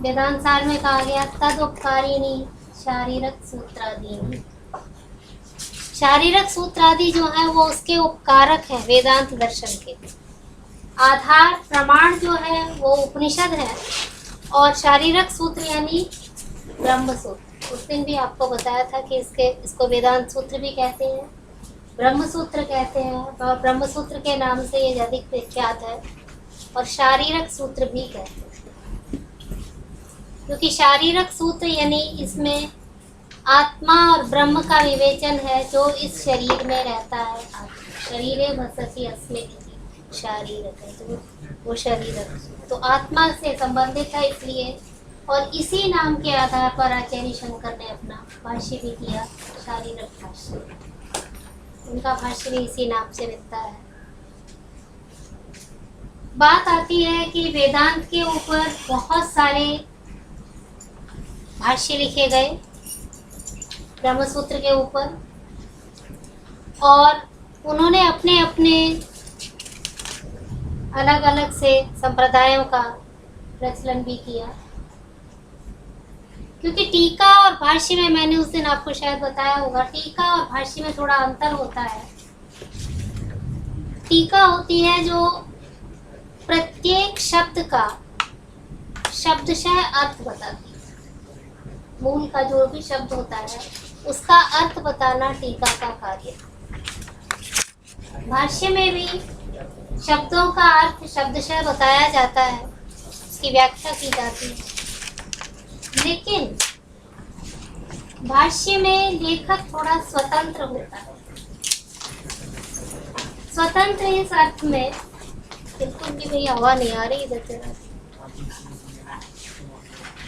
वेदांत सार में कहा गया तदुपकारिणी शारीरक सूत्रादि। शारीरक सूत्रादि जो है वो उसके उपकारक है। वेदांत दर्शन के आधार प्रमाण जो है वो उपनिषद है, और शारीरक सूत्र यानी ब्रह्म सूत्र। उस दिन भी आपको बताया था कि इसको वेदांत सूत्र भी कहते हैं, ब्रह्म सूत्र कहते हैं, और ब्रह्म सूत्र के नाम से ये अधिक विख्यात है, और शारीरक सूत्र भी कहते हैं। क्योंकि शारीरक सूत्र यानी इसमें आत्मा और ब्रह्म का विवेचन है, जो इस शरीर में रहता है। शरीरे भसति अस्मे शारीरक है, तो वो शरीरक तो आत्मा से संबंधित है इसलिए। और इसी नाम के आधार पर आचार्य शंकर ने अपना भाष्य भी किया, शारीरक भाष्य। उनका भाष्य भी इसी नाम से मिलता है। बात आती है कि वेदांत के ऊपर बहुत सारे भाष्य लिखे गए ब्रह्मसूत्र के ऊपर, और उन्होंने अपने अपने अलग अलग से संप्रदायों का प्रचलन भी किया। क्योंकि टीका और भाष्य में, मैंने उस दिन आपको शायद बताया होगा, टीका और भाष्य में थोड़ा अंतर होता है। टीका होती है जो प्रत्येक शब्द का शब्दशः अर्थ बताती है। मूल का जो भी शब्द होता है उसका अर्थ बताना टीका का कार्य। भाष्य में भी शब्दों का अर्थ शब्दशः बताया जाता है, उसकी व्याख्या की जाती है। लेकिन भाष्य में लेखक थोड़ा स्वतंत्र होता है। स्वतंत्र इस अर्थ में, बिल्कुल भी कोई हवा नहीं आ रही इधर से।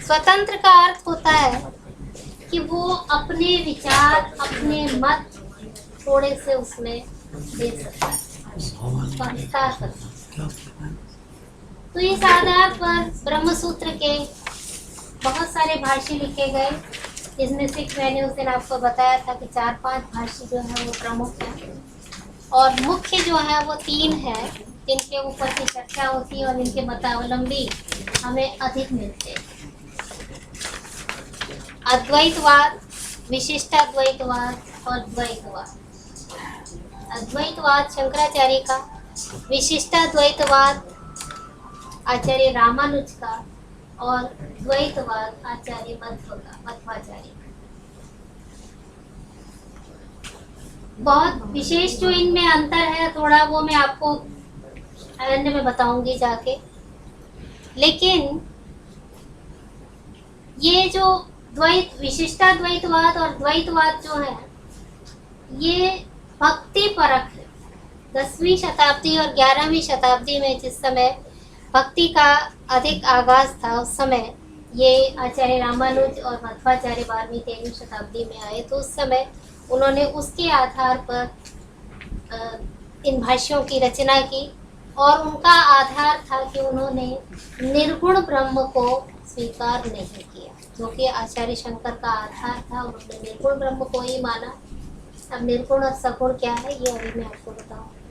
स्वतंत्र का अर्थ होता है कि वो अपने विचार, अपने मत थोड़े से उसमें दे सकता है, विस्तार कर सकता है। तो इस आधार पर ब्रह्मसूत्र के बहुत सारे भाष्य लिखे गए, जिसमें से मैंने उस दिन आपको बताया था कि 4-5 भाष्य जो है वो प्रमुख हैं, और मुख्य जो है वो 3 है, जिनके ऊपर की चर्चा होती है और इनके मतावलंबी हमें अधिक मिलते हैं। अद्वैतवाद, विशिष्टाद्वैतवाद और द्वैतवाद। अद्वैतवाद शंकराचार्य का, विशिष्टाद्वैतवाद आचार्य रामानुज का, और द्वैतवाद आचार्य मध्वाचार्य का। बहुत विशेष जो इनमें अंतर है थोड़ा, वो मैं आपको अन्य में बताऊंगी जाके। लेकिन ये जो विशिष्टाद्वैतवाद और द्वैतवाद जो है, ये भक्ति परक है। 10वीं शताब्दी और 11वीं शताब्दी में जिस समय भक्ति का अधिक आगाज था, उस समय ये आचार्य रामानुज और मध्वाचार्य 12वीं-13वीं शताब्दी में आए, तो उस समय उन्होंने उसके आधार पर इन भाष्यों की रचना की। और उनका आधार था कि उन्होंने निर्गुण ब्रह्म को स्वीकार नहीं किया, जो कि आचार्य शंकर का आधार था। उन्होंने निर्गुण ब्रह्म को ही माना। अब निर्गुण और सगुण क्या है ये अभी मैं आपको बताऊंगी।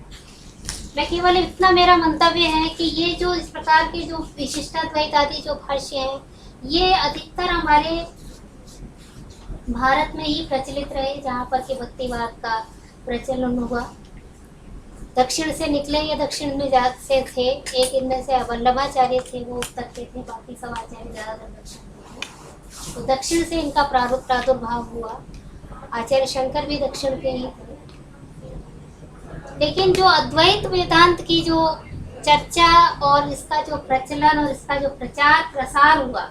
मैं केवल इतना, मेरा मंतव्य है कि ये जो इस प्रकार के जो विशिष्टाद्वैत आदि जो भाष्य हैं, ये अधिकतर हमारे भारत में ही प्रचलित रहे, जहाँ पर कि भक्तिवाद का प्रचलन हुआ। दक्षिण से निकले, ये दक्षिण में से थे। एक इनमें से वल्लभाचार्य थे, वो उत्तर के थे, बाकी सब आचार्य ज़्यादातर दक्षिण थे। तो दक्षिण से इनका प्रादुर्भाव हुआ। आचार्य शंकर भी दक्षिण के ही थे। लेकिन जो अद्वैत वेदांत की जो चर्चा और इसका जो प्रचलन और इसका जो प्रचार प्रसार हुआ,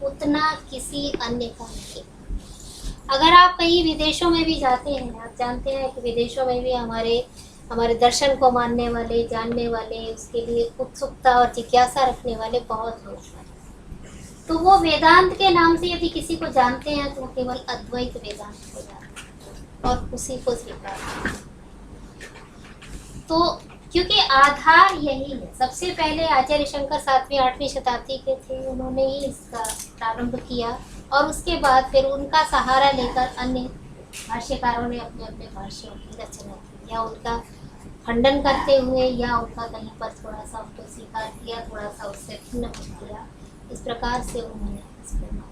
उतना किसी अन्य का नहीं। अगर आप कहीं विदेशों में भी जाते हैं, आप जानते हैं कि विदेशों में भी हमारे दर्शन को मानने वाले, जानने वाले, उसके लिए उत्सुकता और जिज्ञासा रखने वाले बहुत लोग हैं। तो वो वेदांत के नाम से यदि किसी को जानते हैं तो वो केवल अद्वैत वेदांत को जानते हैं और उसी को स्वीकार करते हैं। तो क्योंकि आधार यही है। सबसे पहले आचार्य शंकर 7वीं-8वीं शताब्दी के थे, उन्होंने ही इसका प्रारंभ किया, और उसके बाद फिर उनका सहारा लेकर अन्य भाष्यकारों ने अपने अपने भाष्यों की रचना की, या उनका खंडन करते हुए, या उनका कहीं पर थोड़ा सा उसको स्वीकार किया, थोड़ा सा उससे भिन्न किया। इस प्रकार से उन्होंने इसको माना।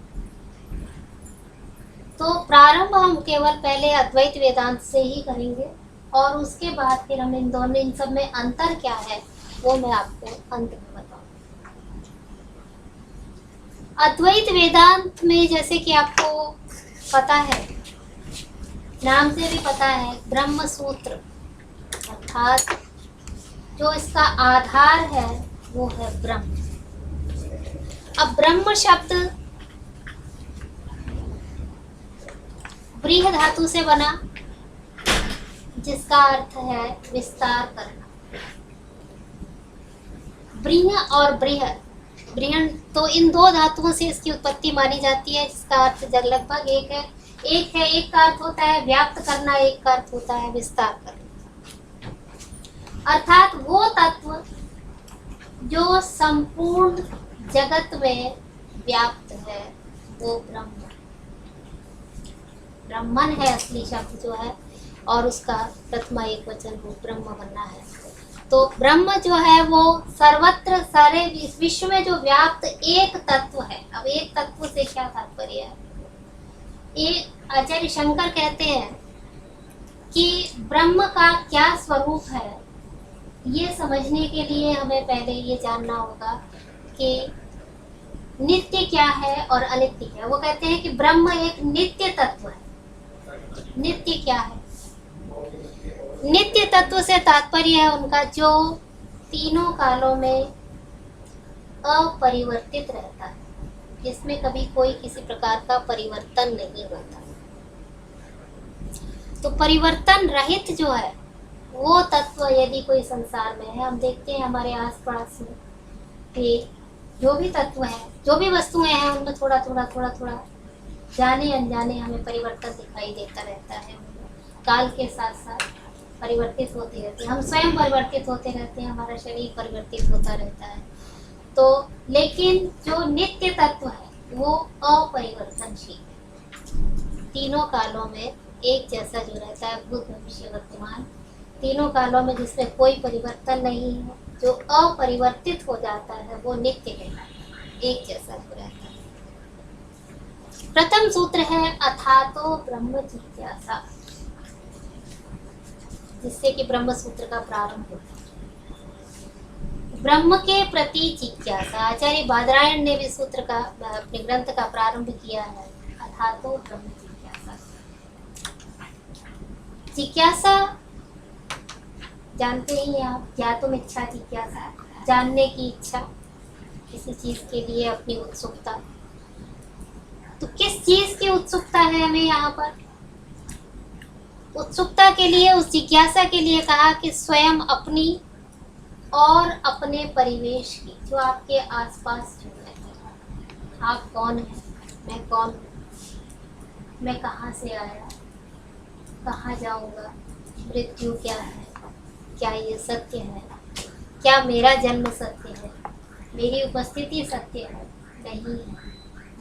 तो प्रारंभ हम केवल पहले अद्वैत वेदांत से ही करेंगे और उसके बाद फिर हम इन दोनों, इन सब में अंतर क्या है वो मैं आपको अंत में बताऊंगा। अद्वैत वेदांत में जैसे कि आपको पता है, नाम से भी पता है, ब्रह्म सूत्र अर्थात जो इसका आधार है वो है ब्रह्म। अब ब्रह्म शब्द ब्रीह धातु से बना, जिसका अर्थ है विस्तार करना। ब्रीह और बृहद, बृहन, तो इन दो धातुओं से इसकी उत्पत्ति मानी जाती है, जिसका अर्थ लगभग एक है। एक का अर्थ होता है व्याप्त करना, एक का अर्थ होता है विस्तार करना। अर्थात वो तत्व जो संपूर्ण जगत में व्याप्त है वो ब्रह्म, ब्रह्मन है असली शब्द जो है, और उसका प्रथमा एक वचन रूप ब्रह्म बनना है। तो ब्रह्म जो है वो सर्वत्र सारे विश्व में जो व्याप्त एक तत्व है। अब एक तत्व से क्या तात्पर्य है? ये आचार्य शंकर कहते हैं कि ब्रह्म का क्या स्वरूप है, ये समझने के लिए हमें पहले ये जानना होगा कि नित्य क्या है और अनित्य क्या है। वो कहते हैं कि ब्रह्म एक नित्य तत्व है। नित्य क्या है? नित्य तत्व से तात्पर्य है उनका जो तीनों कालों में अपरिवर्तित रहता है, जिसमें कभी कोई किसी प्रकार का परिवर्तन नहीं होता। तो परिवर्तन रहित जो है वो तत्व यदि कोई संसार में है, हम देखते हैं हमारे आसपास में कि जो भी तत्व है, जो भी वस्तुएं हैं, उनमें थोड़ा थोड़ा जाने अनजाने हमें परिवर्तन दिखाई देता रहता है। काल के साथ साथ परिवर्तित होते रहते हैं, हम स्वयं परिवर्तित होते रहते हैं, हमारा शरीर परिवर्तित होता रहता है। तो लेकिन जो नित्य तत्व है वो अपरिवर्तनशील है, तीनों कालों में एक जैसा जो रहता है, भूत भविष्य वर्तमान, तीनों कालों में जिसमें कोई परिवर्तन नहीं है, जो अपरिवर्तित हो जाता है वो नित्य कहलाता है, एक जैसा जो रहता है। प्रथम सूत्र है अथातो ब्रह्म जिज्ञासा, जिससे कि ब्रह्म सूत्र का प्रारंभ होता है। ब्रह्म के प्रति जिज्ञासा, आचार्य बादरायण ने भी सूत्र का, अपने ग्रंथ का प्रारंभ किया है अथातो ब्रह्म जिज्ञासा। जिज्ञासा जानते ही हैं आप, ज्ञातुम इच्छा जिज्ञासा, जानने की इच्छा, किसी चीज के लिए अपनी उत्सुकता। तो किस चीज की उत्सुकता है हमें यहाँ पर? उत्सुकता के लिए, उस जिज्ञासा के लिए कहा कि स्वयं अपनी और अपने परिवेश की, जो आपके आसपास जो है, आप कौन है, मैं कौन हूँ, मैं कहाँ से आया, कहाँ जाऊँगा, मृत्यु क्या है, क्या ये सत्य है, क्या मेरा जन्म सत्य है, मेरी उपस्थिति सत्य है, नहीं है,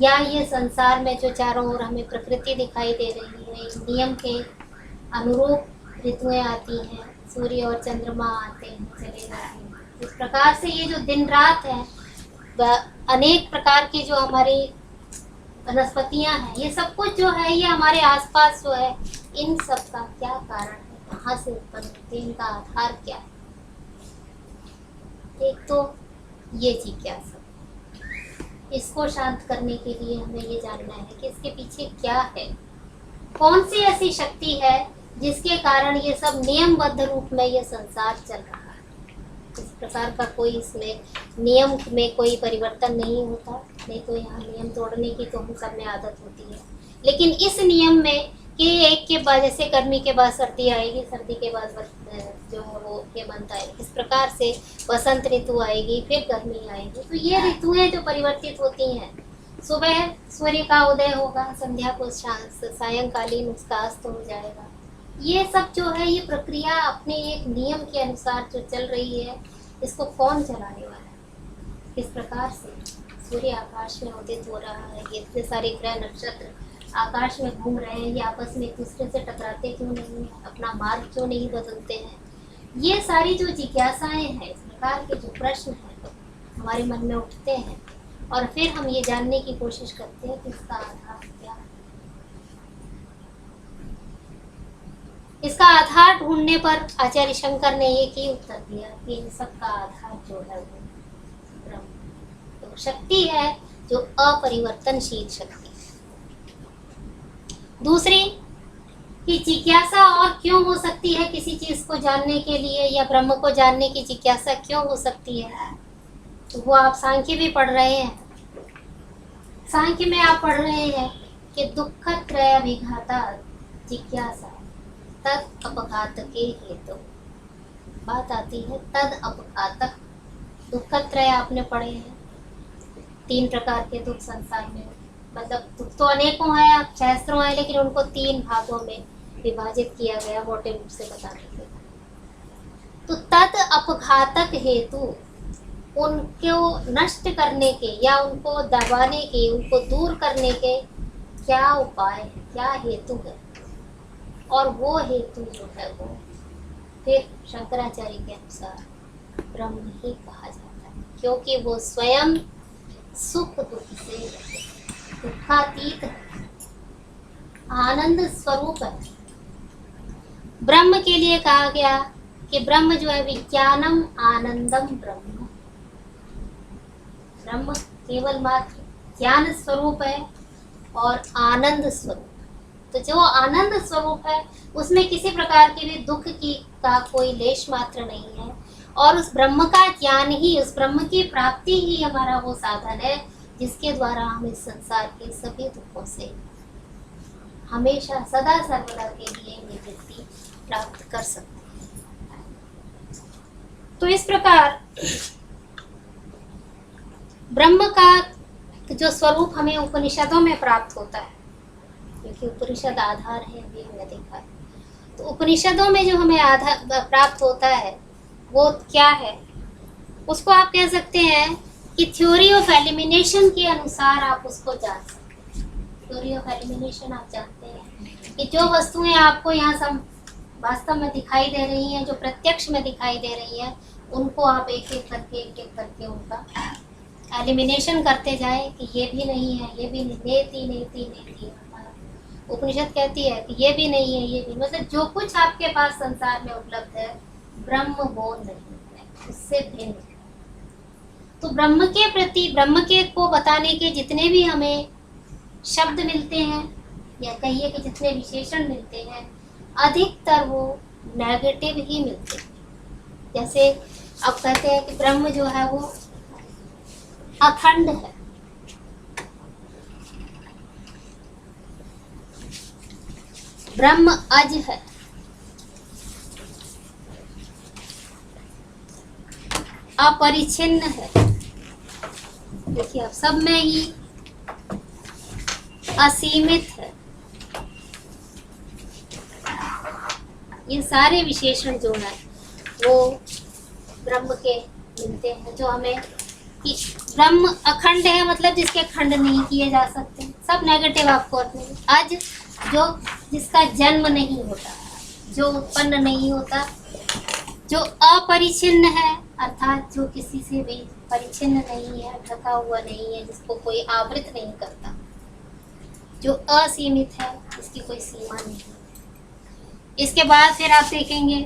या ये संसार में जो चारों ओर हमें प्रकृति दिखाई दे रही है, इस नियम के अनुरूप ऋतुएं आती हैं, सूर्य और चंद्रमा आते हैं, चले जाते हैं, इस प्रकार से ये जो दिन रात है, अनेक प्रकार की जो हमारी वनस्पतियां हैं, ये सब कुछ जो है ये हमारे आसपास जो है, इन सब का क्या कारण है, कहाँ से उत्पन्न होते हैं, इनका आधार क्या है? एक तो ये जिज्ञासा, इसको शांत करने के लिए हमें ये जानना है कि इसके पीछे क्या है, कौन सी ऐसी शक्ति है जिसके कारण ये सब नियमबद्ध रूप में ये संसार चल रहा है। इस प्रकार का कोई इसमें नियम में कोई परिवर्तन नहीं होता, नहीं तो यहाँ नियम तोड़ने की तो हम सब में आदत होती है। लेकिन इस नियम में कि एक के बाद, जैसे गर्मी के बाद सर्दी आएगी, सर्दी के बाद जो है वो हेमंत आएगी, इस प्रकार से वसंत ऋतु आएगी, फिर गर्मी आएगी। तो ये ऋतुएं जो परिवर्तित होती हैं, सुबह सूर्य का उदय होगा, संध्या को सायंकालीन उसका अस्त हो जाएगा। ये सब जो है ये प्रक्रिया अपने एक नियम के अनुसार जो चल रही है, इसको कौन चलाने वाला है? किस प्रकार से सूर्य आकाश में उदित हो रहा है, ये इतने सारे ग्रह नक्षत्र आकाश में घूम रहे हैं, ये आपस में एक दूसरे से टकराते क्यों नहीं है, अपना मार्ग क्यों नहीं बदलते हैं? ये सारी जो जिज्ञासाएं हैं, इस प्रकार के जो प्रश्न हैं हमारे मन में उठते हैं, और फिर हम ये जानने की कोशिश करते हैं कि इसका आधार क्या है। इसका आधार ढूंढने पर आचार्य शंकर ने एक ही उत्तर दिया कि इन सबका आधार जो है वो ब्रह्म, तो शक्ति है जो अपरिवर्तनशील शक्ति है। दूसरी कि जिज्ञासा और क्यों हो सकती है किसी चीज को जानने के लिए, या ब्रह्म को जानने की जिज्ञासा क्यों हो सकती है, तो वो आप सांख्य भी पढ़ रहे हैं। सांख्य में आप पढ़ रहे हैं कि दुख त्रय विघाता जिज्ञासा तद अपघातके हेतु। बात आती है तद अपघातक। दुख त्रय आपने पढ़े हैं, 3 प्रकार के दुख संसार में, मतलब दुख तो अनेकों हैं, आप सहस्त्रों हैं, लेकिन उनको 3 भागों में विभाजित किया गया मोटे रूप से बताने के लिए। तो तद अपघातक हेतु, उनको नष्ट करने के या उनको दबाने के, उनको दूर करने के क्या उपाय है, क्या हेतु है, और वो हेतु जो है वो फिर शंकराचार्य के अनुसार ब्रह्म ही कहा जाता है, क्योंकि वो स्वयं सुख दुख से दुखातीत है, आनंद स्वरूप है। ब्रह्म के लिए कहा गया कि ब्रह्म जो है विज्ञानम आनंदम ब्रह्म, ब्रह्म केवल मात्र ज्ञान स्वरूप है और आनंद स्वरूप। तो जो आनंद स्वरूप है उसमें किसी प्रकार के भी दुख की का कोई लेश मात्र नहीं है, और उस ब्रह्म का ज्ञान ही, उस ब्रह्म की प्राप्ति ही हमारा वो साधन है जिसके द्वारा हम इस संसार के सभी दुखों से हमेशा सदा सर्वदा के लिए निवृत्ति प्राप्त कर सकते हैं। तो इस प्रकार ब्रह्म का जो स्वरूप हमें उपनिषदों में प्राप्त होता है, क्योंकि उपनिषद आधार है, अभी हमने देखा है। तो उपनिषदों में जो हमें आधार प्राप्त होता है वो क्या है, उसको आप कह सकते हैं कि थ्योरी ऑफ एलिमिनेशन के अनुसार आप उसको जान सकते हैं। थ्योरी ऑफ एलिमिनेशन आप जानते हैं कि जो वस्तुएं आपको यहाँ सब वास्तव में दिखाई दे रही हैं, जो प्रत्यक्ष में दिखाई दे रही हैं, उनको आप एक एक करके उनका एलिमिनेशन करते जाएं कि ये भी नहीं है, ये भी नहीं, नेति नेति नेति। उपनिषद कहती है कि ये भी नहीं है, ये भी, मतलब जो कुछ आपके पास संसार में उपलब्ध है ब्रह्म वो नहीं है, उससे भिन्न है। तो ब्रह्म के प्रति, ब्रह्म के को बताने के जितने भी हमें शब्द मिलते हैं, या कहिए कि जितने विशेषण मिलते हैं, अधिकतर वो नेगेटिव ही मिलते हैं। जैसे अब कहते हैं कि ब्रह्म जो है वो अखंड है, ब्रह्म अज है, अपरिच्छिन्न है। देखिए अब सब में ही असीमित है। ये सारे विशेषण जो है वो ब्रह्म के मिलते हैं, जो हमें कि ब्रह्म अखंड है, मतलब जिसके खंड नहीं किए जा सकते। सब नेगेटिव आपको अपने। अज जो जिसका जन्म नहीं होता, जो उत्पन्न नहीं होता, जो अपरिच्छिन्न है, अर्थात जो किसी से भी परिच्छिन्न नहीं है, ढका हुआ नहीं है, जिसको कोई आवृत नहीं करता, जो असीमित है, जिसकी कोई सीमा नहीं है। इसके बाद फिर आप देखेंगे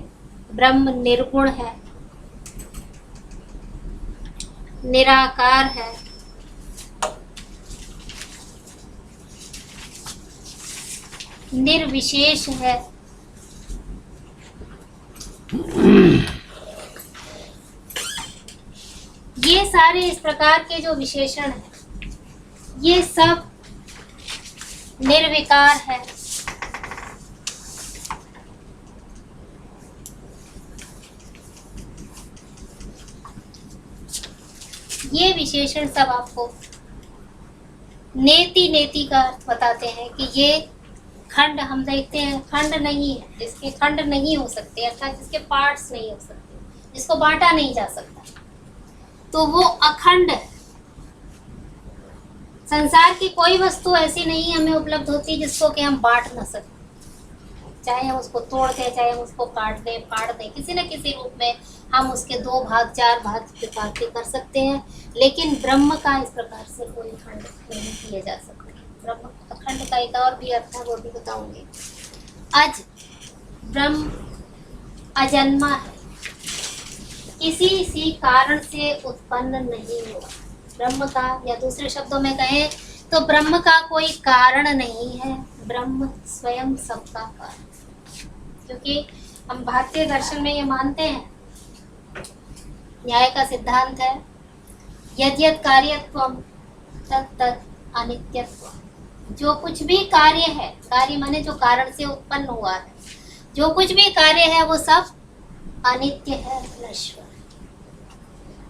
ब्रह्म निर्गुण है, निराकार है, निर्विशेष है, ये सारे इस प्रकार के जो विशेषण हैं, ये सब निर्विकार है। ये विशेषण सब आपको नेति नेति का अर्थ बताते हैं कि ये खंड, हम देखते हैं खंड नहीं है, जिसके खंड नहीं हो सकते, अर्थात जिसके पार्ट्स नहीं हो सकते, जिसको बांटा नहीं जा सकता, तो वो अखंड है। संसार की कोई वस्तु ऐसी नहीं हमें उपलब्ध होती जिसको कि हम बांट ना सकें, चाहे हम उसको तोड़ दें, चाहे हम उसको काट दें, फाड़ दें, किसी न किसी रूप में हम उसके 2 भाग 4 भाग विभाग कर सकते हैं, लेकिन ब्रह्म का इस प्रकार से कोई खंड नहीं किया जा सकता। ब्रह्म अखंड का एक और भी अर्थ है, वो भी बताऊंगी। अज, ब्रह्म अजन्मा है, किसी सी कारण से उत्पन्न नहीं हुआ। ब्रह्म का, या दूसरे शब्दों में कहें तो ब्रह्म का कोई कारण नहीं है, ब्रह्म स्वयं सबका कारण। क्योंकि हम भारतीय दर्शन में ये मानते हैं, न्याय का सिद्धांत है, यद्यत् कार्यत्वम तत् तत् अनित्यत्वम। जो कुछ भी कार्य है, कार्य माने जो कारण से उत्पन्न हुआ है, जो कुछ भी कार्य है वो सब अनित्य है, नश्वर।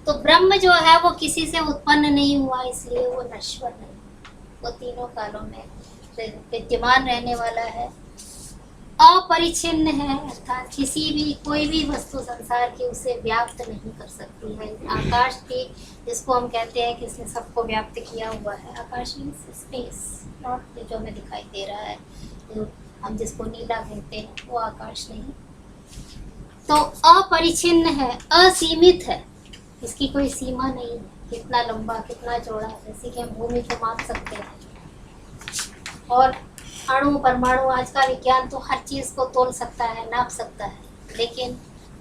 तो ब्रह्म जो है वो किसी से उत्पन्न नहीं हुआ, इसलिए वो नश्वर नहीं, वो तीनों कालों में विद्यमान रहने वाला है, अपरिच्छिन्न है, अर्थात किसी भी कोई भी वस्तु संसार की उसे व्याप्त नहीं कर सकती है। आकाश की, जिसको हम कहते हैं कि इसने सबको व्याप्त किया हुआ है, आकाश मीन्स स्पेस, नॉट जो हमें दिखाई दे रहा है, जो हम जिसको नीला कहते हैं, वो आकाश नहीं। तो अपरिच्छिन्न है, असीमित है, इसकी कोई सीमा नहीं है, कितना लंबा कितना चौड़ा, जैसे कि हम भूमि को माप सकते हैं। और अणु परमाणु, आज का विज्ञान तो हर चीज़ को तोल सकता है, नाप सकता है, लेकिन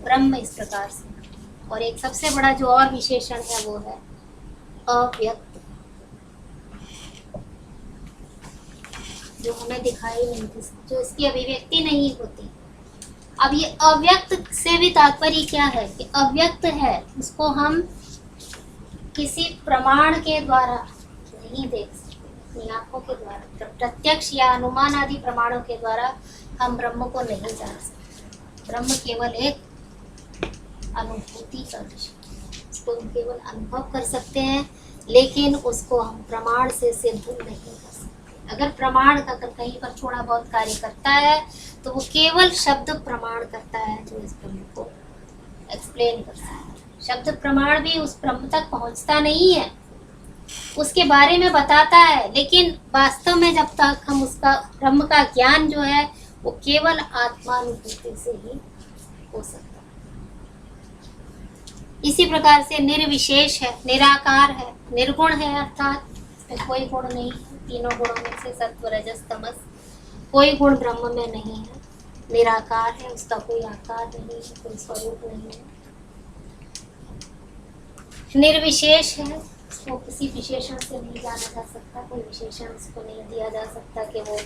ब्रह्म इस प्रकार से। और एक सबसे बड़ा जो और विशेषण है वो है अव्यक्त, जो हमें दिखाई नहीं देती, जो इसकी अभिव्यक्ति नहीं होती। अब ये अव्यक्त से भी तात्पर्य क्या है कि अव्यक्त है, उसको हम किसी प्रमाण के द्वारा नहीं देख सकते, अपनी आंखों के द्वारा, प्रत्यक्ष या अनुमान आदि प्रमाणों के द्वारा हम ब्रह्म को नहीं जान सकते। ब्रह्म केवल एक अनुभूति का विषय, उसको हम केवल अनुभव कर सकते हैं, लेकिन उसको हम प्रमाण से सिद्ध नहीं कर सकते। अगर प्रमाण का कहीं पर थोड़ा बहुत कार्य करता है तो वो केवल शब्द प्रमाण करता है, जो इस ब्रह्म को एक्सप्लेन कर सकता है। शब्द प्रमाण भी उस ब्रह्म तक पहुंचता नहीं है, उसके बारे में बताता है, लेकिन वास्तव में जब तक हम उसका ब्रह्म का ज्ञान जो है वो केवल आत्मानुभूति से ही हो सकता है। इसी प्रकार से निर्विशेष है, निराकार है, निर्गुण है, अर्थात इसमें कोई गुण नहीं है। तीनों गुणों में से सत्व रजस तमस, कोई गुण ब्रह्म में नहीं है। निराकार है, उसका कोई आकार नहीं है, कोई स्वरूप नहीं है। निर्विशेष है, उसको किसी विशेषण से नहीं जाना जा सकता, कोई विशेषण उसको नहीं दिया जा सकता कि वो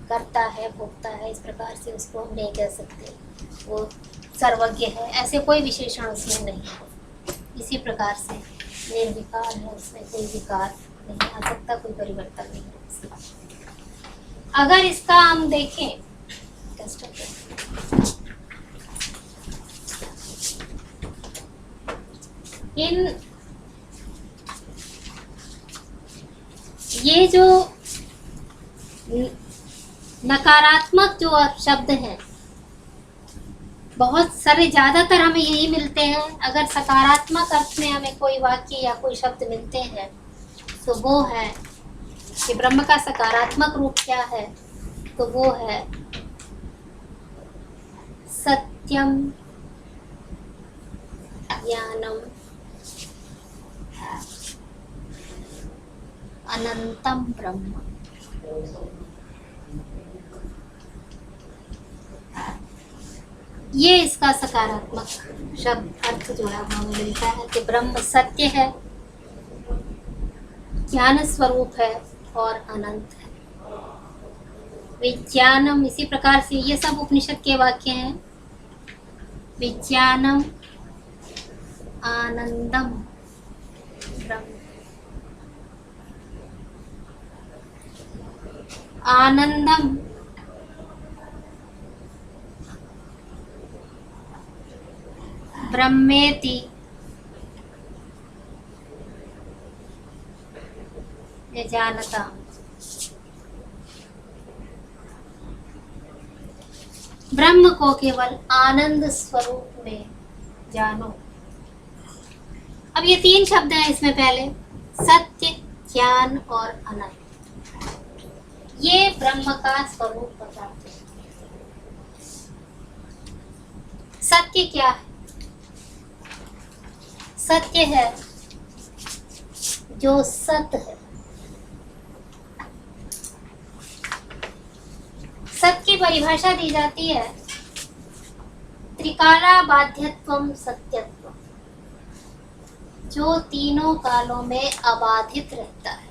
करता है, भोगता है, इस प्रकार से उसको हम नहीं कह सकते। वो सर्वज्ञ है, ऐसे कोई विशेषण उसमें नहीं है। इसी प्रकार से निर्विकार है, उसमें कोई विकार नहीं आ सकता, कोई परिवर्तन नहीं है इसका। अगर इसका हम देखें इन ये जो नकारात्मक जो शब्द हैं, बहुत सारे, ज़्यादातर हमें यही मिलते हैं। अगर सकारात्मक अर्थ में हमें कोई वाक्य या कोई शब्द मिलते हैं तो वो है कि ब्रह्म का सकारात्मक रूप क्या है, तो वो है सत्यम ज्ञानम अनंतम ब्रह्म। ये इसका सकारात्मक शब्द अर्थ जो है वो हमें मिलता है कि ब्रह्म सत्य है, ज्ञान स्वरूप है और अनंत है। विज्ञानम, इसी प्रकार से ये सब उपनिषद के वाक्य हैं। विज्ञानम आनंदम ब्रह्म, आनंदम ब्रह्मेति जानता। ब्रह्म को केवल आनंद स्वरूप में जानो। अब ये तीन शब्द हैं इसमें, पहले सत्य, ज्ञान और अनंत, ये ब्रह्म का स्वरूप बताते हैं। सत्य क्या है? सत्य है जो सत है। सत की परिभाषा दी जाती है त्रिकाला बाध्यत्वम सत्यत्वम, जो तीनों कालों में अबाधित रहता है।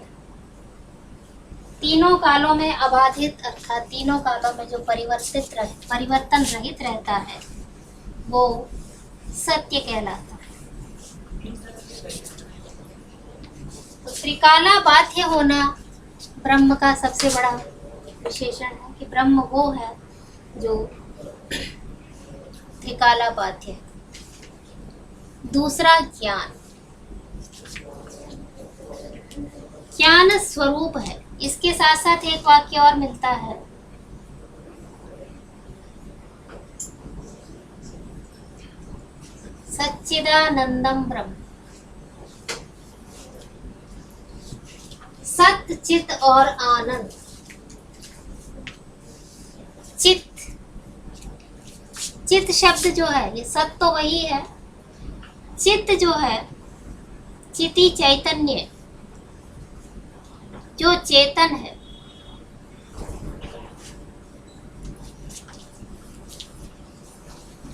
तीनों कालों में अबाधित अर्थात तीनों कालों में जो परिवर्तन रहित रहता है वो सत्य कहलाता है। तो त्रिकाला बाध्य होना ब्रह्म का सबसे बड़ा विशेषण है कि ब्रह्म वो है जो त्रिकाला बाध्य है। दूसरा ज्ञान, ज्ञान स्वरूप है। इसके साथ साथ एक वाक्य और मिलता है, सच्चिदानंदम ब्रह्म। सत, चित और आनंद। चित, चित शब्द जो है ये सत तो वही है। चित जो है, चिति चैतन्य, जो चेतन है।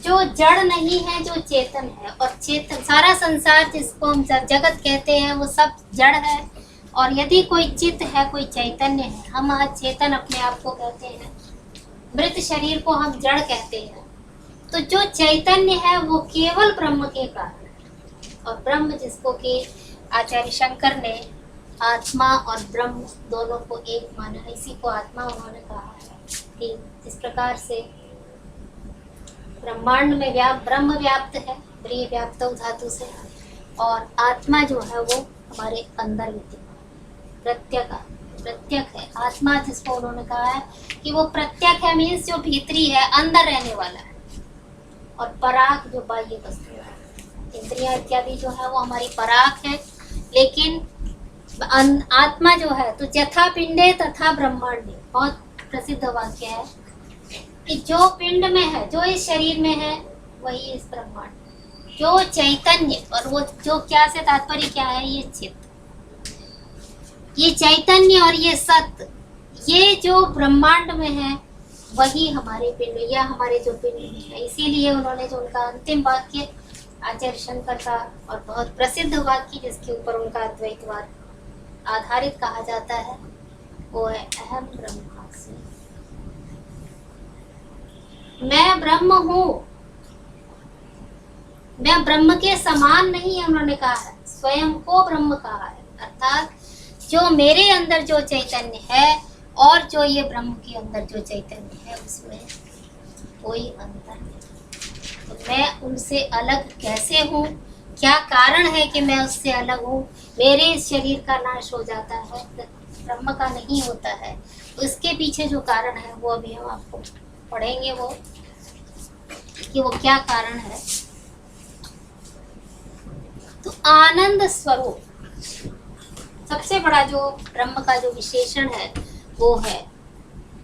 जो जड़ नहीं है, जो चेतन है। और चेतन, सारा संसार जिसको हम जगत कहते हैं वो सब जड़ है। और यदि कोई चित है, कोई चैतन्य है, हम आज चेतन अपने आप को कहते हैं, मृत शरीर को हम जड़ कहते हैं। तो जो चैतन्य है वो केवल ब्रह्म के कारण है। और ब्रह्म जिसको कि आचार्य शंकर ने आत्मा और ब्रह्म दोनों को एक माना है, इसी को आत्मा उन्होंने कहा है कि जिस प्रकार से ब्रह्मांड में ब्रह्म व्याप्त है, ब्रीह व्याप्त धातु से, और आत्मा जो है वो हमारे अंदर विद्यमान प्रत्यक है। आत्मा जिसको उन्होंने कहा है कि वो प्रत्यक है, मीन्स जो भीतरी है, अंदर रहने वाला है। और पराग जो बाह्य वस्तु है, इंद्रियां इत्यादि जो है वो हमारी पराग है। लेकिन आत्मा जो है तो यथा पिंडे तथा ब्रह्मांडे, बहुत प्रसिद्ध वाक्य है कि जो पिंड में है, जो इस शरीर में है, वही इस ब्रह्मांड में। जो चैतन्य, और वो जो क्या से तात्पर्य क्या है, ये चित्त, ये चैतन्य और ये सत्य, ये जो ब्रह्मांड में है वही हमारे पिंड, या हमारे जो पिंड में है। इसीलिए उन्होंने जो उनका अंतिम वाक्य आचार्य शंकर का और बहुत प्रसिद्ध वाक्य जिसके ऊपर उनका अद्वैतवाद आधारित कहा जाता है वो है अहम ब्रह्मास्मि, मैं ब्रह्म हूँ। मैं ब्रह्म के समान नहीं है, उन्होंने कहा है, स्वयं को ब्रह्म कहा है। अर्थात जो मेरे अंदर जो चैतन्य है और जो ये ब्रह्म के अंदर जो चैतन्य है उसमें कोई अंतर नहीं। तो मैं उनसे अलग कैसे हूँ, क्या कारण है कि मैं उससे अलग हूँ। मेरे इस शरीर का नाश हो जाता है, ब्रह्म का नहीं होता है। उसके पीछे जो कारण है वो अभी हम आपको पढ़ेंगे, वो कि वो क्या कारण है। तो आनंद स्वरूप सबसे बड़ा जो ब्रह्म का जो विशेषण है वो है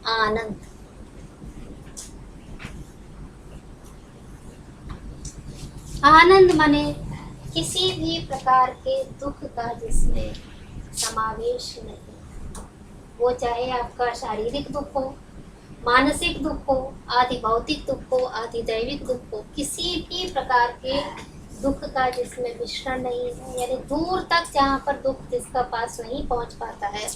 आनंद। आनंद माने किसी भी प्रकार के दुख का जिसमें समावेश नहीं, वो चाहे आपका शारीरिक दुख हो, मानसिक दुख हो, आदि भौतिक दुख हो, आदि दैविक दुख हो, किसी भी प्रकार के दुख का जिसमें मिश्रण नहीं है, यानी दूर तक जहाँ पर दुख जिसका पास नहीं पहुँच पाता है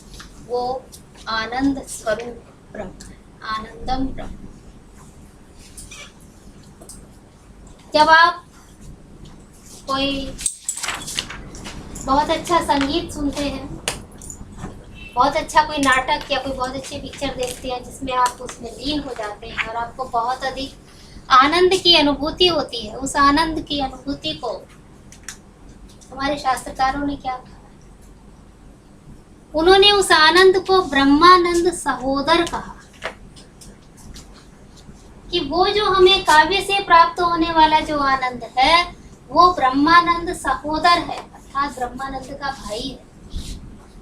वो आनंद स्वरूप ब्रह्म है, आनंदम ब्रह्म। जब आप कोई बहुत अच्छा संगीत सुनते हैं, बहुत अच्छा कोई नाटक या कोई बहुत अच्छी पिक्चर देखते हैं जिसमें आप उसमें लीन हो जाते हैं और आपको बहुत अधिक आनंद की अनुभूति होती है, उस आनंद की अनुभूति को हमारे शास्त्रकारों ने क्या कहा, उन्होंने उस आनंद को ब्रह्मानंद सहोदर कहा। कि वो जो हमें काव्य से प्राप्त होने वाला जो आनंद है वो ब्रह्मानंद सहोदर है, अर्थात ब्रह्मानंद का भाई है।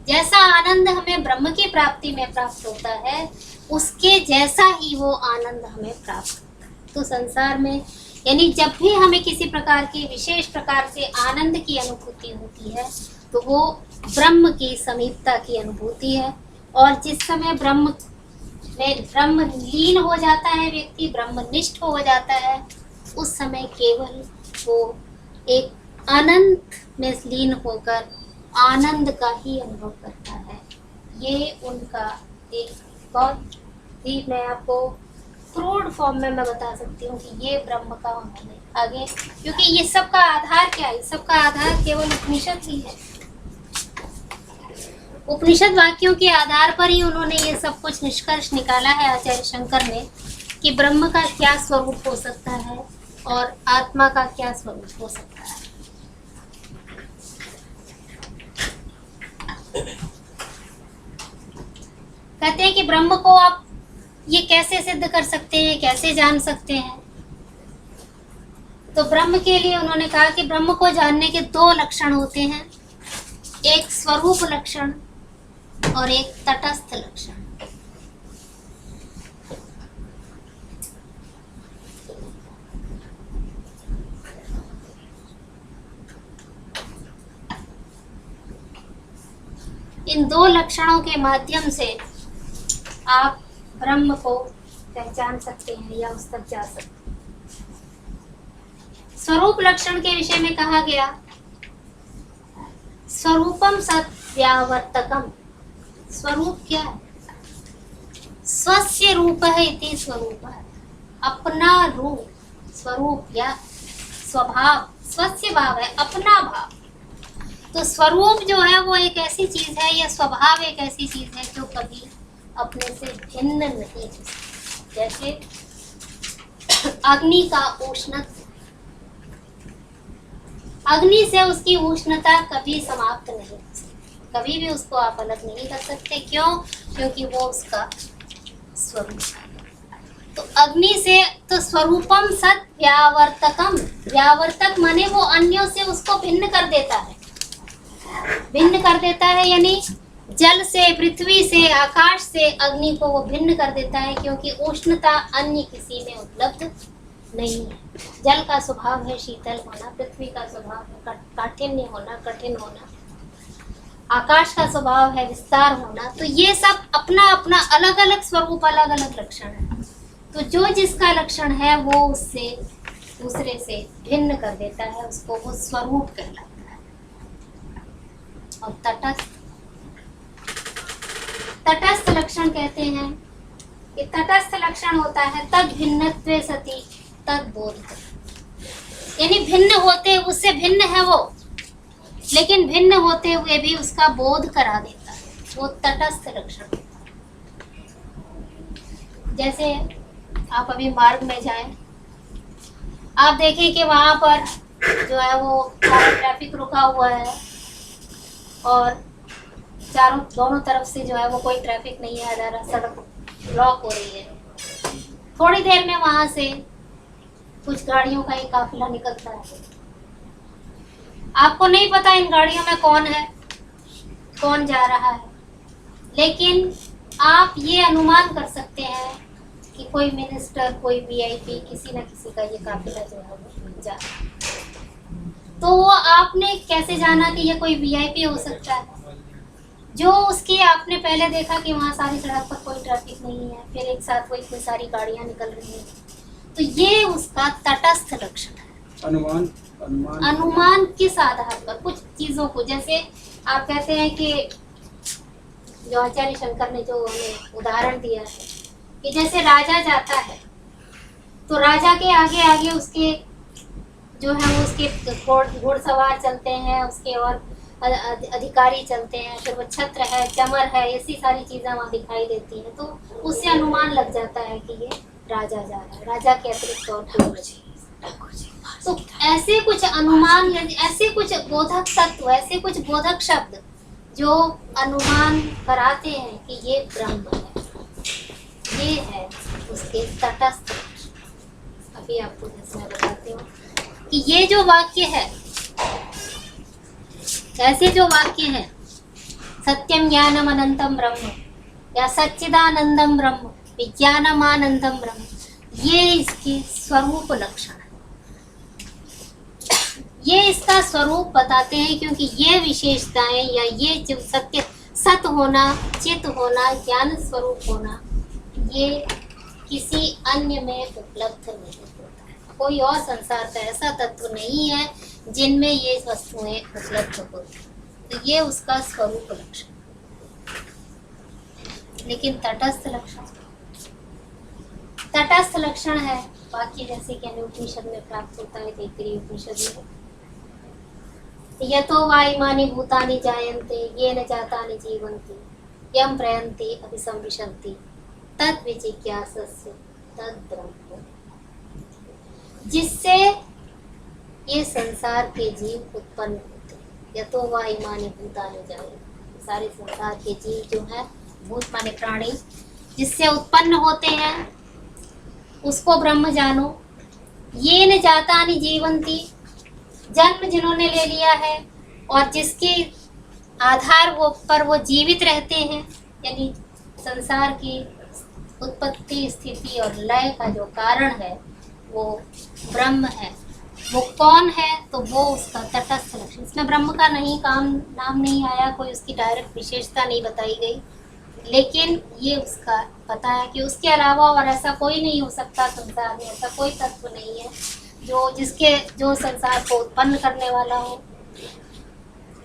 जैसा आनंद हमें ब्रह्म की प्राप्ति में प्राप्त होता है उसके जैसा ही वो आनंद हमें प्राप्त होता है। तो संसार में यानी जब भी हमें किसी प्रकार की विशेष प्रकार से आनंद की अनुभूति होती है तो वो ब्रह्म की समीपता की अनुभूति है। और जिस समय ब्रह्म लीन हो जाता है, व्यक्ति ब्रह्मनिष्ठ हो जाता है, उस समय केवल वो एक आनंद में लीन होकर आनंद का ही अनुभव करता है। ये उनका एक बहुत ही, मैं आपको क्रूड फॉर्म में मैं बता सकती हूँ कि ये ब्रह्म का उन्होंने आगे, क्योंकि ये सब का आधार क्या है? सब का आधार केवल उपनिषद ही है। उपनिषद वाक्यों के आधार पर ही उन्होंने ये सब कुछ निष्कर्ष निकाला है आचार्य शंकर ने, कि ब्रह्म का क्या स्वरूप हो सकता है और आत्मा का क्या स्वरूप हो सकता है। कहते हैं कि ब्रह्म को आप ये कैसे सिद्ध कर सकते हैं, कैसे जान सकते हैं? तो ब्रह्म के लिए उन्होंने कहा कि ब्रह्म को जानने के दो लक्षण होते हैं, एक स्वरूप लक्षण और एक तटस्थ लक्षण। इन दो लक्षणों के माध्यम से आप ब्रह्म को पहचान सकते हैं या उस तक जा सकते हैं। स्वरूप लक्षण के विषय में कहा गया, स्वरूपम सत् व्यावर्तकम। स्वरूप क्या है? स्वस्य रूप है इति स्वरूप है, अपना रूप, स्वरूप या स्वभाव, स्वस्य भाव है, अपना भाव। तो स्वरूप जो है वो एक ऐसी चीज है, या स्वभाव एक ऐसी चीज है जो कभी अपने से भिन्न नहीं है। जैसे अग्नि का उष्णता, अग्नि से उसकी उष्णता कभी समाप्त नहीं हो सकती, कभी भी उसको आप अलग नहीं कर सकते। क्यों? क्योंकि वो उसका स्वरूप है। तो अग्नि से, तो स्वरूपम सत् व्यावर्तकम, व्यावर्तक माने वो अन्यों से उसको भिन्न कर देता है, भिन्न कर देता है, यानी जल से, पृथ्वी से, आकाश से अग्नि को वो भिन्न कर देता है, क्योंकि उष्णता अन्य किसी में उपलब्ध नहीं है। जल का स्वभाव है शीतल होना, पृथ्वी का स्वभाव है काठिन्य होना, कठिन होना, आकाश का स्वभाव है विस्तार होना। तो ये सब अपना अपना अलग अलग स्वरूप, अलग अलग लक्षण है। तो जो जिसका लक्षण है वो उससे दूसरे से भिन्न कर देता है, उसको वो स्वरूप कहलाता है। और तटस्थ लक्षण कहते हैं कि तटस्थ लक्षण होता है तद भिन्नत्वे सति तद बोध, यानी भिन्न होते, उससे भिन्न है वो, लेकिन भिन्न होते हुए भी उसका बोध करा देता है, वो तटस्थ लक्षण। जैसे आप अभी मार्ग में जाएं, आप देखें कि वहां पर जो है वो ट्रैफिक रुका हुआ है और चारों दोनों तरफ से जो है वो कोई ट्रैफिक नहीं आ जा रहा, सड़क ब्लॉक हो रही है। थोड़ी देर में वहां से कुछ गाड़ियों का एक काफिला निकलता है। आपको नहीं पता इन गाड़ियों में कौन है, कौन जा रहा है, लेकिन आप ये अनुमान कर सकते हैं कि कोई मिनिस्टर, कोई वीआईपी, किसी न किसी का ये काफिला जो है वो जा रहा है। तो वो आपने कैसे जाना कि ये कोई वीआईपी हो सकता है? जो उसकी आपने पहले देखा कि वहाँ सारी सड़क पर कोई ट्रैफिक नहीं है, फिर एक साथ वो इतनी सारी गाड़ियाँ निकल रही हैं, तो ये उसका तटस्थ लक्षण है। अनुमान किस आधार पर? कुछ चीजों को, जैसे आप कहते हैं कि जो आचार्य शंकर ने जो उदाहरण दिया है कि जैसे राजा जाता है तो राजा के आगे आगे उसके जो है वो उसके घोड़सवार चलते हैं, उसके और अधिकारी चलते हैं, फिर वो छत्र है, चमर है, ऐसी सारी चीजें वहाँ दिखाई देती हैं। तो उससे अनुमान लग जाता है कि ये राजा जा रहा है, राजा के अतिरिक्त और तो ऐसे कुछ अनुमान, ऐसे कुछ बोधक तत्व, ऐसे कुछ बोधक शब्द जो अनुमान कराते हैं कि ये ब्रह्म है, ये है उसके तटस्थ। अभी आपको जैसे मैं बताती हूँ कि ये जो वाक्य है, ऐसे जो वाक्य है, सत्यम ज्ञानम अनंतम ब्रह्म या सच्चिदानंदम ब्रह्म, विज्ञानमानंदम ब्रह्म, ये इसके स्वरूप लक्षण है। ये इसका स्वरूप बताते हैं, क्योंकि ये विशेषताएं या ये जो सत्य, सत होना, चित होना, ज्ञान स्वरूप होना, ये किसी अन्य में उपलब्ध नहीं होता है। कोई और संसार का ऐसा तत्व नहीं है जिनमें ये वस्तुएं उपलब्ध होती, तो ये उसका स्वरूप लक्षण। लेकिन तटस्थ लक्षण, तटस्थ लक्षण है बाकी, जैसे कि अनुपनिषद में प्राप्त होता है, तैत्तिरीय उपनिषद में, यतो वा इमानि भूतानि जायन्ते येन जातानि जीवन्ति यं प्रयन्ति अभिसंविशन्ति तद् विजिज्ञासस्य तद् ब्रह्म। जिससे ये संसार के जीव उत्पन्न होते हैं। यतो वा इमानि भूतानि जायन्ते, सारे संसार के जीव जो है, भूत माने प्राणी, जिससे उत्पन्न होते हैं, उसको ब्रह्म जानो। ये न जातानि जीवंती, जन्म जिन्होंने ले लिया है और जिसके आधार वो पर वो जीवित रहते हैं, यानी संसार की उत्पत्ति, स्थिति और लय का जो कारण है वो ब्रह्म है। वो कौन है? तो वो उसका तटस्थ लक्षण। इसमें ब्रह्म का नहीं नाम नहीं आया, कोई उसकी डायरेक्ट विशेषता नहीं बताई गई, लेकिन ये उसका पता है कि उसके अलावा और ऐसा कोई नहीं हो सकता संसार में, ऐसा कोई तत्व नहीं है जो संसार को उत्पन्न करने वाला हो,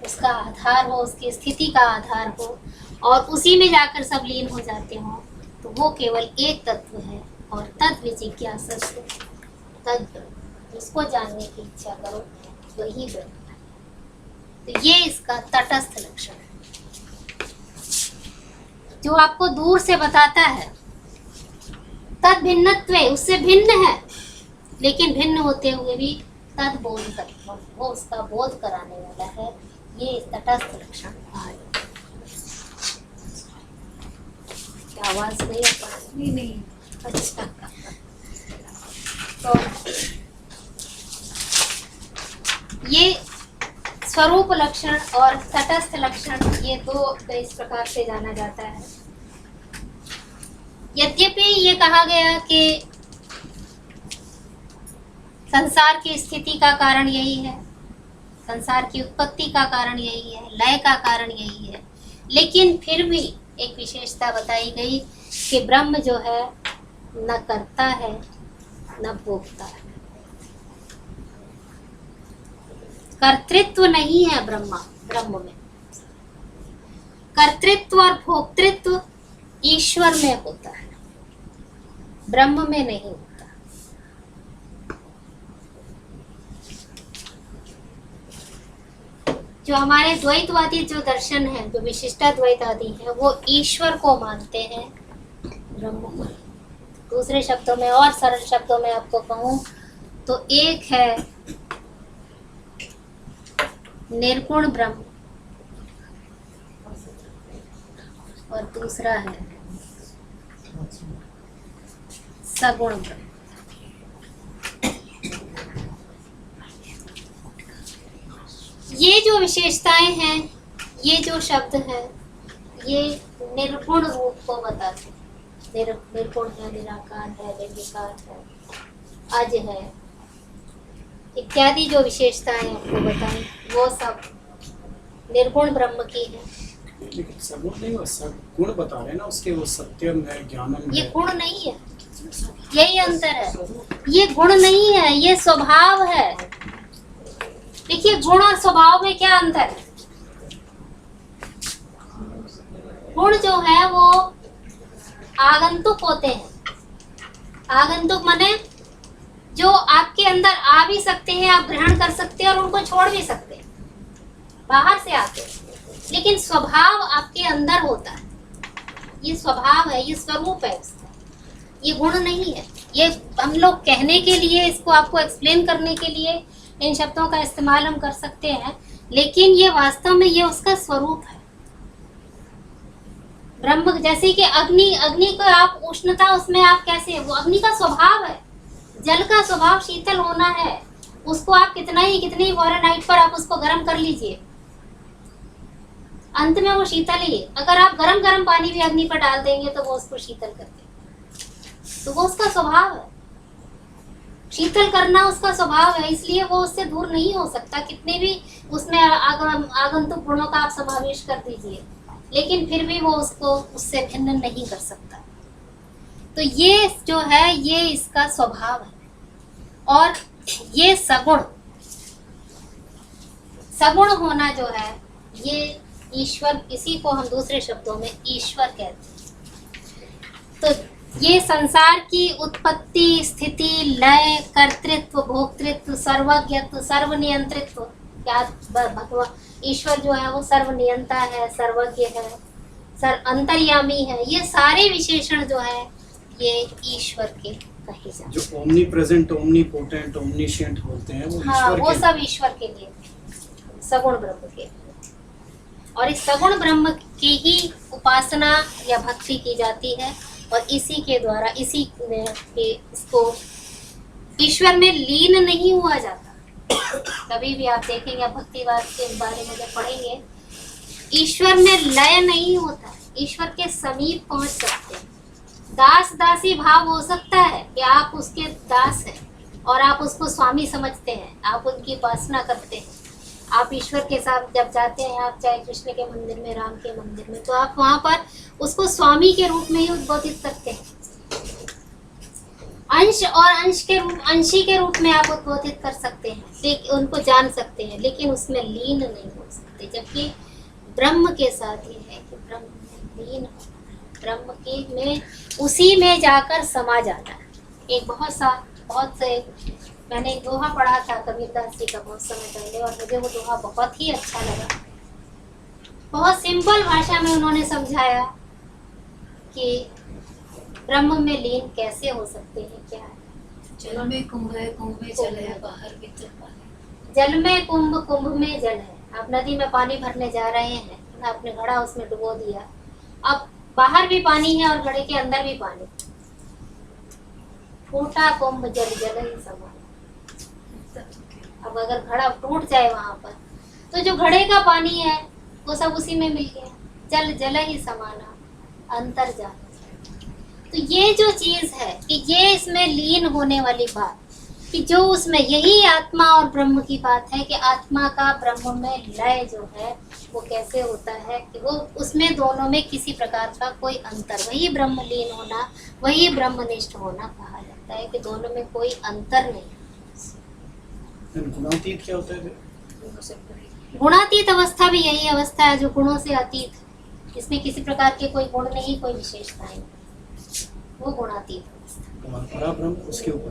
उसका आधार हो, उसकी स्थिति का आधार हो, और उसी में जाकर सब लीन हो जाते हो, तो वो केवल एक तत्व है। और तद विजिज्ञासस्य तद ब्रह्म, उसको जानने की इच्छा करो, वही ब्रह्म है। तो ये इसका तटस्थ लक्षण है, जो आपको दूर से बताता है। तद भिन्नत्वे, उससे भिन्न है, लेकिन भिन्न होते हुए भी तद बोध करता, वो उसका बोध कराने वाला है। ये तटस्थ लक्षण है। क्या आवाज नहीं आ पा रही? नहीं। अच्छा, तो ये स्वरूप लक्षण और तटस्थ लक्षण, ये दो इस प्रकार से जाना जाता है। यद्यपि ये कहा गया कि संसार की स्थिति का कारण यही है, संसार की उत्पत्ति का कारण यही है, लय का कारण यही है, लेकिन फिर भी एक विशेषता बताई गई कि ब्रह्म जो है न करता है न भोगता है। कर्तृत्व नहीं है ब्रह्म में। कर्तृत्व और भोक्तृत्व ईश्वर में होता है, ब्रह्म में नहीं होता। जो हमारे द्वैतवादी जो दर्शन है, जो विशिष्टाद्वैतवादी है, वो ईश्वर को मानते हैं, ब्रह्म को। दूसरे शब्दों में और सरल शब्दों में आपको कहूं तो एक है निर्गुण ब्रह्म और दूसरा है सगुण ब्रह्म। ये जो विशेषताएं हैं, ये जो शब्द है, ये निर्गुण रूप को बताते हैं। निर्गुण है, निराकार है, निर्विकार है, अज है, इत्यादि जो विशेषताएं आपको बताएं, वो सब निर्गुण ब्रह्म की है। लेकिन सगुण नहीं, वो सगुण बता रहे हैं ना उसके, वो सत्यम है, ज्ञानम ये है। गुण नहीं है, यही अंतर है। ये गुण नहीं है, ये स्वभाव है। देखिए, गुण और स्वभाव में क्या अंतर है? गुण जो है वो आगंतुक होते हैं। आगंतुक माने जो आपके अंदर आ भी सकते हैं, आप ग्रहण कर सकते हैं और उनको छोड़ भी सकते हैं, बाहर से आते हैं। लेकिन स्वभाव आपके अंदर होता है, ये स्वभाव है, ये स्वरूप है उसका, ये गुण नहीं है। ये हम लोग कहने के लिए, इसको आपको एक्सप्लेन करने के लिए इन शब्दों का इस्तेमाल हम कर सकते हैं, लेकिन ये वास्तव में ये उसका स्वरूप है। ब्रह्म जैसे कि अग्नि को आप उष्णता, उसमें आप कैसे, वो अग्नि का स्वभाव है। जल का स्वभाव शीतल होना है, उसको आप कितनी फ़ारेनहाइट पर आप उसको गर्म कर लीजिए, अंत में वो शीतल ही है। अगर आप गरम पानी भी अग्नि पर डाल देंगे तो वो उसको शीतल कर देगा, तो वो उसका स्वभाव है। शीतल करना उसका स्वभाव है, इसलिए वो उससे दूर नहीं हो सकता। कितने भी उसमें आगंतुक गुणों का आप समावेश कर दीजिए, लेकिन फिर भी वो उसको उससे भिन्न नहीं कर सकता। तो ये जो है ये इसका स्वभाव है। और ये सगुण होना जो है ये ईश्वर, इसी को हम दूसरे शब्दों में ईश्वर कहते हैं। तो ये संसार की उत्पत्ति, स्थिति, लय, कर्तृत्व, भोक्तृत्व, सर्वज्ञत्व, सर्वनियंत्रित्व, क्या भगवान ईश्वर जो है वो सर्वनियंता है, सर्वज्ञ है, अंतर्यामी है। ये सारे विशेषण जो है ये ईश्वर के कहे जाते हैं। जो ओमनी प्रेजेंट, ओमनी पोटेंट, ओमनीशिएंट बोलते हैं वो हाँ, ईश्वर वो के सब ईश्वर के लिए, सगुण ब्रह्म के। और इस सगुण ब्रह्म की ही उपासना या भक्ति की जाती है, और इसी के द्वारा इसी में इसको ईश्वर में लीन नहीं हुआ जाता। कभी भी आप देखेंगे, आप भक्तिवाद के बारे में जब पढ़ेंगे, ईश्वर में लय नहीं होता, ईश्वर के समीप पहुंच सकते हैं। दास दासी भाव हो सकता है कि आप उसके दास हैं और आप उसको स्वामी समझते हैं, आप उनकी उपासना करते हैं। आप ईश्वर के साथ जब जाते हैं, आप चाहे कृष्ण के मंदिर में, राम के मंदिर में, तो आप वहाँ पर उसको स्वामी के रूप में ही उद्बोधित करते हैं। अंश और अंशी के रूप में आप उद्बोधित कर सकते हैं, लेकिन उनको जान सकते हैं, लेकिन उसमें लीन नहीं हो सकते। जबकि ब्रह्म के साथ ये है कि ब्रह्म में लीन होना, ब्रह्म की में उसी में जाकर समा जाना है। एक बहुत से मैंने एक दोहा पढ़ा था कबीरदास जी का बहुत समय पहले, और मुझे वो दोहा बहुत ही अच्छा लगा। बहुत सिंपल भाषा में उन्होंने समझाया कि ब्रह्म में लीन कैसे हो सकते हैं, क्या है। जल में कुंभ है, कुंभ में जल है, बाहर भीतर पानी। जल में कुंभ, कुंभ में जल है। आप नदी में पानी भरने जा रहे हैं, आपने घड़ा उसमें डुबो दिया, अब बाहर भी पानी है और घड़े के अंदर भी पानी। फूटा कुंभ जल जल ही समा। अब अगर घड़ा टूट जाए वहां पर, तो जो घड़े का पानी है वो सब उसी में मिल गया। जल जल ही समाना, अंतर जाना। तो ये जो चीज है कि ये इसमें लीन होने वाली बात, कि जो उसमें, यही आत्मा और ब्रह्म की बात है कि आत्मा का ब्रह्म में लय जो है वो कैसे होता है कि वो उसमें दोनों में किसी प्रकार का कोई अंतर, वही ब्रह्म लीन होना, वही ब्रह्मनिष्ठ होना कहा जाता है, कि दोनों में कोई अंतर नहीं। गुणातीत क्या होता है? गुणातीत अवस्था भी यही अवस्था है जो गुणों से अतीत, इसमें किसी प्रकार के कोई गुण नहीं, कोई विशेषताएं नहीं, वो गुणातीत अवस्था। और परब्रह्म उसके ऊपर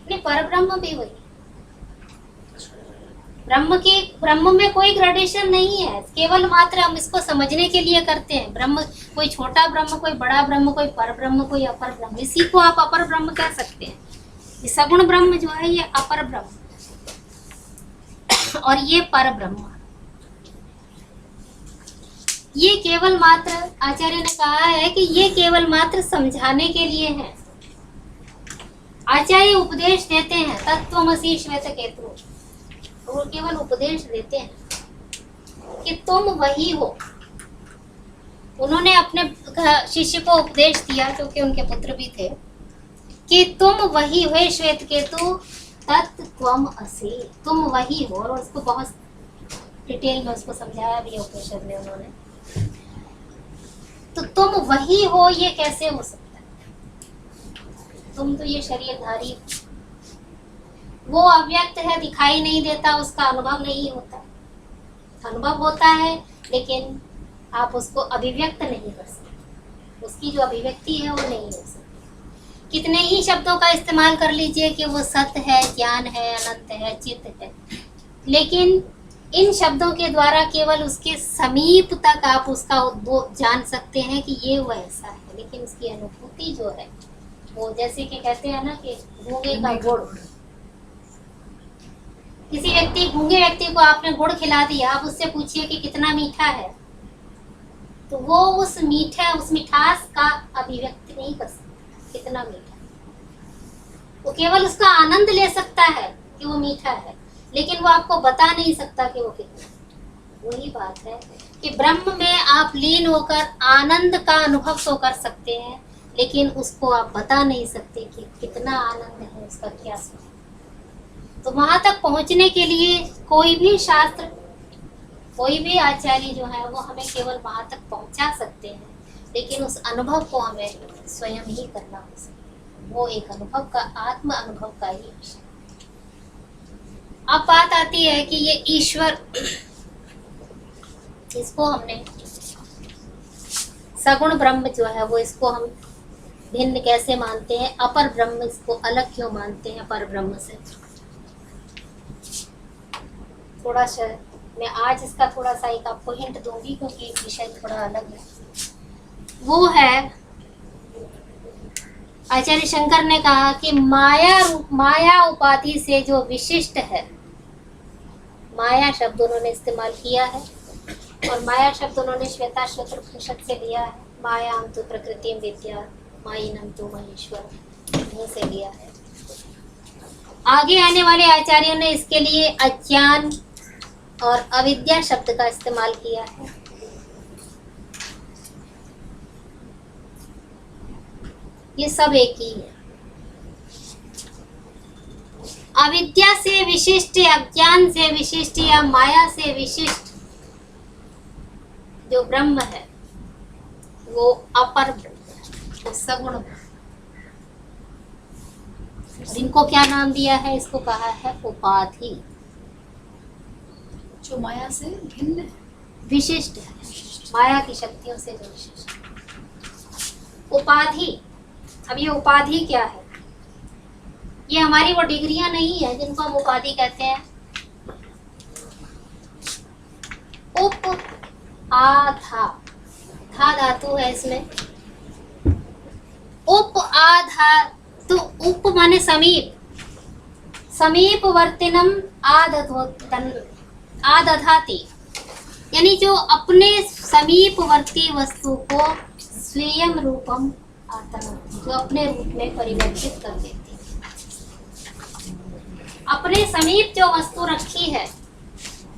नहीं, परब्रह्म भी वही। ब्रह्म में कोई ग्रेडेशन नहीं है, केवल मात्र हम इसको समझने के लिए करते हैं। ब्रह्म, कोई छोटा ब्रह्म, कोई बड़ा ब्रह्म, कोई पर ब्रह्म, कोई अपर ब्रह्म, इसी को आप अपर ब्रह्म कह सकते हैं। ये सगुण ब्रह्म जो है ये अपर ब्रह्म और ये पर ब्रह्म। ये केवल मात्र, आचार्य ने कहा है कि ये केवल मात्र समझाने के लिए है। आचार्य उपदेश देते हैं, तत्त्वमसि श्वेत केतु, वो केवल उपदेश देते हैं कि तुम वही हो। उन्होंने अपने शिष्य को उपदेश दिया, क्योंकि उनके पुत्र भी थे, कि तुम वही हो श्वेत केतु, तत्त्वमसि, तुम वही हो। और उसको बहुत डिटेल में उसको समझाया भी है उपनिषद में उन्होंने। तो तुम वही हो, ये कैसे हो सकता है? तुम तो ये शरीरधारी, वो अव्यक्त है, दिखाई नहीं देता, उसका अनुभव नहीं होता। अनुभव होता है लेकिन आप उसको अभिव्यक्त नहीं कर सकते, उसकी जो अभिव्यक्ति है वो नहीं हो सकती। कितने ही शब्दों का इस्तेमाल कर लीजिए कि वो सत्य है, ज्ञान है, अनंत है, चित्त है, लेकिन इन शब्दों के द्वारा केवल उसके समीप तक आप उसका वो जान सकते हैं कि ये वो ऐसा है, लेकिन उसकी अनुभूति जो है वो, जैसे कि कहते हैं ना कि गूंगे का गुड़। किसी गूंगे व्यक्ति को आपने गुड़ खिला दिया, आप उससे पूछिए कि कितना मीठा है, तो वो उस मिठास का अभिव्यक्ति नहीं कर सकता कितना मीठा। वो केवल उसका आनंद ले सकता है कि वो मीठा है, लेकिन वो आपको बता नहीं सकता कि वो कितना। वही बात है कि ब्रह्म में आप लीन होकर आनंद का अनुभव तो कर सकते हैं, लेकिन उसको आप बता नहीं सकते कि कितना आनंद है, उसका क्या स्वरूप। तो वहां तक पहुंचने के लिए कोई भी शास्त्र, कोई भी आचार्य जो है वो हमें केवल वहां तक पहुंचा सकते हैं, लेकिन उस अनुभव को हमें स्वयं ही करना हो सकता। वो एक अनुभव का, आत्म अनुभव का ही विषय। अब बात आती है कि ये ईश्वर, इसको हमने सगुण ब्रह्म जो है वो, इसको हम भिन्न कैसे मानते हैं, अपर ब्रह्म, इसको अलग क्यों मानते हैं पर ब्रह्म से। थोड़ा सा मैं आज इसका थोड़ा सा एक आपको हिंट दूंगी, क्योंकि एक विषय थोड़ा अलग है। वो है, आचार्य शंकर ने कहा कि माया उपाधि से जो विशिष्ट है, माया शब्द उन्होंने इस्तेमाल किया है, और माया शब्द उन्होंने श्वेताश्वतर उपनिषद से लिया है। मायां तु प्रकृतिं विद्या मायिनं तु महेश्वर, यहीं से लिया है। आगे आने वाले आचार्यों ने इसके लिए अज्ञान और अविद्या शब्द का इस्तेमाल किया है। ये सब एक ही है। अविद्या से विशिष्ट, अज्ञान से विशिष्ट या माया से विशिष्ट जो ब्रह्म है वो अपर ब्रह्म है, वो सगुण ब्रह्म। इनको क्या नाम दिया है? इसको कहा है उपाधि। जो माया से भिन्न है, विशिष्ट है, माया की शक्तियों से जो विशिष्ट उपाधि। अब ये उपाधि क्या है? ये हमारी वो डिग्रियां नहीं है जिनको हम उपाधि कहते हैं। उप आधा, था धातु है इसमें। उप आधा, तो उप माने समीप, समीप वर्तिनम आदधाति, यानी जो अपने समीपवर्ती वस्तु को स्वयं रूपम आत्मन, जो अपने रूप में परिवर्तित कर देती है। अपने समीप जो वस्तु रखी है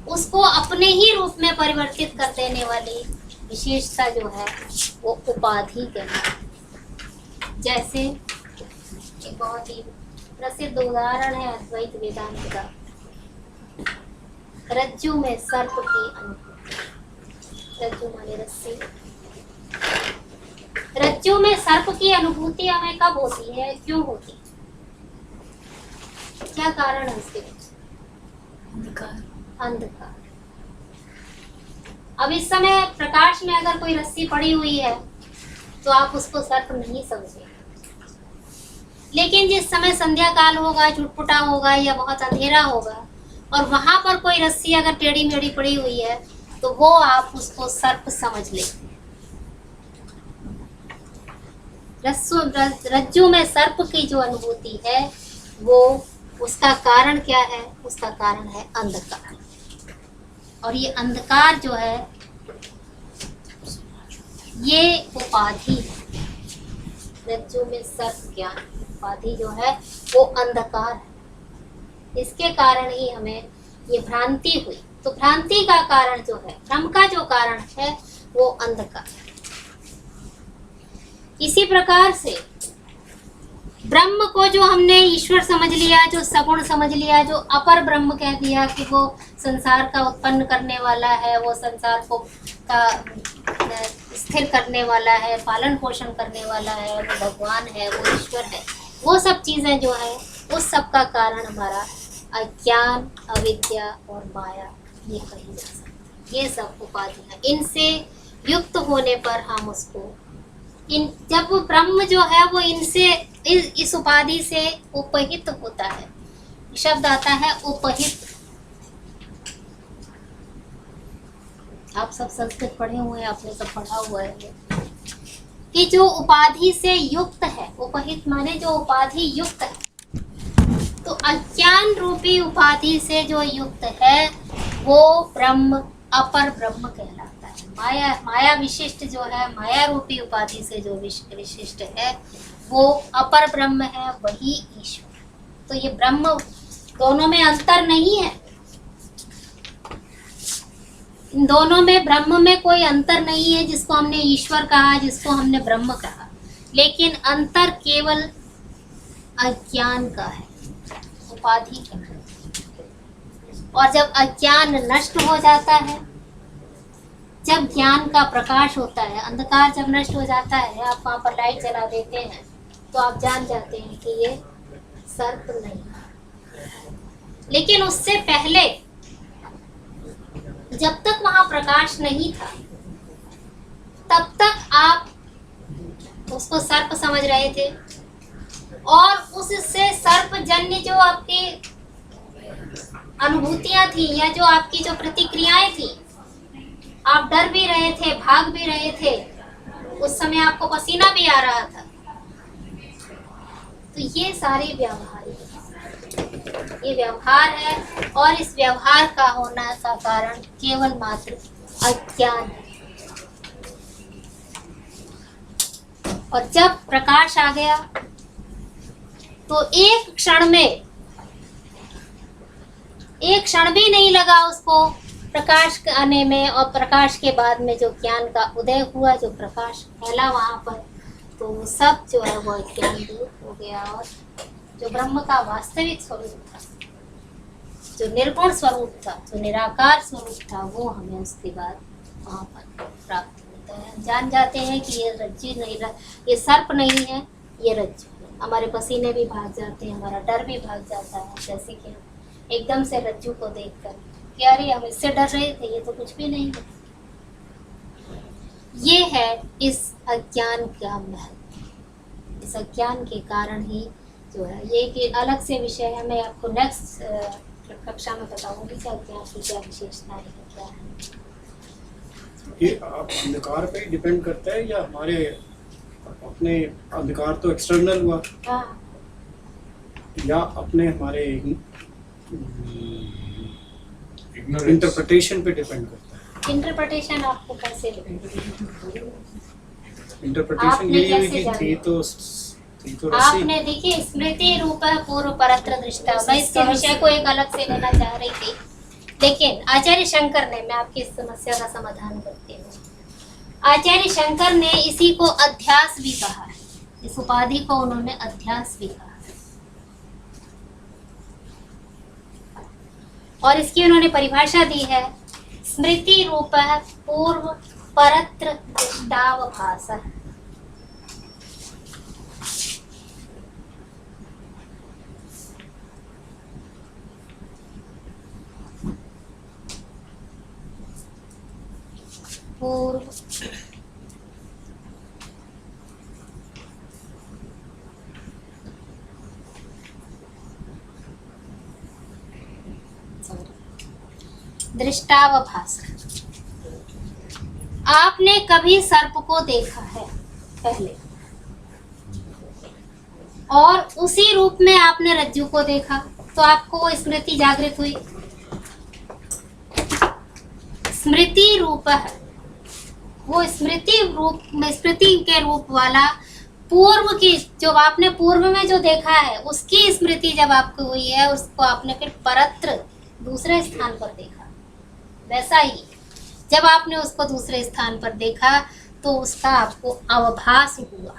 उसको अपने ही रूप में परिवर्तित कर देने वाली विशेषता जो है वो उपाधि कहलाती। जैसे एक बहुत ही प्रसिद्ध उदाहरण है अद्वैत वेदांत का, रज्जु में सर्प की अनुभूति। रज्जु माने रस्सी। रज्जु में सर्प की अनुभूति हमें कब होती है, क्यों होती है, क्या कारण है इसके पीछे? अंधकार। अब इस समय प्रकाश में अगर कोई रस्सी पड़ी हुई है तो आप उसको सर्प नहीं समझेंगे, लेकिन जिस समय संध्या काल होगा, चुटपुटा होगा या बहुत अंधेरा होगा और वहां पर कोई रस्सी अगर टेढ़ी मेढ़ी पड़ी हुई है तो वो आप उसको सर्प समझ लेंगे। रज्जु में सर्प की जो अनुभूति है वो, उसका कारण क्या है? उसका कारण है अंधकार। और ये अंधकार जो है ये उपाधि है। रज्जु में सर्प ज्ञान, उपाधि जो है वो अंधकार है। इसके कारण ही हमें ये भ्रांति हुई। तो भ्रांति का कारण जो है, भ्रम का जो कारण है वो अंधकार। इसी प्रकार से ब्रह्म को जो हमने ईश्वर समझ लिया, जो सगुण समझ लिया, जो अपर ब्रह्म कह दिया कि वो संसार का उत्पन्न करने वाला है, वो संसार को का स्थिर करने वाला है, पालन पोषण करने वाला है, वो भगवान है, वो ईश्वर है, वो सब चीज़ें जो है उस सब का कारण हमारा अज्ञान, अविद्या और माया, ये कही जा सकती है। ये सब उपाधि है। इनसे युक्त होने पर हम उसको, जब वो ब्रह्म जो है वो इनसे, इस उपाधि से उपहित होता है। शब्द आता है उपहित। आप सब संस्कृत पढ़े हुए हैं, आपने सब पढ़ा हुआ है कि जो उपाधि से युक्त है, उपहित माने जो उपाधि युक्त है, तो अज्ञान रूपी उपाधि से जो युक्त है वो ब्रह्म, अपर ब्रह्म कहलाता है। माया विशिष्ट जो है, माया रूपी उपाधि से जो विशिष्ट है वो अपर ब्रह्म है, वही ईश्वर। तो ये ब्रह्म, दोनों में अंतर नहीं है, इन दोनों में, ब्रह्म में कोई अंतर नहीं है जिसको हमने ईश्वर कहा, जिसको हमने ब्रह्म कहा, लेकिन अंतर केवल अज्ञान का है, उपाधि का है। और जब अज्ञान नष्ट हो जाता है, जब ज्ञान का प्रकाश होता है, अंधकार जब नष्ट हो जाता है, आप वहां पर लाइट जला देते हैं तो आप जान जाते हैं कि ये सर्प नहीं है। लेकिन उससे पहले जब तक वहां प्रकाश नहीं था तब तक आप उसको सर्प समझ रहे थे, और उससे सर्पजन्य जो आपकी अनुभूतियां थी या जो आपकी जो प्रतिक्रियाएं थी, आप डर भी रहे थे, भाग भी रहे थे, उस समय आपको पसीना भी आ रहा था। तो ये सारे व्यवहार है, ये व्यवहार है, और इस व्यवहार का होना का कारण केवल मात्र अज्ञान है। और जब प्रकाश आ गया तो एक क्षण भी नहीं लगा उसको प्रकाश आने में, और प्रकाश के बाद में जो ज्ञान का उदय हुआ, जो प्रकाश फैला वहां पर, तो वो सब जो है वो ज्ञान दूर हो गया, और जो ब्रह्म का वास्तविक स्वरूप था, जो निर्गुण स्वरूप था, जो निराकार स्वरूप था, वो हमें उसके बाद वहां पर प्राप्त होता है। जान जाते हैं कि ये रज्जु नहीं, ये सर्प नहीं है, ये रज्जु है। हमारे पसीने भी भाग जाते हैं, हमारा डर भी भाग जाता है, जैसे कि एकदम से रज्जु को देखकर कि अरे हम इससे डर रहे थे, ये तो कुछ भी नहीं है। ये है इस अज्ञान का महत्व। इस अज्ञान के कारण ही जो है ये कि अलग से विषय है, मैं आपको नेक्स्ट कक्षा में बताऊंगी कि अज्ञान की क्या विशेषताएं है, क्या है। ये आप अंधकार पे ही डिपेंड करता है या हमारे अपने अंधकार तो एक्सटर्नल हुआ, हाँ, या अपने हमारे इंटरप्रिटेशन पे डिपेंड करता है? इंटरप्रिटेशन आपको कैसे इंटरप्रिटेशन आपने यही हुई कैसे कि जाना? थी तो रस्सी। आपने देखिए स्मृति रूप पूर्व परत्र दृष्टा, मैं इसके विषय को एक अलग से लेना चाह रही थी, लेकिन आचार्य शंकर ने, मैं आपकी इस समस्या का समाधान करती हूँ, आचार्य शंकर ने इसी को अध्यास भी कहा है, इस उपाधि को उन्होंने अध्यास भी कहा है, और इसकी उन्होंने परिभाषा दी है, स्मृति रूप पूर्व परत्र दृष्टावभास। पूर्व दृष्टावभास। आपने कभी सर्प को देखा है पहले, और उसी रूप में आपने रज्जु को देखा, तो आपको वो स्मृति जागृत हुई। स्मृति रूप है वो, स्मृति रूप में, स्मृति के रूप वाला पूर्व की, जो आपने पूर्व में जो देखा है उसकी स्मृति जब आपको हुई है, उसको आपने फिर परत्र दूसरे स्थान पर देखा। वैसा ही जब आपने उसको दूसरे स्थान पर देखा तो उसका आपको आभास हुआ,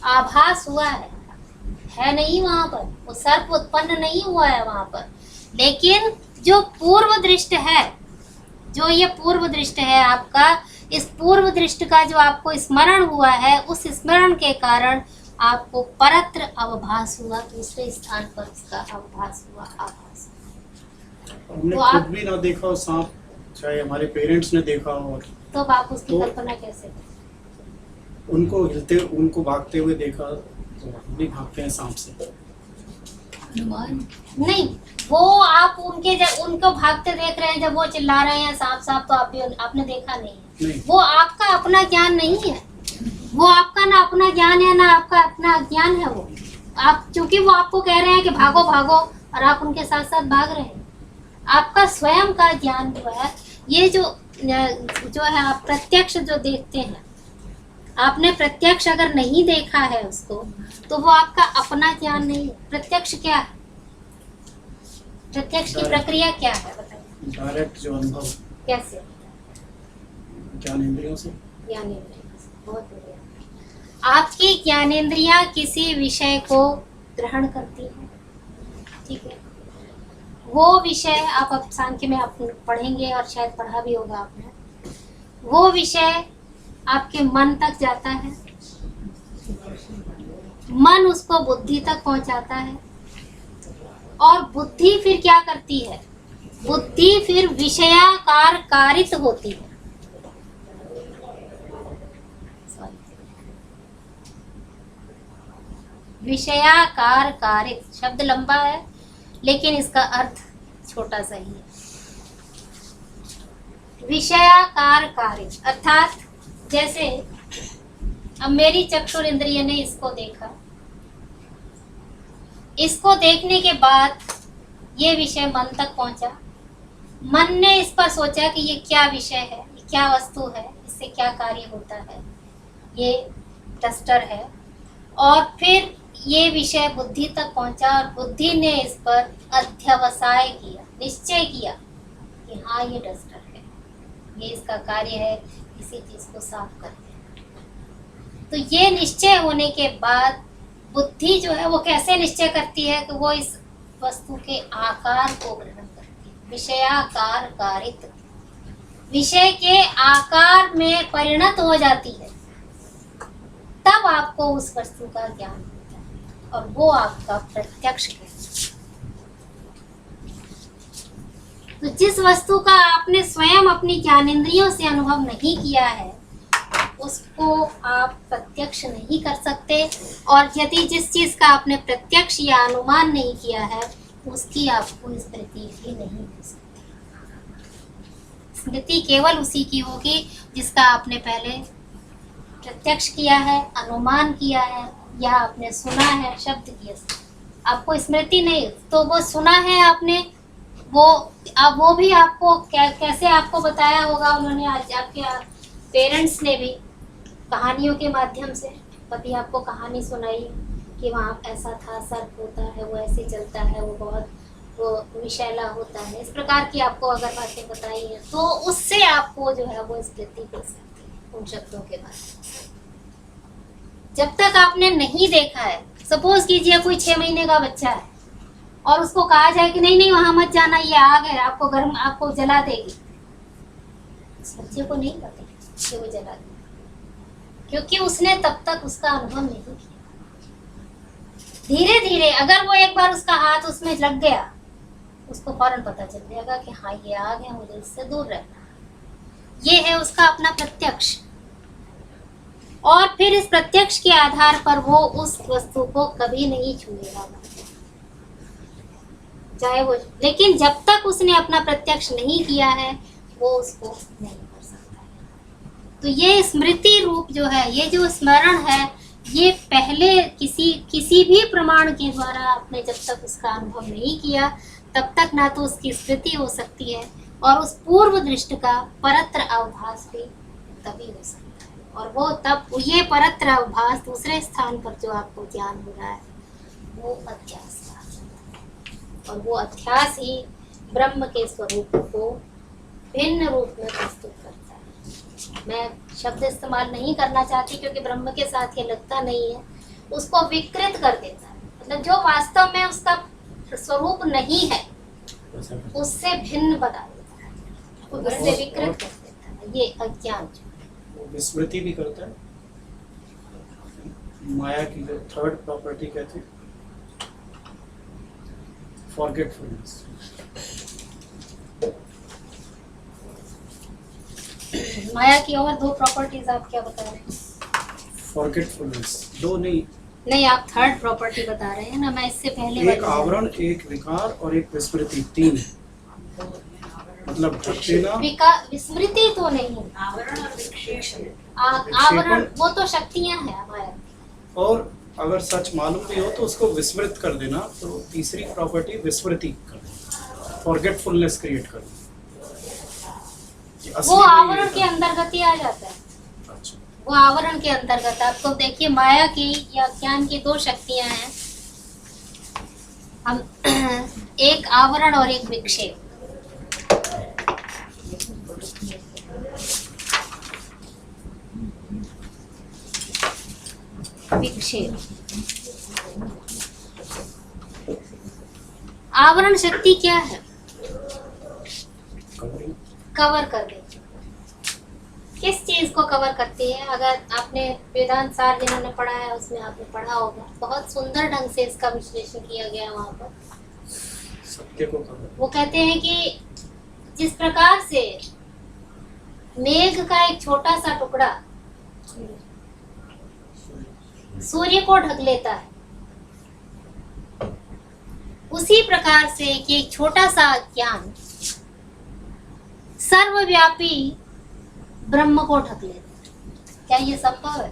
आभास हुआ है नहीं वहां पर, वो सर्प उत्पन्न नहीं हुआ है वहां पर, लेकिन जो पूर्व दृष्ट है, जो ये पूर्व दृष्ट है आपका, इस पूर्व दृष्ट का जो आपको स्मरण हुआ है, उस स्मरण के कारण आपको परत्र अवभास हुआ, दूसरे स्थान पर उसका अवभास हुआ, आभास। हमने तो खुद आप भी ना देखा हो सांप, चाहे हमारे पेरेंट्स ने देखा हो, तो आप उसकी तो कल्पना कैसे करें? उनको हिलते, उनको भागते हुए देखा, तो हम नहीं भागते हैं सांप से। अनुमान नहीं, वो आप उनके जब उनको भागते देख रहे हैं, जब वो चिल्ला रहे हैं सांप सांप, तो आप भी आपने देखा नहीं है। नहीं, वो आपका अपना ज्ञान नहीं है, वो आपका ना अपना ज्ञान है ना आपका अपना ज्ञान है। वो आप, चूंकि वो आपको कह रहे हैं कि भागो भागो, और आप उनके साथ साथ भाग रहे हैं, आपका स्वयं का ज्ञान जो है, ये जो है आप प्रत्यक्ष जो देखते हैं, आपने प्रत्यक्ष अगर नहीं देखा है उसको, तो वो आपका अपना ज्ञान नहीं है। प्रत्यक्ष क्या है? प्रत्यक्ष की प्रक्रिया क्या है बताइए? डायरेक्ट जो अनुभव कैसे? ज्ञानेंद्रियों से। ज्ञानेंद्रिय से। बहुत बढ़िया। आपकी ज्ञानेंद्रियां किसी विषय को ग्रहण करती हैं, ठीक है, वो विषय आप अब सांख्य में आप पढ़ेंगे और शायद पढ़ा भी होगा आपने, वो विषय आपके मन तक जाता है, मन उसको बुद्धि तक पहुंचाता है, और बुद्धि फिर क्या करती है, बुद्धि फिर विषयाकार कारित होती है। विषयाकार कारित शब्द लंबा है लेकिन इसका अर्थ छोटा सा ही है। विषयाकार कारित अर्थात जैसे अब मेरी चक्षुर इंद्रिय ने इसको देखा, इसको देखने के बाद ये विषय मन तक पहुंचा, मन ने इस पर सोचा कि ये क्या विषय है, ये क्या वस्तु है, इससे क्या कार्य होता है, ये डस्टर है, और फिर ये विषय बुद्धि तक पहुंचा और बुद्धि ने इस पर अध्यवसाय किया, निश्चय किया कि हाँ ये डस्टर है, ये इसका कार्य है किसी चीज को साफ करना। तो ये निश्चय होने के बाद बुद्धि जो है वो कैसे निश्चय करती है कि वो इस वस्तु के आकार को ग्रहण करती है। विषयाकार कारित, विषय के आकार में परिणत हो जाती है, तब आपको उस वस्तु का ज्ञान होता है और वो आपका प्रत्यक्ष ज्ञान। तो जिस वस्तु का आपने स्वयं अपनी ज्ञानेंद्रियों से अनुभव नहीं किया है उसको आप प्रत्यक्ष नहीं कर सकते, और यदि जिस चीज का आपने प्रत्यक्ष या अनुमान नहीं किया है उसकी आपको स्मृति भी नहीं हो सकती। स्मृति केवल उसी की होगी जिसका आपने पहले प्रत्यक्ष किया है, अनुमान किया है, या आपने सुना है शब्द किया। आपको स्मृति नहीं, तो वो सुना है आपने, वो भी आपको कैसे आपको बताया होगा उन्होंने, आज आपके पेरेंट्स ने भी कहानियों के माध्यम से कभी आपको कहानी सुनाई कि वहाँ ऐसा था, सर्प होता है, वो ऐसे चलता है, वो बहुत वो विषैला होता है, इस प्रकार की आपको अगर बातें बताई हैं तो उससे आपको जो है वो स्मृति हो सकती है उन शब्दों के बाद। जब तक आपने नहीं देखा है, सपोज कीजिए कोई 6 महीने का बच्चा है और उसको कहा जाए कि नहीं नहीं वहां मत जाना, ये आग है, आपको गर्म, आपको जला देगी, उस बच्चे को नहीं पता कि वो जला देगी, क्योंकि उसने तब तक उसका अनुभव नहीं किया। धीरे धीरे अगर वो एक बार उसका हाथ उसमें लग गया, उसको फौरन पता चल जाएगा कि हाँ ये आग है, मुझे इससे दूर रहना है। ये है उसका अपना प्रत्यक्ष, और फिर इस प्रत्यक्ष के आधार पर वो उस वस्तु को कभी नहीं छूएगा, चाहे वो, लेकिन जब तक उसने अपना प्रत्यक्ष नहीं किया है वो उसको नहीं कर सकता है। तो ये स्मृति रूप जो है, ये जो स्मरण है, ये पहले किसी भी प्रमाण के द्वारा आपने जब तक उसका अनुभव नहीं किया तब तक ना तो उसकी स्मृति हो सकती है, और उस पूर्व दृष्टि का परत्र अवभास भी तभी हो सकता है। और वो तब ये परत्र अवभास दूसरे स्थान पर जो आपको ज्ञान हो रहा है वो अध्यास का, और वो अध्यास ही ब्रह्म के स्वरूप को भिन्न रूप में प्रस्तुत करता है। मैं शब्द इस्तेमाल नहीं करना चाहती क्योंकि ब्रह्म के साथ ये लगता नहीं है, उसको विकृत कर देता है, मतलब जो वास्तव में उसका स्वरूप नहीं है उससे भिन्न बता देता है, उससे विकृत कर देता है, ये अज्ञान। विस्मृति भी करता है, माया की जो थर्ड प्रॉपर्टी कहते हैं फॉरगेटफुलनेस। माया की और 2 प्रॉपर्टीज आप क्या बता रहे हैं? फॉरगेटफुलनेस, 2 नहीं, आप थर्ड प्रॉपर्टी बता रहे हैं ना, मैं इससे पहले एक आवरण, एक विकार और एक विस्मृति, 3। मतलब विस्मृति तो नहीं, आवरण और विक्षेपण, आवरण वो तो शक्तियां हैं हमारे, और अगर सच मालूम भी हो तो उसको विस्मृत कर देना, तो तीसरी प्रॉपर्टी विस्मृति कर देना, फॉरगेटफुलनेस क्रिएट कर देना। वो आवरण के अंतर्गत ही आ जाता है। अच्छा। वो आवरण के अंतर्गत, आपको देखिए माया की या ज्ञान की 2 शक्तियां हैं, हम एक आवरण और एक विक्षेप। विक्षेप आवरण शक्ति क्या है? कवरिंग। कवर कर देती है। किस चीज को कवर करती है? अगर आपने वेदांत सार जिन्होंने पढ़ा है उसमें आपने पढ़ा होगा, बहुत सुंदर ढंग से इसका विश्लेषण किया गया है वहां पर। सत्य को कवर। वो कहते हैं कि जिस प्रकार से मेघ का एक छोटा सा टुकड़ा सूर्य को ढक लेता है, उसी प्रकार से कि एक छोटा सा ज्ञान सर्वव्यापी ब्रह्म को ढक लेता है। क्या ये संभव है?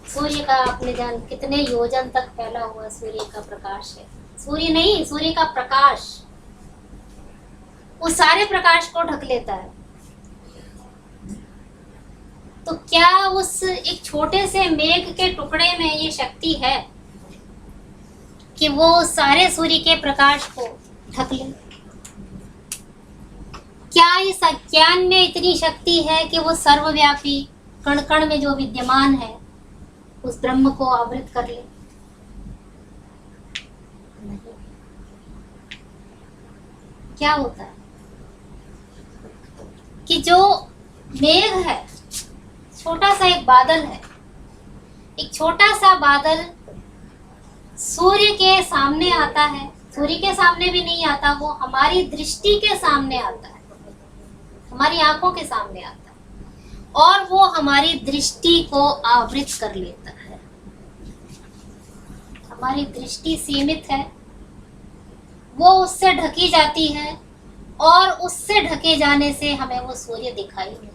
सूर्य का आपने जान कितने योजन तक फैला हुआ सूर्य का प्रकाश है। सूर्य नहीं, सूर्य का प्रकाश उस सारे प्रकाश को ढक लेता है। तो क्या उस एक छोटे से मेघ के टुकड़े में ये शक्ति है कि वो सारे सूर्य के प्रकाश को ढक ले? क्या इस अज्ञान में इतनी शक्ति है कि वो सर्वव्यापी कण कण में जो विद्यमान है उस ब्रह्म को आवृत कर ले? नहीं। क्या होता है कि जो मेघ है, छोटा सा एक बादल है, एक छोटा सा बादल सूर्य के सामने आता है, सूर्य के सामने भी नहीं आता, वो हमारी दृष्टि के सामने आता है, हमारी आंखों के सामने आता है और वो हमारी दृष्टि को आवृत कर लेता है। हमारी दृष्टि सीमित है, वो उससे ढकी जाती है और उससे ढके जाने से हमें वो सूर्य दिखाई नहीं देता।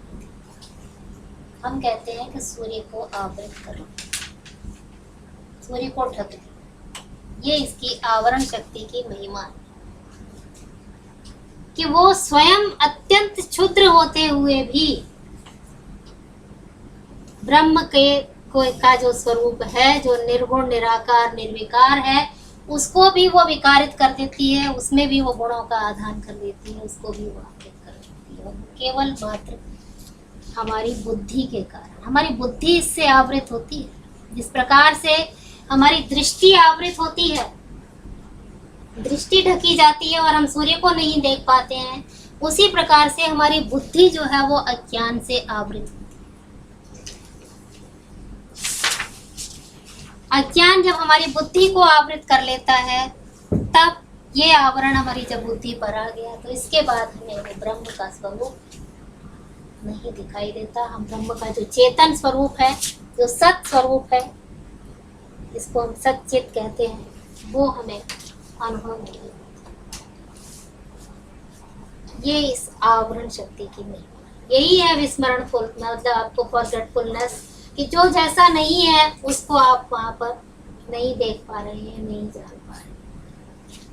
हम कहते हैं कि सूर्य को आवृत करो, सूर्य को ढक दो। ये इसकी आवरण शक्ति की महिमा है कि वो स्वयं अत्यंत क्षुद्र होते हुए भी ब्रह्म का जो स्वरूप है, जो निर्गुण निराकार निर्विकार है, उसको भी वो विकारित कर देती है, उसमें भी वो गुणों का आधान कर देती है, उसको भी वो आवृत कर देती है। केवल मात्र हमारी बुद्धि के कारण, हमारी बुद्धि इससे आवृत होती है। जिस प्रकार से हमारी दृष्टि आवृत होती है, दृष्टि ढकी जाती है और हम सूर्य को नहीं देख पाते हैं, उसी प्रकार से हमारी बुद्धि जो है वो अज्ञान से आवृत होती है। अज्ञान जब हमारी बुद्धि को आवृत कर लेता है, तब ये आवरण हमारी जब बुद्धि पर आ गया तो इसके बाद हमें वो ब्रह्म का स्वरूप नहीं दिखाई देता। हम ब्रह्म का जो चेतन स्वरूप है, जो सत स्वरूप है, जिसको हम सच्चित कहते हैं, वो हमें अनुभव नहीं होता। ये इस आवरण शक्ति की महिमा, यही है विस्मरणफुल, मतलब आपको फॉरगेटफुलनेस, कि जो जैसा नहीं है उसको आप वहां पर नहीं देख पा रहे हैं, नहीं जान पा रहे हैं।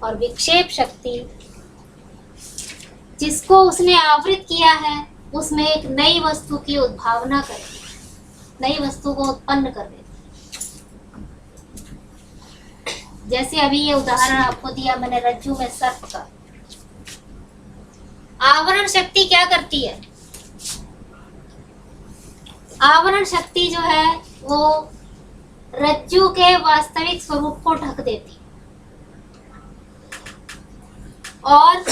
और विक्षेप शक्ति जिसको उसने आवृत किया है, उसमें एक नई वस्तु की उद्भावना करती है, नई वस्तु को उत्पन्न कर देती है। जैसे अभी ये उदाहरण आपको दिया मैंने रज्जु में सर्प का। आवरण शक्ति क्या करती है? आवरण शक्ति जो है वो रज्जु के वास्तविक स्वरूप को ढक देती और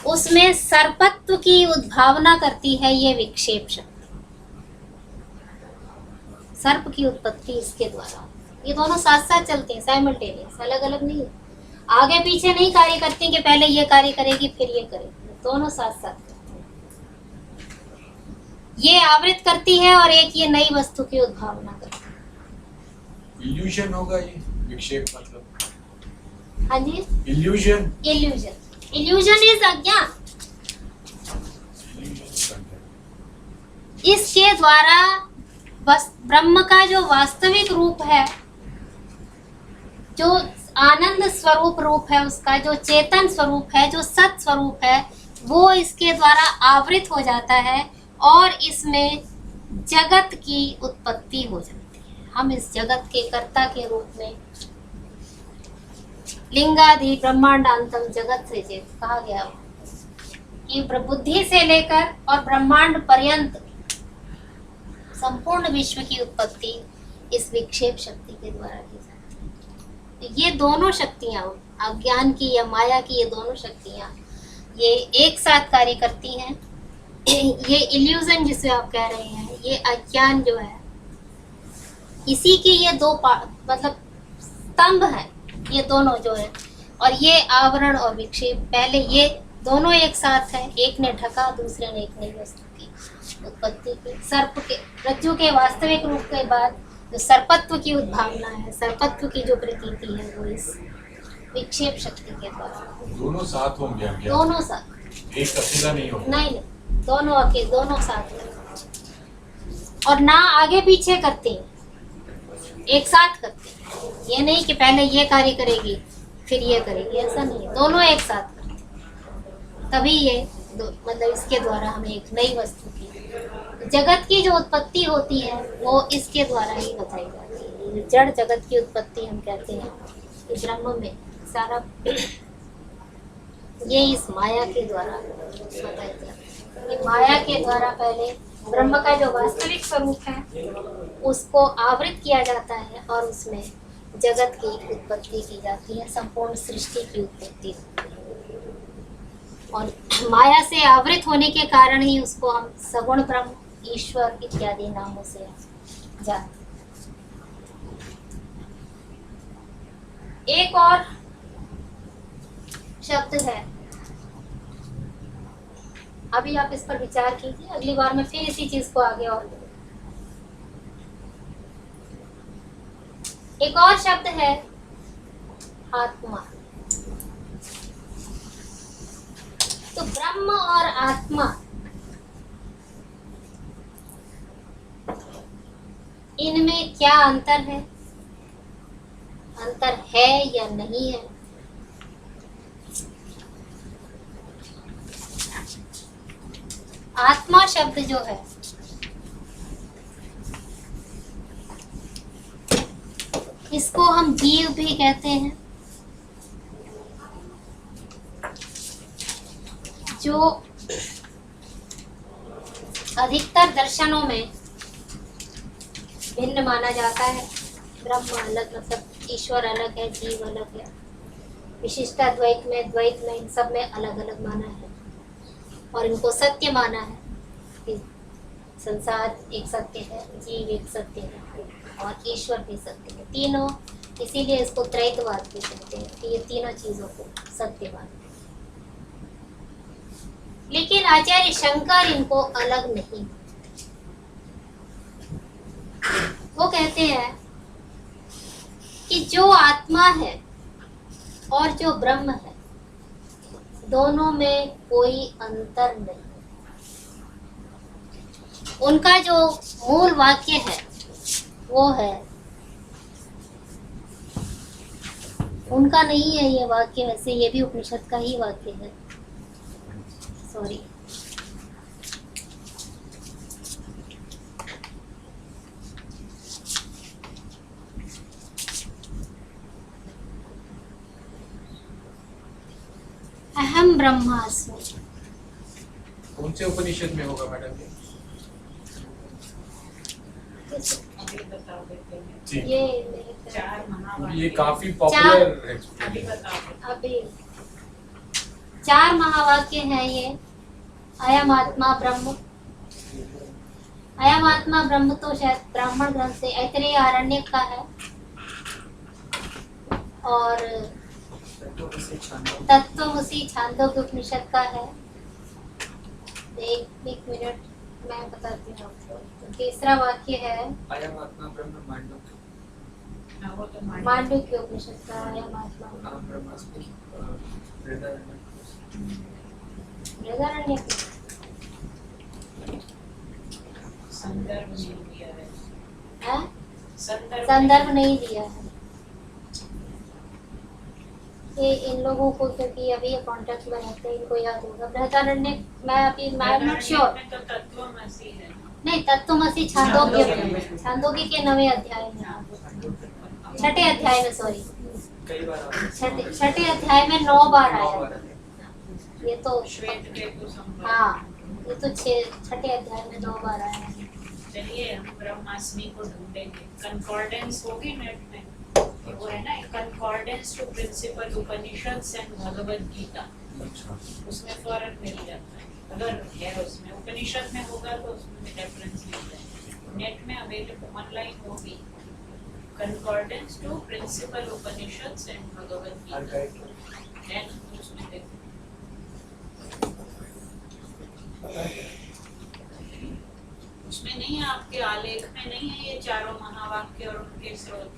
उसमें सर्पत्व की उद्भावना करती है ये विक्षेप शक्ति। सर्प की उत्पत्ति इसके द्वारा, ये दोनों साथ साथ चलते हैं, साइमल्टेनियस, अलग अलग नहीं, आगे पीछे नहीं कार्य करती कि पहले ये कार्य करेगी फिर ये करेगी, दोनों साथ साथ करते हैं। ये आवृत करती है और एक ये नई वस्तु की उद्भावना करती है। इल्यूजन होगा ये विक्षेप मतलब? हाँ जी, इल्यूजन। इल्यूजन इज अज्ञान। इसके द्वारा ब्रह्म का जो वास्तविक रूप है, जो आनंद स्वरूप रूप है, उसका जो चेतन स्वरूप है, जो सत स्वरूप है, वो इसके द्वारा आवृत हो जाता है और इसमें जगत की उत्पत्ति हो जाती है। हम इस जगत के कर्ता के रूप में लिंगादि ब्रह्मांडांतम जगत से कहा गया कि बुद्धि से लेकर और ब्रह्मांड पर्यंत संपूर्ण विश्व की उत्पत्ति इस विक्षेप शक्ति के द्वारा की जाती है। ये दोनों शक्तियां अज्ञान की या माया की, ये दोनों शक्तियाँ ये एक साथ कार्य करती हैं। ये इल्यूजन जिसे आप कह रहे हैं, ये अज्ञान जो है, इसी के ये दो मतलब स्तंभ हैं, ये दोनों जो है। और ये आवरण और विक्षेप, पहले ये दोनों एक साथ हैं, एक ने ढका, दूसरे ने एक नई वस्तु की उत्पत्ति की। सर्प के, रज्जु के वास्तविक रूप के बाद जो सर्पत्व की उद्भावना है, सर्पत्व की जो प्रतीति है, वो इस विक्षेप शक्ति के द्वारा। दोनों साथ होंगे क्या? दोनों साथ, एक अकेला नहीं होगा। नहीं, दोनों दोनों साथ हैं। और ना आगे पीछे करते हैं, एक साथ करते हैं। ये नहीं कि पहले ये कार्य करेगी फिर ये करेगी, ऐसा नहीं, दोनों एक साथ करते हैं। तभी ये मतलब इसके द्वारा हमें एक नई वस्तु की, जगत की जो उत्पत्ति होती है वो इसके द्वारा ही बताई जाती है। जड़ जगत की उत्पत्ति हम कहते हैं कि ब्रह्म में सारा ये इस माया के द्वारा बताई जाती है। माया के द्वारा पहले ब्रह्म का जो वास्तविक स्वरूप है उसको आवृत किया जाता है और उसमें जगत की उत्पत्ति की जाती है, संपूर्ण सृष्टि की उत्पत्ति होती है। और माया से आवृत होने के कारण ही उसको हम सगुण ब्रह्म, ईश्वर इत्यादि नामों से जानते। एक और शब्द है, अभी आप इस पर विचार कीजिए, अगली बार मैं फिर इसी चीज को आगे और एक और शब्द है आत्मा। तो ब्रह्म और आत्मा, इनमें क्या अंतर है, अंतर है या नहीं है? आत्मा शब्द जो है इसको हम जीव भी कहते हैं, जो अधिकतर दर्शनों में भिन्न माना जाता है। ब्रह्म अलग, मतलब ईश्वर अलग है, जीव अलग है। विशिष्टाद्वैत में, द्वैत में, इन सब में अलग अलग माना है और इनको सत्य माना है कि संसार एक सत्य है, जीव एक सत्य है और ईश्वर भी सत्य है। तीनों, इसीलिए इसको त्रैतवाद भी कहते हैं कि ये तीनों चीजों को सत्य मानते हैं। लेकिन आचार्य शंकर इनको अलग नहीं, वो कहते हैं कि जो आत्मा है और जो ब्रह्म है, दोनों में कोई अंतर नहीं। उनका जो मूल वाक्य है वो है, उनका नहीं है ये वाक्य, वैसे ये भी उपनिषद का ही वाक्य है, सॉरी। अहम ब्रह्मास्मि। कौन से उपनिषद में होगा मैडम अभी बता देते हैं। जी। ये चार महावाक्य, ये काफी पॉपुलर है। अभी बता अभी 4 महावाक्य हैं ये। अयम आत्मा ब्रह्म, अयम आत्मा ब्रह्म तो शायद ब्राह्मण ग्रंथ से, ऐतरेय आरण्यक का है। और तत्त्वमसि छांदोग्य उपनिषद का है। एक मिनट मैं बताती हूँ आपको। तो तीसरा वाक्य है अयम आत्मा ब्रह्म मांडव्य, वो तो मांडव्य उपनिषद का अयम आत्मा अहम ब्रह्मास्मि, बृहदारण्यक। बृहदारण्यक संदर्भ नहीं दिया है, है, संदर्भ नहीं दिया है। ये इन लोगों को, क्योंकि अभी ये कॉन्टेक्ट बनाते हैं, इनको याद होगा। बृहदारण्यक मैं अभी आई एम नॉट श्योर। तो तत्त्वमसि है। नहीं, तत्त्वमसि छांदोग्य के 9वें अध्याय में, 6ठे अध्याय में, सॉरी, कई बार आता है। छठे अध्याय में 9 बार आया। ये तो श्वेत केतु संवाद। हाँ, ये तो 6ठे अध्याय में 9 बार आया है। चलिए हम ब्रह्मास्मि को ढूंढेंगे, कंकॉर्डेंस होगी नेट में। वो है ना concordance to principal Upanishads and Bhagavad Gita, अच्छा उसमें फौरन मिल जाता है। अगर है उसमें उपनिषद में होगा तो उसमें रेफरेंस मिल जाएगा। नेट में अवेलेबल ऑनलाइन होगी concordance to principal Upanishads and Bhagavad Gita, then उसमें देखो। उसमें नहीं है, आपके आलेख में नहीं है ये चारों महावाक्य और उनके स्रोत।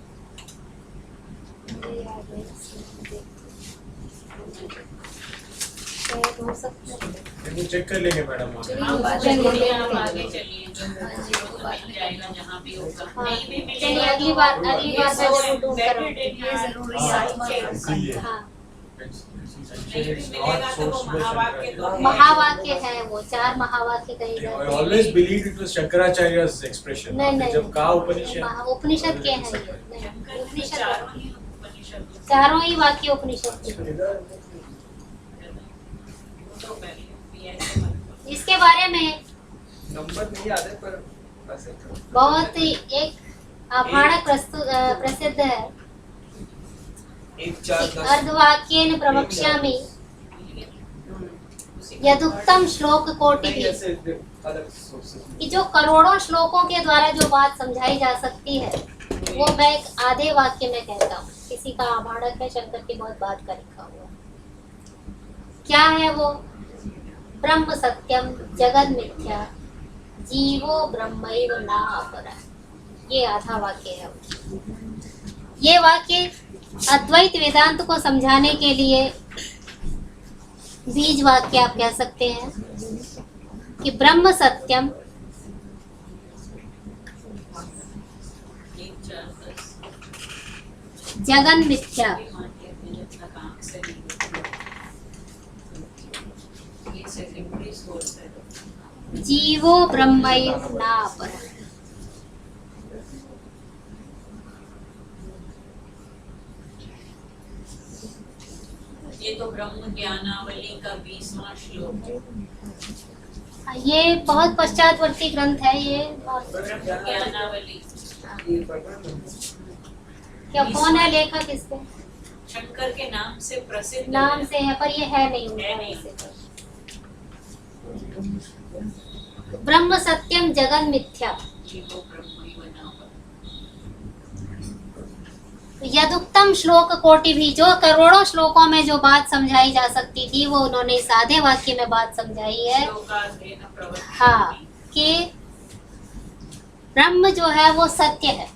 ये आ गया, शायद हो सकता है। ये चेक कर लेंगे मैडम हाँ, बात चलिए, करिए, आप चलिए। आगे चलिए, जो मिल जाएगा जहाँ भी होगा। हाँ, नहीं भी चलिए मिलेगा अगली तो बार मैं जरूर ढूंढ कर embedded in ये our जरूरी psyche। है। हाँ, नहीं भी मिलेगा तो वो महावाक्य तो है। महावाक्य है वो, 4 महावाक्य कहे I जाते हैं। always believed it was Shankaracharya's expression. नहीं नहीं, जब कहा उपनिषद उपनिषद के हैं ये, नहीं, शंकर ने उपनिषद चारों ही उपनिषद चारों ही वाक्य उपनिषद के हैं। तो पहले भी ऐसे मत बोलो। इसके बारे में नंबर नहीं याद है पर बस इतना। बहुत ही एक आभाणक प्रसिद्ध है। 1 4 10 अर्धवाक्येन प्रवक्ष्यामि यदुक्तम श्लोक कोटि नहीं ऐसे अलग सोर्सेस कि जो करोड़ों श्लोकों के द्वारा जो बात समझाई जा सकती है वो मैं एक आधे वाक्य में कहता हूँ। किसी का आभाणक है, शंकर की बहुत बात का लिखा हुआ है। क्या है वो? ब्रह्म सत्यम जगत मिथ्या जीवो ब्रह्मैव न अपरः। ये आधा वाक्य है। ये वाक्य अद्वैत वेदांत को समझाने के लिए बीज वाक्य आप कह सकते हैं कि ब्रह्म सत्यम 1 4 10 जगन मिथ्या ये सेकेंडरी सोर्स है। जीवो ब्रह्मैव न अपरः। ये तो ब्रह्म ज्ञानावली का 20वां श्लोक है। ये बहुत पश्चातवर्ती ग्रंथ है ये। और ब्रह्म ज्ञानावली ये पढ़ना क्या कौन है लेखक इसके? शंकर के नाम से प्रसिद्ध नाम है। से है पर ये है नहीं उनका है नहीं। वैसे। ब्रह्म सत्यम जगन मिथ्या जीवो ब्रह्मैव न अपरः। यदुक्तम श्लोक कोटि भी, जो करोड़ों श्लोकों में जो बात समझाई जा सकती थी वो उन्होंने इस आधे वाक्य में बात समझाई है। श्लोकार्धेन प्रवृत्ति। हाँ, कि ब्रह्म जो है वो सत्य है।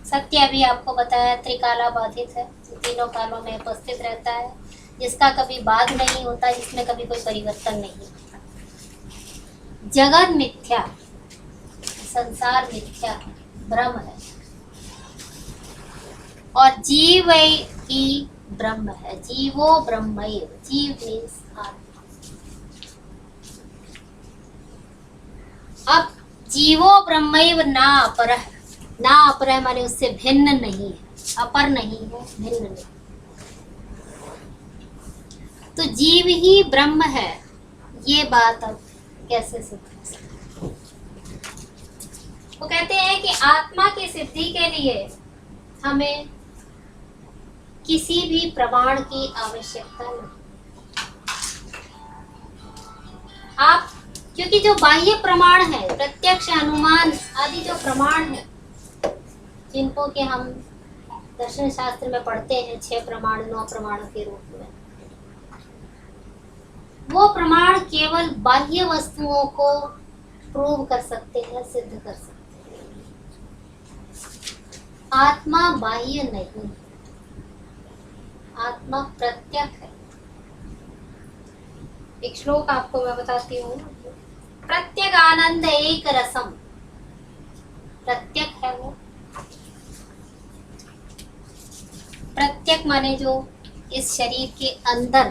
सत्य अभी आपको बताया त्रिकाला बाधित है, तीनों कालों में उपस्थित रहता है, जिसका कभी बाध नहीं होता, जिसमें कभी कोई परिवर्तन नहीं होता। जगत मिथ्या, संसार मिथ्या, ब्रह्म है। और जीव ही ब्रह्म है। जीवो ब्रह्मैव, जीव मीन्स आत्मा। अब जीवो ब्रह्मैव ना अपरः, ना अपरः माने उससे भिन्न नहीं है, अपर नहीं है, भिन्न नहीं। तो जीव ही ब्रह्म है, ये बात अब कैसे सिद्ध हो सकती है? वो कहते हैं कि आत्मा की सिद्धि के लिए हमें किसी भी प्रमाण की आवश्यकता नहीं। आप, क्योंकि जो बाह्य प्रमाण है, प्रत्यक्ष अनुमान आदि जो प्रमाण है, जिनको कि हम दर्शन शास्त्र में पढ़ते हैं 6 प्रमाण 9 प्रमाणों के रूप में, वो प्रमाण केवल बाह्य वस्तुओं को प्रूव कर सकते हैं, सिद्ध कर सकते हैं। आत्मा बाह्य नहीं, आत्मा प्रत्यक्ष है। एक श्लोक आपको मैं बताती हूँ। प्रत्यक आनंद एक रसम, प्रत्यक है वो। प्रत्यक माने जो इस शरीर के अंदर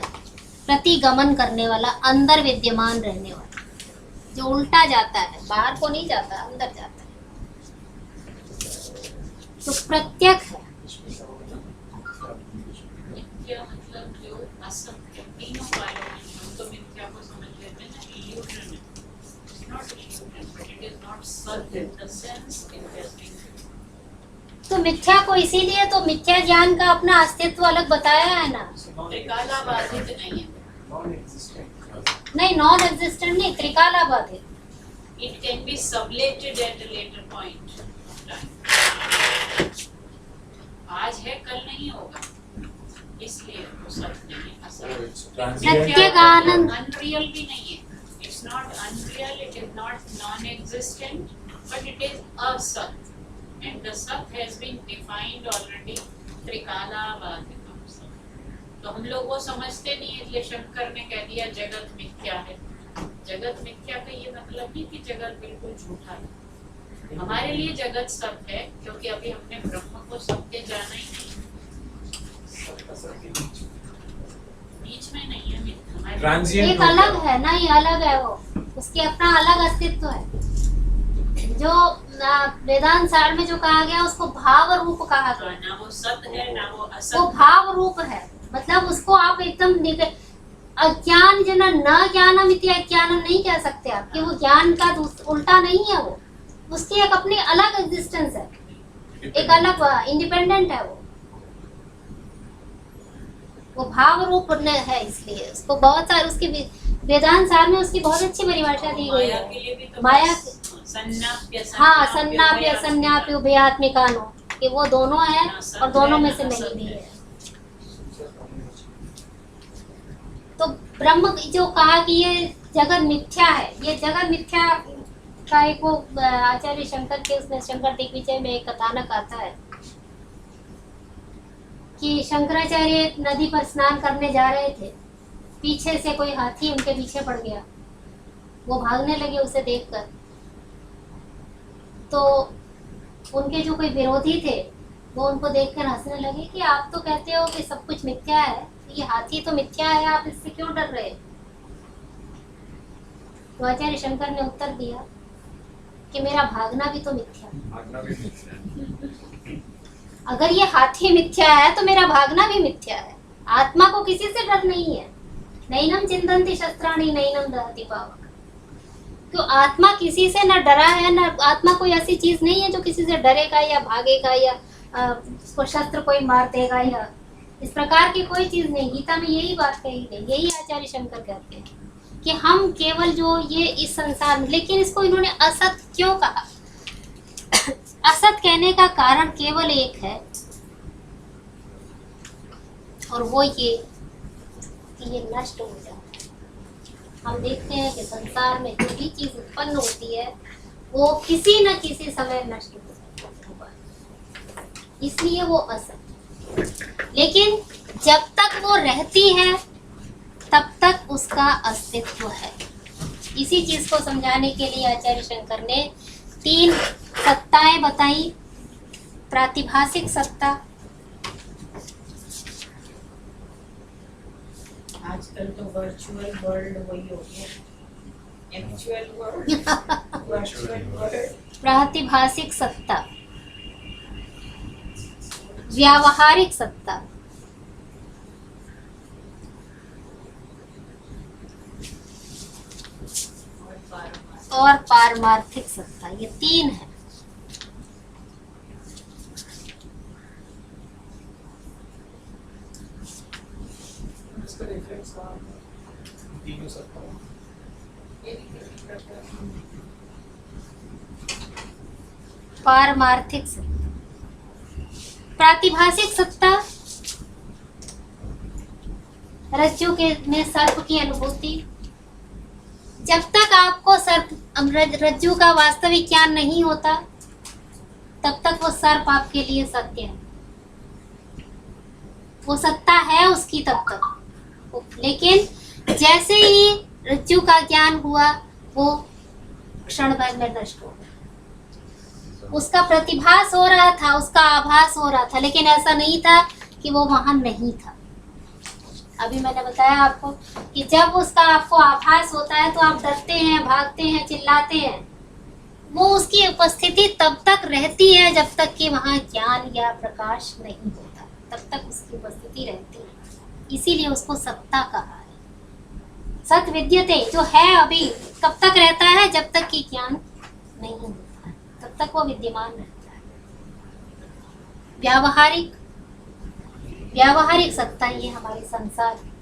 प्रतिगमन करने वाला, अंदर विद्यमान रहने वाला, जो उल्टा जाता है, बाहर को नहीं जाता, अंदर जाता है, तो प्रत्यक है। मिथ्या मतलब जो असत्य, तीनों कालों में हम तो मिथ्या को समझ लेते हैं ना, इल्यूजन है। It's not illusion, but it is not such in the sense it has been तो मिथ्या को इसीलिए तो मिथ्या ज्ञान का अपना अस्तित्व अलग बताया है ना। त्रिकाला बाधित नहीं है। नहीं, नॉन एग्जिस्टेंट नहीं, त्रिकाला बाधित। It can be sublated at a later point. आज है कल नहीं होगा, इसलिए वो सत्य नहीं है, असल प्रत्येक आनंद अनरियल भी नहीं है। It's not unreal, it is not non-existent, but it is a सत, and the सत has been defined already. त्रिकाला बाधितम सत। तो हम लोग वो समझते नहीं है, इसलिए शंकर ने कह दिया जगत मिथ्या है। जगत मिथ्या का ये मतलब नहीं कि जगत बिल्कुल झूठा है। हमारे लिए जगत सत्य है, क्योंकि अभी हमने ब्रह्म को सत्य जाना ही नहीं। बीच में नहीं है हमारे। Transient एक अलग है ना, ये अलग है, वो उसके अपना अलग अस्तित्व है। जो वेदांत सार में जो कहा गया उसको भाव रूप कहा तो गया। ना वो सत्य है ना वो असत वो है। भाव रूप है, मतलब उसको आप एकदम अज्ञान जना न ज्ञानम इति अज्ञानम नहीं कह सकते आप, कि वो ज्ञान का उल्टा नहीं है, वो उसकी एक अपनी अलग एग्जिस्टेंस है, एक अलग इंडिपेंडेंट है वो भाव रूप है। इसलिए उसको बहुत सारे उसकी वेदांत सार में उसकी बहुत अच्छी परिभाषा दी गई माया है। के लिए भी तो माया सन्नाप्य हाँ, सन्नाप्य सन्नाप्य उभयात्मिकानो, कि वो दोनों है और दोनों में से नहीं भी है। तो ब्रह्म जो कहा कि ये जगत मिथ्या है, ये जगत मिथ्या का एक वो आचार्य शंकर के उसमें शंकर दिग्विजय में एक कथानक आता है कि शंकराचार्य नदी पर स्नान करने जा रहे थे, पीछे से कोई हाथी उनके पीछे पड़ गया, वो भागने लगे उसे देखकर। तो उनके जो कोई विरोधी थे वो उनको देखकर हंसने लगे कि आप तो कहते हो कि सब कुछ मिथ्या है, ये हाथी तो मिथ्या है, आप इससे क्यों डर रहे? तो आचार्य शंकर ने उत्तर दिया कि मेरा भागना भी तो मिथ्या है। अगर ये हाथी मिथ्या है तो मेरा भागना भी मिथ्या है। आत्मा को किसी से डर नहीं है। नैनम चिंतन्ति शस्त्राणि नैनम दहति पावक। तो आत्मा किसी से न डरा है, न आत्मा कोई ऐसी चीज नहीं है जो किसी से डरेगा या भागेगा या उसको शस्त्र कोई मार देगा या इस प्रकार की कोई चीज नहीं। गीता में यही बात कही गई, यही आचार्य शंकर कहते हैं कि हम केवल जो ये इस संसार में, लेकिन इसको इन्होंने असत क्यों कहा? असत कहने का कारण केवल एक है और वो ये कि ये नष्ट हो जाता है। हम देखते हैं कि संसार में जो भी चीज उत्पन्न होती है वो किसी न किसी समय नष्ट हो जाती है, इसलिए वो असत। लेकिन जब तक वो रहती है तब तक उसका अस्तित्व है। इसी चीज को समझाने के लिए आचार्य शंकर ने 3 सत्ताएं बताई। प्रातिभासिक सत्ता, आजकल तो वर्चुअल वर्ल्ड वही हो गया, एक्चुअल वर्ल्ड वर्चुअल वर्ल्ड। प्रातिभासिक सत्ता, व्यावहारिक सत्ता, और पारमार्थिक सत्ता, ये 3 है। इसका रेफरेंस कहाँ है? तीनों सत्ता। पारमार्थिक सत्ता, प्रातिभासिक सत्ता, रज्जु के में सर्प की अनुभूति। जब तक आपको सर्प रज्जु का वास्तविक ज्ञान नहीं होता तब तक वो सर्प आपके लिए सत्य है, वो सत्ता है उसकी तब तक। लेकिन जैसे ही रज्जु का ज्ञान हुआ वो क्षण भर में नष्ट हो गया। उसका प्रतिभास हो रहा था, उसका आभास हो रहा था, लेकिन ऐसा नहीं था कि वो वहां नहीं था। अभी मैंने बताया आपको कि जब उसका आपको आभास होता है तो आप डरते हैं, भागते हैं, चिल्लाते हैं। वो उसकी उपस्थिति तब तक रहती है जब तक कि वहाँ ज्ञान या प्रकाश नहीं होता, तब तक उसकी उपस्थिति रहती है। इसीलिए उसको सत्ता कहा है। सत विद्यते जो है अभी कब तक रहता है? जब तक कि ज्ञान नहीं होता है तब तक वो विद्यमान रहता है। व्यावहारिक सत्ता ये हमारे संसार है।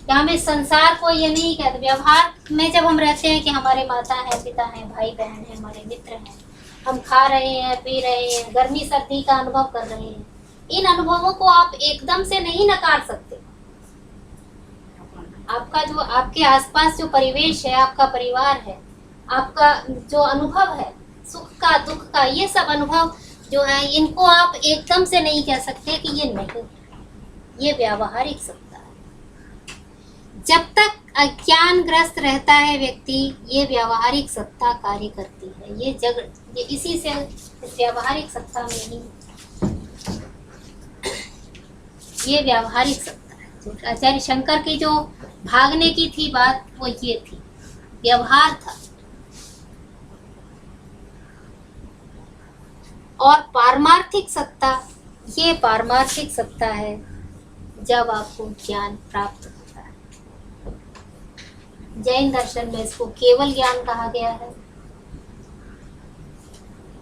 क्या हम इस संसार को ये नहीं कहते, व्यवहार में जब हम रहते हैं कि हमारे माता है, पिता है, भाई बहन है, हमारे मित्र हैं, हम खा रहे हैं, पी रहे हैं, गर्मी सर्दी का अनुभव कर रहे हैं, इन अनुभवों को आप एकदम से नहीं नकार सकते। आपका जो आपके आसपास जो परिवेश है, आपका परिवार है, आपका जो अनुभव है सुख का दुख का, ये सब अनुभव जो है इनको आप एकदम से नहीं कह सकते कि ये नहीं, ये व्यावहारिक सत्ता है। जब तक अज्ञानग्रस्त रहता है व्यक्ति, ये व्यावहारिक सत्ता कार्य करती है। ये इसी से इस व्यावहारिक सत्ता में ही ये व्यावहारिक सत्ता है। तो आचार्य शंकर की जो भागने की थी बात, वो ये थी, व्यवहार था। और पारमार्थिक सत्ता, ये पारमार्थिक सत्ता है जब आपको ज्ञान प्राप्त होता है। जैन दर्शन में इसको केवल ज्ञान कहा गया है,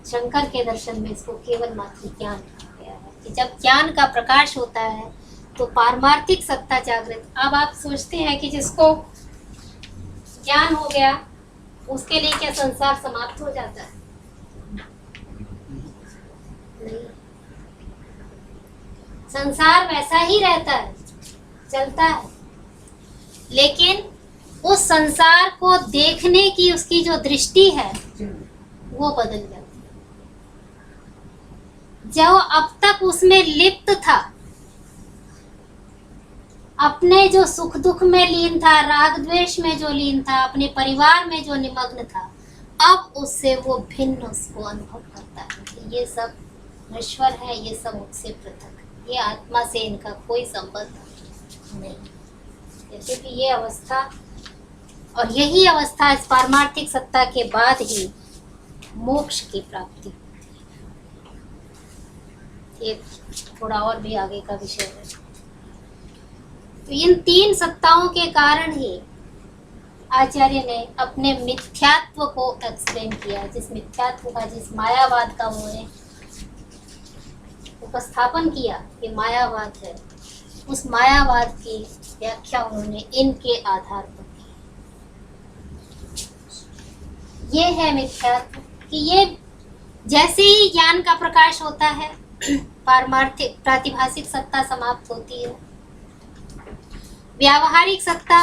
शंकर के दर्शन में इसको केवल मात्र ज्ञान कहा गया है कि जब ज्ञान का प्रकाश होता है तो पारमार्थिक सत्ता जागृत। अब आप सोचते हैं कि जिसको ज्ञान हो गया उसके लिए क्या संसार समाप्त हो जाता है? नहीं, संसार वैसा ही रहता है, चलता है, लेकिन उस संसार को देखने की उसकी जो दृष्टि है वो बदल जाती है। जो अब तक उसमें लिप्त था, अपने जो सुख दुख में लीन था, राग द्वेष में जो लीन था, अपने परिवार में जो निमग्न था, अब उससे वो भिन्न उसको अनुभव करता है कि ये सब नश्वर है, ये सब मुझसे पृथक है, ये आत्मा से इनका कोई संबंध नहीं। जैसे कि ये अवस्था और यही अवस्था इस पारमार्थिक सत्ता के बाद ही मोक्ष की प्राप्ति होती है। ये थोड़ा और भी आगे का विषय है। तो इन तीन सत्ताओं के कारण ही आचार्य ने अपने मिथ्यात्व को एक्सप्लेन किया। जिस मिथ्यात्व का, जिस मायावाद का उन्होंने उपस्थापन किया कि मायावाद है, उस मायावाद की व्याख्या उन्होंने इनके आधार पर की। ये है मिथ्यात्व कि ये जैसे ही ज्ञान का प्रकाश होता है, पारमार्थिक प्रातिभासिक सत्ता समाप्त होती है, व्यावहारिक सत्ता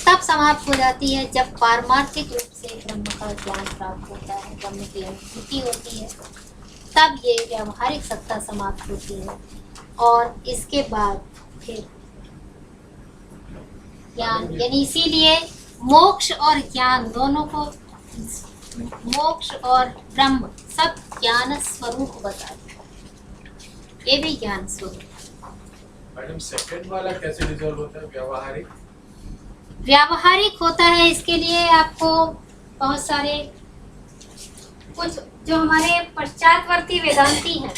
तब समाप्त हो जाती है जब पारमार्थिक रूप से ब्रह्म का ज्ञान प्राप्त होता है, ब्रह्म की अनुभूति होती है, तब ये व्यावहारिक सत्ता समाप्त होती है। और इसके बाद फिर ज्ञान, यानी इसीलिए मोक्ष और ज्ञान दोनों को, मोक्ष और ब्रह्म सब ज्ञान स्वरूप बताते हैं। ये भी ज्ञान स्वरूप। मैडम सेकंड वाला कैसे रिजॉल्व होता है? व्यावहारिक होता है, इसके लिए आपको बहुत सारे कुछ जो हमारे पश्चातवर्ती वेदांती हैं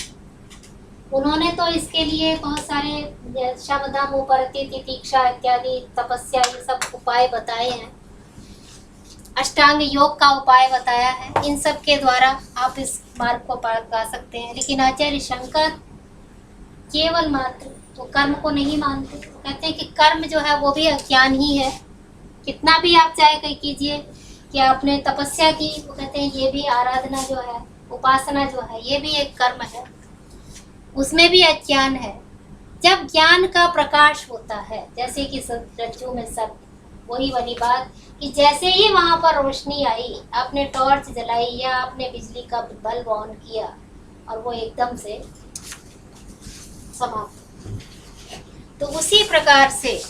उन्होंने तो इसके लिए बहुत सारे शमदम उपरति तितिक्षा इत्यादि तपस्या ये सब उपाय बताए हैं, अष्टांग योग का उपाय बताया है। इन सब के द्वारा आप इस मार्ग को पार कर सकते हैं। लेकिन आचार्य शंकर केवल मात्र वो कर्म को नहीं मानते। कहते हैं कि कर्म जो है वो भी अज्ञान ही है। कितना भी आप चाहे कीजिए कि आपने तपस्या की, वो कहते हैं ये भी आराधना जो है, उपासना जो है, ये भी एक कर्म है, उसमें भी अज्ञान है। जब ज्ञान का प्रकाश होता है, जैसे कि रज्जु में सर्प, वही वाली बात कि जैसे ही वहां पर रोशनी आई, आपने टॉर्च जलाई या आपने बिजली का बल्ब ऑन किया और वो एकदम से समाप्त। तो उसी प्रकार से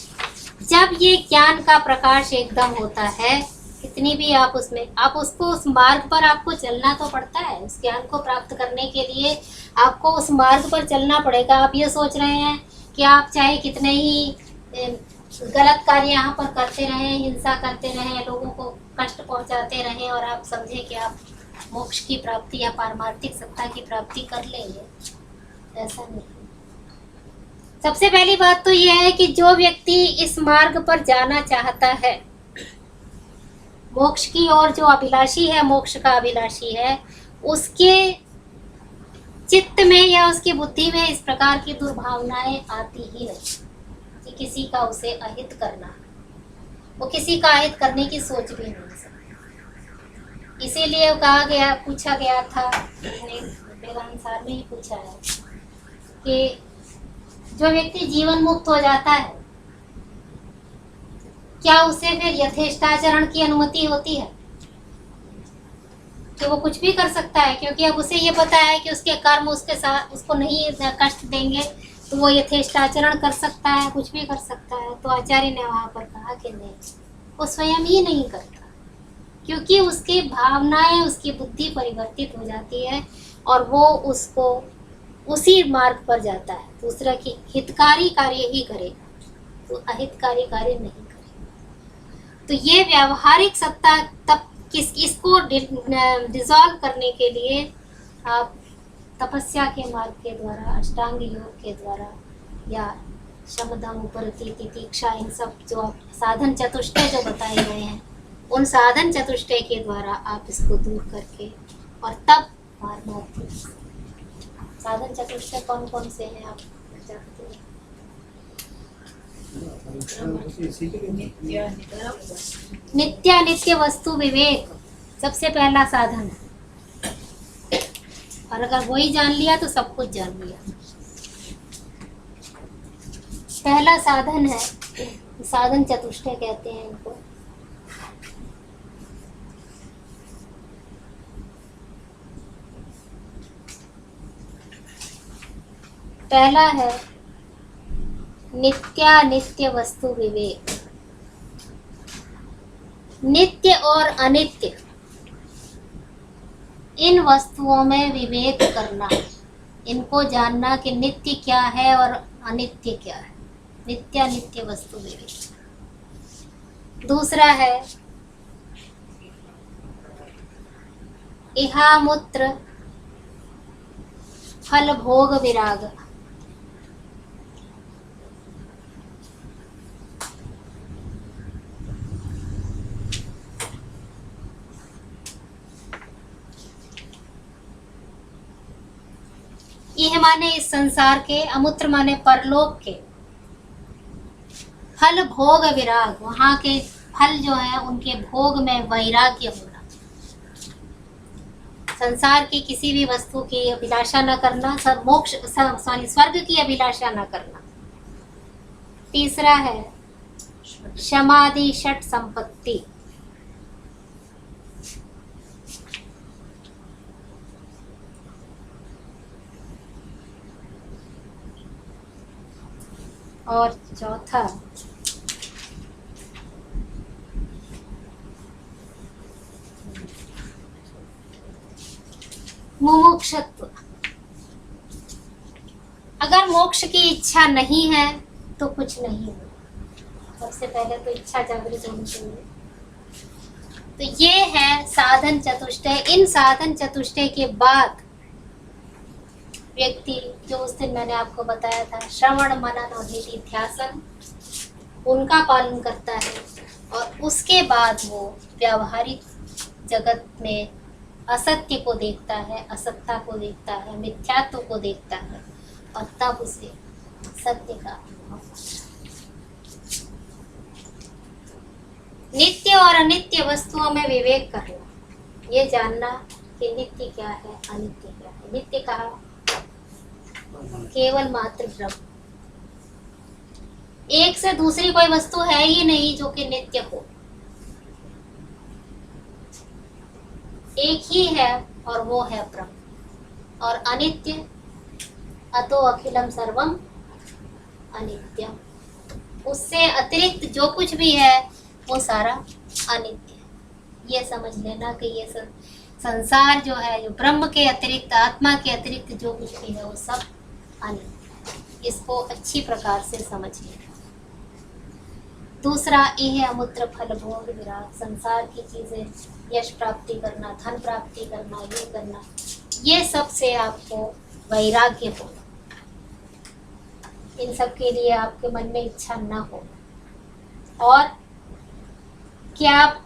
जब ये ज्ञान का प्रकाश एकदम होता है, कितनी भी आप उसमें, आप उसको उस मार्ग पर आपको चलना तो पड़ता है। उस ज्ञान को प्राप्त करने के लिए आपको उस मार्ग पर चलना पड़ेगा। आप ये सोच रहे हैं कि आप चाहे कितने ही गलत कार्य यहाँ पर करते रहें, हिंसा करते रहें, लोगों को कष्ट पहुँचाते रहें और आप समझें कि आप मोक्ष की प्राप्ति या पारमार्थिक सत्ता की प्राप्ति कर लेंगे, ऐसा नहीं। सबसे पहली बात तो यह है कि जो व्यक्ति इस मार्ग पर जाना चाहता है, मोक्ष की ओर जो अभिलाषी है, मोक्ष का अभिलाषी है, उसके चित्त में या उसकी बुद्धि में इस प्रकार की दुर्भावनाएं आती ही नहीं कि किसी का उसे अहित करना, वो किसी का अहित करने की सोच भी नहीं सकती। इसीलिए कहा गया, पूछा गया था, वेदांत सार में ही पूछा है कि जो व्यक्ति जीवन मुक्त हो जाता है क्या उसे फिर यथेष्टाचरण की अनुमति होती है कि वो कुछ भी कर सकता है? क्योंकि अब उसे ये पता है कि उसके कर्म उसके साथ उसको नहीं कष्ट देंगे, तो वो यथेष्टाचरण कर सकता है, कुछ भी कर सकता है। तो आचार्य ने वहाँ पर कहा कि नहीं, वो स्वयं ही नहीं करता, क्योंकि उसकी भावनाएं, उसकी बुद्धि परिवर्तित हो जाती है और वो उसको उसी मार्ग पर जाता है, दूसरा की हितकारी कार्य ही करेगा, तो अहितकारी कार्य नहीं करेगा। तो ये व्यावहारिक सत्ता तब इसको डिसॉल्व करने के लिए आप तपस्या के मार्ग के द्वारा, अष्टांग योग के द्वारा या शमदम उपरति तितिक्षा, इन सब जो आप साधन चतुष्टय जो बताए गए हैं, उन साधन चतुष्टय के द्वारा आप इसको दूर करके और तब पारमार्थ। साधन चतुष्टय कौन कौन से हैं आप जानते हैं? नित्य वस्तु विवेक सबसे पहला साधन है, और अगर वही जान लिया तो सब कुछ जान लिया। पहला साधन है, साधन चतुष्टय कहते हैं इनको। पहला है नित्य वस्तु विवेक। नित्य और अनित्य इन वस्तुओं में विवेक करना, इनको जानना कि नित्य क्या है और अनित्य क्या है। नित्य वस्तु विवेक। दूसरा है इहामूत्र फल भोग विराग। यह माने इस संसार के, अमूत्र माने परलोक के, फल भोग विराग, वहां के फल जो है उनके भोग में वैराग्य होना। संसार की किसी भी वस्तु की अभिलाषा न करना, सब मोक्ष स्वर्ग की अभिलाषा न करना। तीसरा है समाधि षट संपत्ति। और चौथा मुमुक्षुत्व। अगर मोक्ष की इच्छा नहीं है तो कुछ नहीं है। सबसे पहले तो इच्छा जागृत होनी चाहिए। तो ये है साधन चतुष्टय। इन साधन चतुष्टय के बाद व्यक्ति, जो उस दिन मैंने आपको बताया था, श्रवण मनन और निधिध्यासन, उनका पालन करता है और उसके बाद वो व्यावहारिक जगत में असत्य को देखता है, असत्ता को देखता है, मिथ्यात्व को देखता है और तब उसे सत्य का नित्य और अनित्य वस्तुओं में विवेक करना, ये जानना कि नित्य क्या है, अनित्य क्या है। नित्य कहा केवल मात्र ब्रह्म, एक से दूसरी कोई वस्तु है ही नहीं जो कि नित्य हो, एक ही है और वो है ब्रह्म। और अनित्य अतो अखिलम सर्वम अनित्यम, उससे अतिरिक्त जो कुछ भी है वो सारा अनित्य है। ये समझ लेना कि ये संसार जो है, जो ब्रह्म के अतिरिक्त, आत्मा के अतिरिक्त जो कुछ भी है वो सब अनित्य। इसको अच्छी प्रकार से समझ लेना। दूसरा यह अमूत्र फल भोग विराग, संसार की चीजें, यश प्राप्ति करना, धन प्राप्ति करना, ये करना, ये सब से आपको वैराग्य हो, इन सब के लिए आपके मन में इच्छा न हो। और क्या आप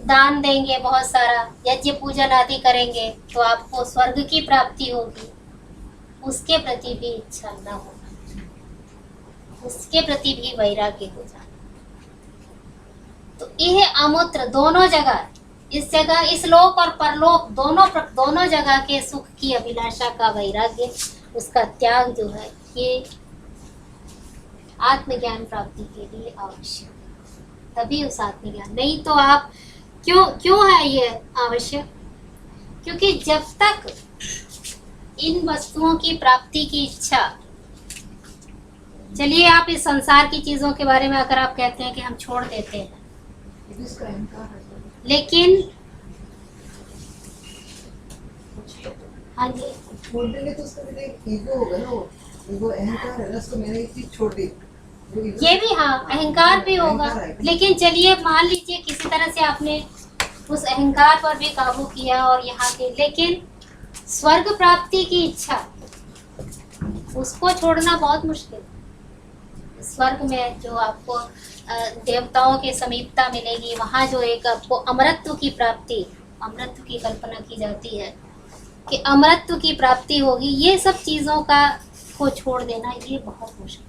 दान देंगे, बहुत सारा यज्ञ पूजन आदि करेंगे तो आपको स्वर्ग की प्राप्ति होगी, उसके प्रति भी इच्छा न होना, उसके प्रति भी वैराग्य हो जाना। तो यह अमूत्र दोनों जगह, इस जगह इस लोक और परलोक दोनों जगह के सुख की अभिलाषा का वैराग्य, उसका त्याग जो है, ये आत्मज्ञान प्राप्ति के लिए आवश्यक है। तभी उस आत्मज्ञान, नहीं तो आप क्यों है ये आवश्यक? क्योंकि जब तक इन वस्तुओं की प्राप्ति की इच्छा, चलिए आप इस संसार की चीजों के बारे में अगर आप कहते हैं कि हम छोड़ देते हैं, इसका अहंकार है। लेकिन हाँ जी, छोड़ देंगे तो उसका भी एक ईगो होगा ना, वो ईगो अहंकार है ना, उसको मैंने एक चीज छोड़ दी, वो ego ये भी हाँ अहंकार भी होगा। अहंकार है। लेकिन चलिए मान लीजिए किसी तरह से आपने उस अहंकार पर भी काबू किया और यहाँ के, लेकिन स्वर्ग प्राप्ति की इच्छा, उसको छोड़ना बहुत मुश्किल है। स्वर्ग में जो आपको देवताओं के समीपता मिलेगी, वहाँ जो एक आपको अमरत्व की प्राप्ति, अमरत्व की कल्पना की जाती है कि अमरत्व की प्राप्ति होगी, ये सब चीज़ों को छोड़ देना ये बहुत मुश्किल है।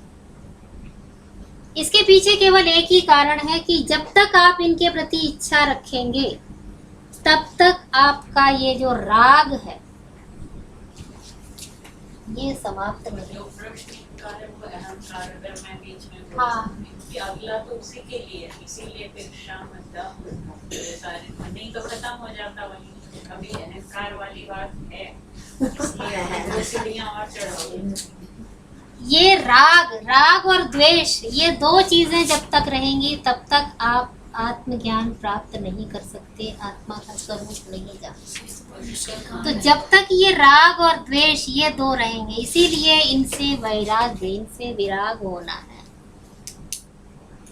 इसके पीछे केवल एक ही कारण है कि जब तक आप इनके प्रति इच्छा रखेंगे, तब तक आपका ये जो राग है ये समाप्त नहीं जो प्रश्न है वो अहंकार, अगर मैं बीच में बोल हाँ। सकती हूँ कि अगला तो उसी के लिए है, इसीलिए फिर शाम सारे नहीं तो खत्म हो जाता वहीं। अभी अहंकार वाली बात है, इसलिए दो सीढ़ियाँ और चढ़ाओगे। ये राग और द्वेष, ये दो चीजें जब तक रहेंगी तब तक आप आत्मज्ञान प्राप्त नहीं कर सकते, आत्मा का स्वरूप नहीं जान सकते। तो जब तक ये राग और द्वेष ये दो रहेंगे, इसीलिए इनसे वैराग्य, इनसे विराग होना है।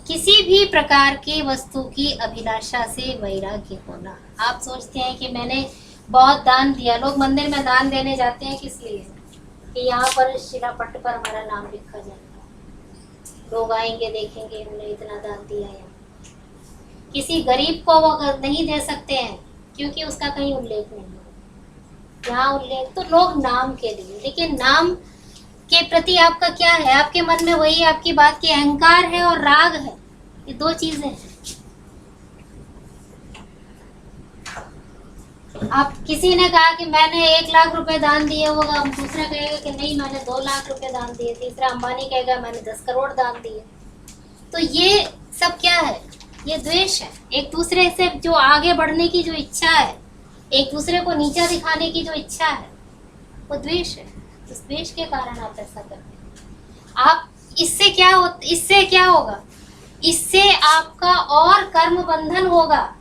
किसी भी प्रकार की वस्तु की अभिलाषा से वैराग्य होना। आप सोचते हैं कि मैंने बहुत दान दिया, लोग मंदिर में दान देने जाते हैं किस लिए? कि यहाँ पर शिलापट्ट पर हमारा नाम लिखा जाएगा, लोग आएंगे देखेंगे हमने इतना दान दिया है। किसी गरीब को वो नहीं दे सकते हैं क्योंकि उसका कहीं उल्लेख नहीं है। यहाँ उल्लेख तो लोग नाम के लिए, लेकिन नाम के प्रति आपका क्या है? आपके मन में वही आपकी बात की अहंकार है और राग है, ये दो चीजें हैं। आप किसी ने कहा कि मैंने 1 लाख रुपए दान दिए होगा, दूसरा कहेगा कि नहीं मैंने 2 लाख रुपए दान दिए, तीसरा अंबानी कहेगा मैंने 10 करोड़ दान दिए। तो ये सब क्या है? ये द्वेष है। एक दूसरे से जो आगे बढ़ने की जो इच्छा है, एक दूसरे को नीचा दिखाने की जो इच्छा है, वो द्वेष है। इस द्वेष के कारण आप ऐसा करते हैं। आप इससे क्या होगा? इससे आपका और कर्म बंधन होगा।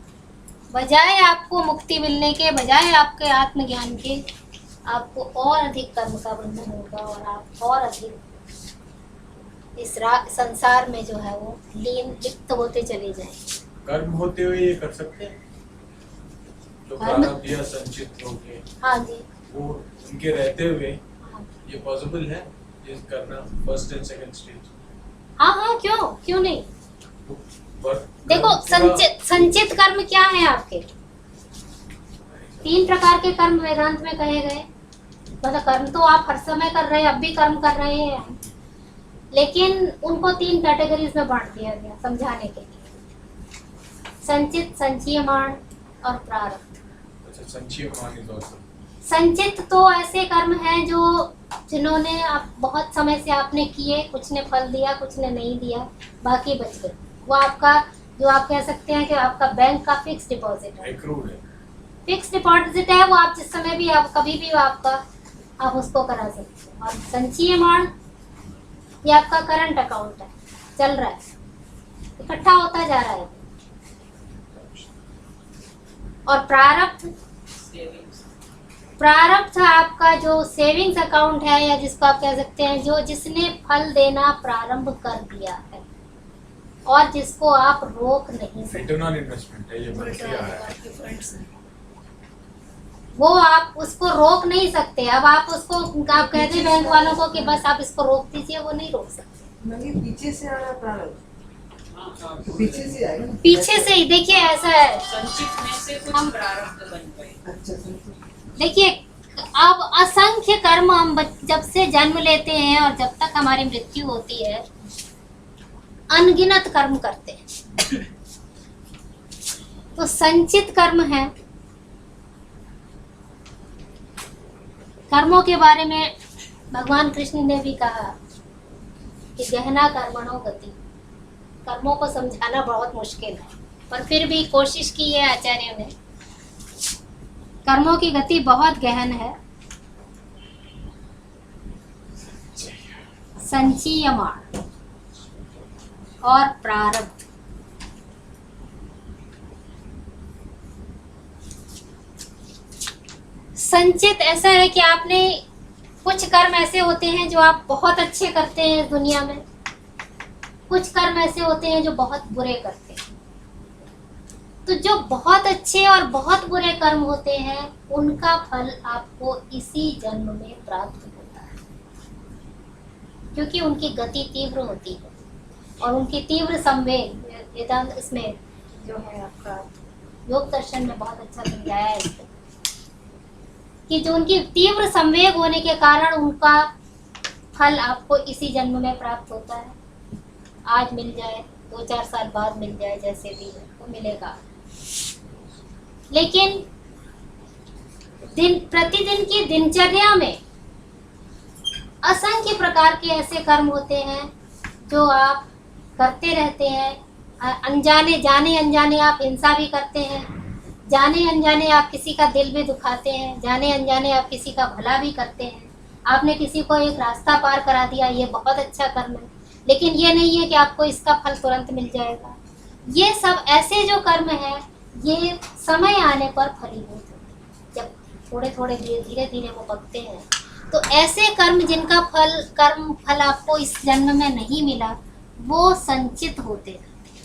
बजाय आपको मुक्ति मिलने के, बजाय आपके आत्मज्ञान के, आपको और अधिक कर्म का बंधन होगा और आप और अधिक इस संसार में जो है वो लिप्त होते चले जाएंगे। कर्म होते हुए ये कर सकते हैं जो प्रारब्ध या संचित होंगे, हाँ जी, वो उनके रहते हुए हाँ ये पॉसिबल है ये करना, फर्स्ट एंड सेकंड स्टेज? हाँ, क्यों नहीं? पर देखो संचित कर्म क्या है आपके? 3 प्रकार के कर्म वेदांत में कहे गए। मतलब कर्म तो आप हर समय कर रहे हैं, अब भी कर्म कर रहे हैं, लेकिन उनको 3 कैटेगरीज में बांट दिया गया समझाने के लिए: संचित, संचयमान और प्रारब्ध। अच्छा, संचयमान इज आल्सो। संचित तो ऐसे कर्म हैं जिन्होंने आप बहुत समय से आपने किए, कुछ ने फल दिया, कुछ ने नहीं दिया, बाकी बच गए। वो आपका, जो आप कह सकते हैं कि आपका बैंक का फिक्स डिपॉजिट है, फिक्स डिपॉजिट है, वो आप जिस समय भी, आप कभी भी आप उसको करा सकते हैं। और संचयमान ये आपका करंट अकाउंट है, चल रहा है, इकट्ठा होता जा रहा है। और प्रारब्ध आपका जो सेविंग्स अकाउंट है, या जिसको आप कह सकते हैं जिसने फल देना प्रारंभ कर दिया है और जिसको आप रोक नहीं सकते। रिटर्न ऑन इन्वेस्टमेंट है, ये बन किया है, वो आप उसको रोक नहीं सकते। अब आप कहते हैं बैंक वालों को कि बस आप इसको रोक दीजिए, वो नहीं रोक सकते। नहीं, पीछे से आ रहा प्रारब्ध, पीछे से आएगा ना? पीछे से ही देखिए, ऐसा है, संचित में से कुछ प्रारब्ध बन गए। अच्छा, संचित। देखिए अब असंख्य कर्म हम जब से जन्म लेते हैं और जब तक हमारी मृत्यु होती है अनगिनत कर्म करते हैं। तो संचित कर्म है। कर्मों के बारे में भगवान कृष्ण ने भी कहा कि गहना कर्मणो गति। कर्मों को समझाना बहुत मुश्किल है, पर फिर भी कोशिश की है आचार्यों ने। कर्मों की गति बहुत गहन है। संचीयमाण और प्रारब्ध। संचित ऐसा है कि आपने कुछ कर्म ऐसे होते हैं जो आप बहुत अच्छे करते हैं इस दुनिया में, कुछ कर्म ऐसे होते हैं जो बहुत बुरे करते हैं। तो जो बहुत अच्छे और बहुत बुरे कर्म होते हैं उनका फल आपको इसी जन्म में प्राप्त होता है, क्योंकि उनकी गति तीव्र होती है और उनकी तीव्र संवेग वेदांत इसमें जो है आपका योग दर्शन में बहुत अच्छा समझाया है इसको, कि जो उनकी तीव्र संवेग होने के कारण उनका फल आपको इसी जन्म में प्राप्त होता है। आज मिल जाए, 2-4 साल बाद मिल जाए, जैसे भी है वो मिलेगा। लेकिन प्रतिदिन की दिनचर्या में असंख्य प्रकार के ऐसे कर्म होते हैं जो आप करते रहते हैं। अनजाने जाने अनजाने आप हिंसा भी करते हैं, जाने अनजाने आप किसी का दिल भी दुखाते हैं, जाने अनजाने आप किसी का भला भी करते हैं। आपने किसी को एक रास्ता पार करा दिया, ये बहुत अच्छा कर्म है, लेकिन ये नहीं है कि आपको इसका फल तुरंत मिल जाएगा। ये सब ऐसे जो कर्म हैं ये समय आने पर फलीभूत होते हैं, जब थोड़े थोड़े धीरे धीरे वो पकते हैं। तो ऐसे कर्म जिनका कर्म फल आपको इस जन्म में नहीं मिला वो संचित होते रहते हैं,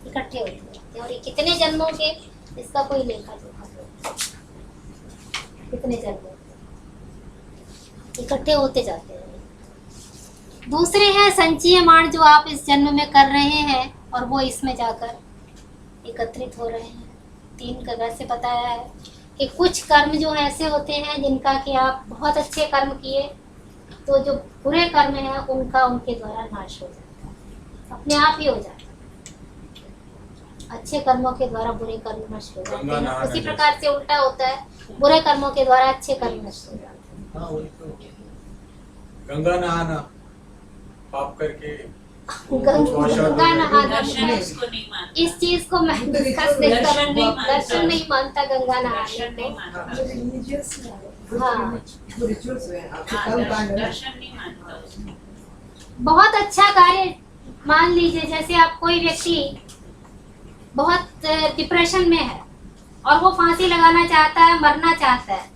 इकट्ठे होते रहते हैं। और ये कितने जन्मों के, इसका कोई लेखा जोखा नहीं, कितने जन्मों इकट्ठे होते जाते हैं। दूसरे हैं संचयमाण, जो आप इस जन्म में कर रहे हैं और वो इसमें जाकर एकत्रित हो रहे हैं। 3 का वैसे बताया है कि कुछ कर्म जो ऐसे होते हैं जिनका कि आप बहुत अच्छे कर्म किए तो जो बुरे कर्म हैं उनका उनके द्वारा नाश हो जाता है, अपने आप ही हो जाता है। अच्छे कर्मों के द्वारा बुरे कर्म नष्ट हो जाते हैं, उसी प्रकार से उल्टा होता है, बुरे कर्मों के द्वारा अच्छे कर्म नष्ट हो जाते हैं। गंगा नहाना पाप करके गंगा नहाना, दर्शन उसको नहीं मानता। इस चीज को मैं डिस्कस नहीं दर्शन करूंगी। नहीं मानता। दर्शन नहीं मानता गंगा दर्शन नहीं नहाने मानता। हाँ। जो रिचुअल्स हैं आपके हाँ, कर्म कांड है। दर्शन नहीं मानता उसको। बहुत अच्छा कार्य। मान लीजिए जैसे आप कोई व्यक्ति बहुत डिप्रेशन में है और वो फांसी लगाना चाहता है, मरना चाहता है,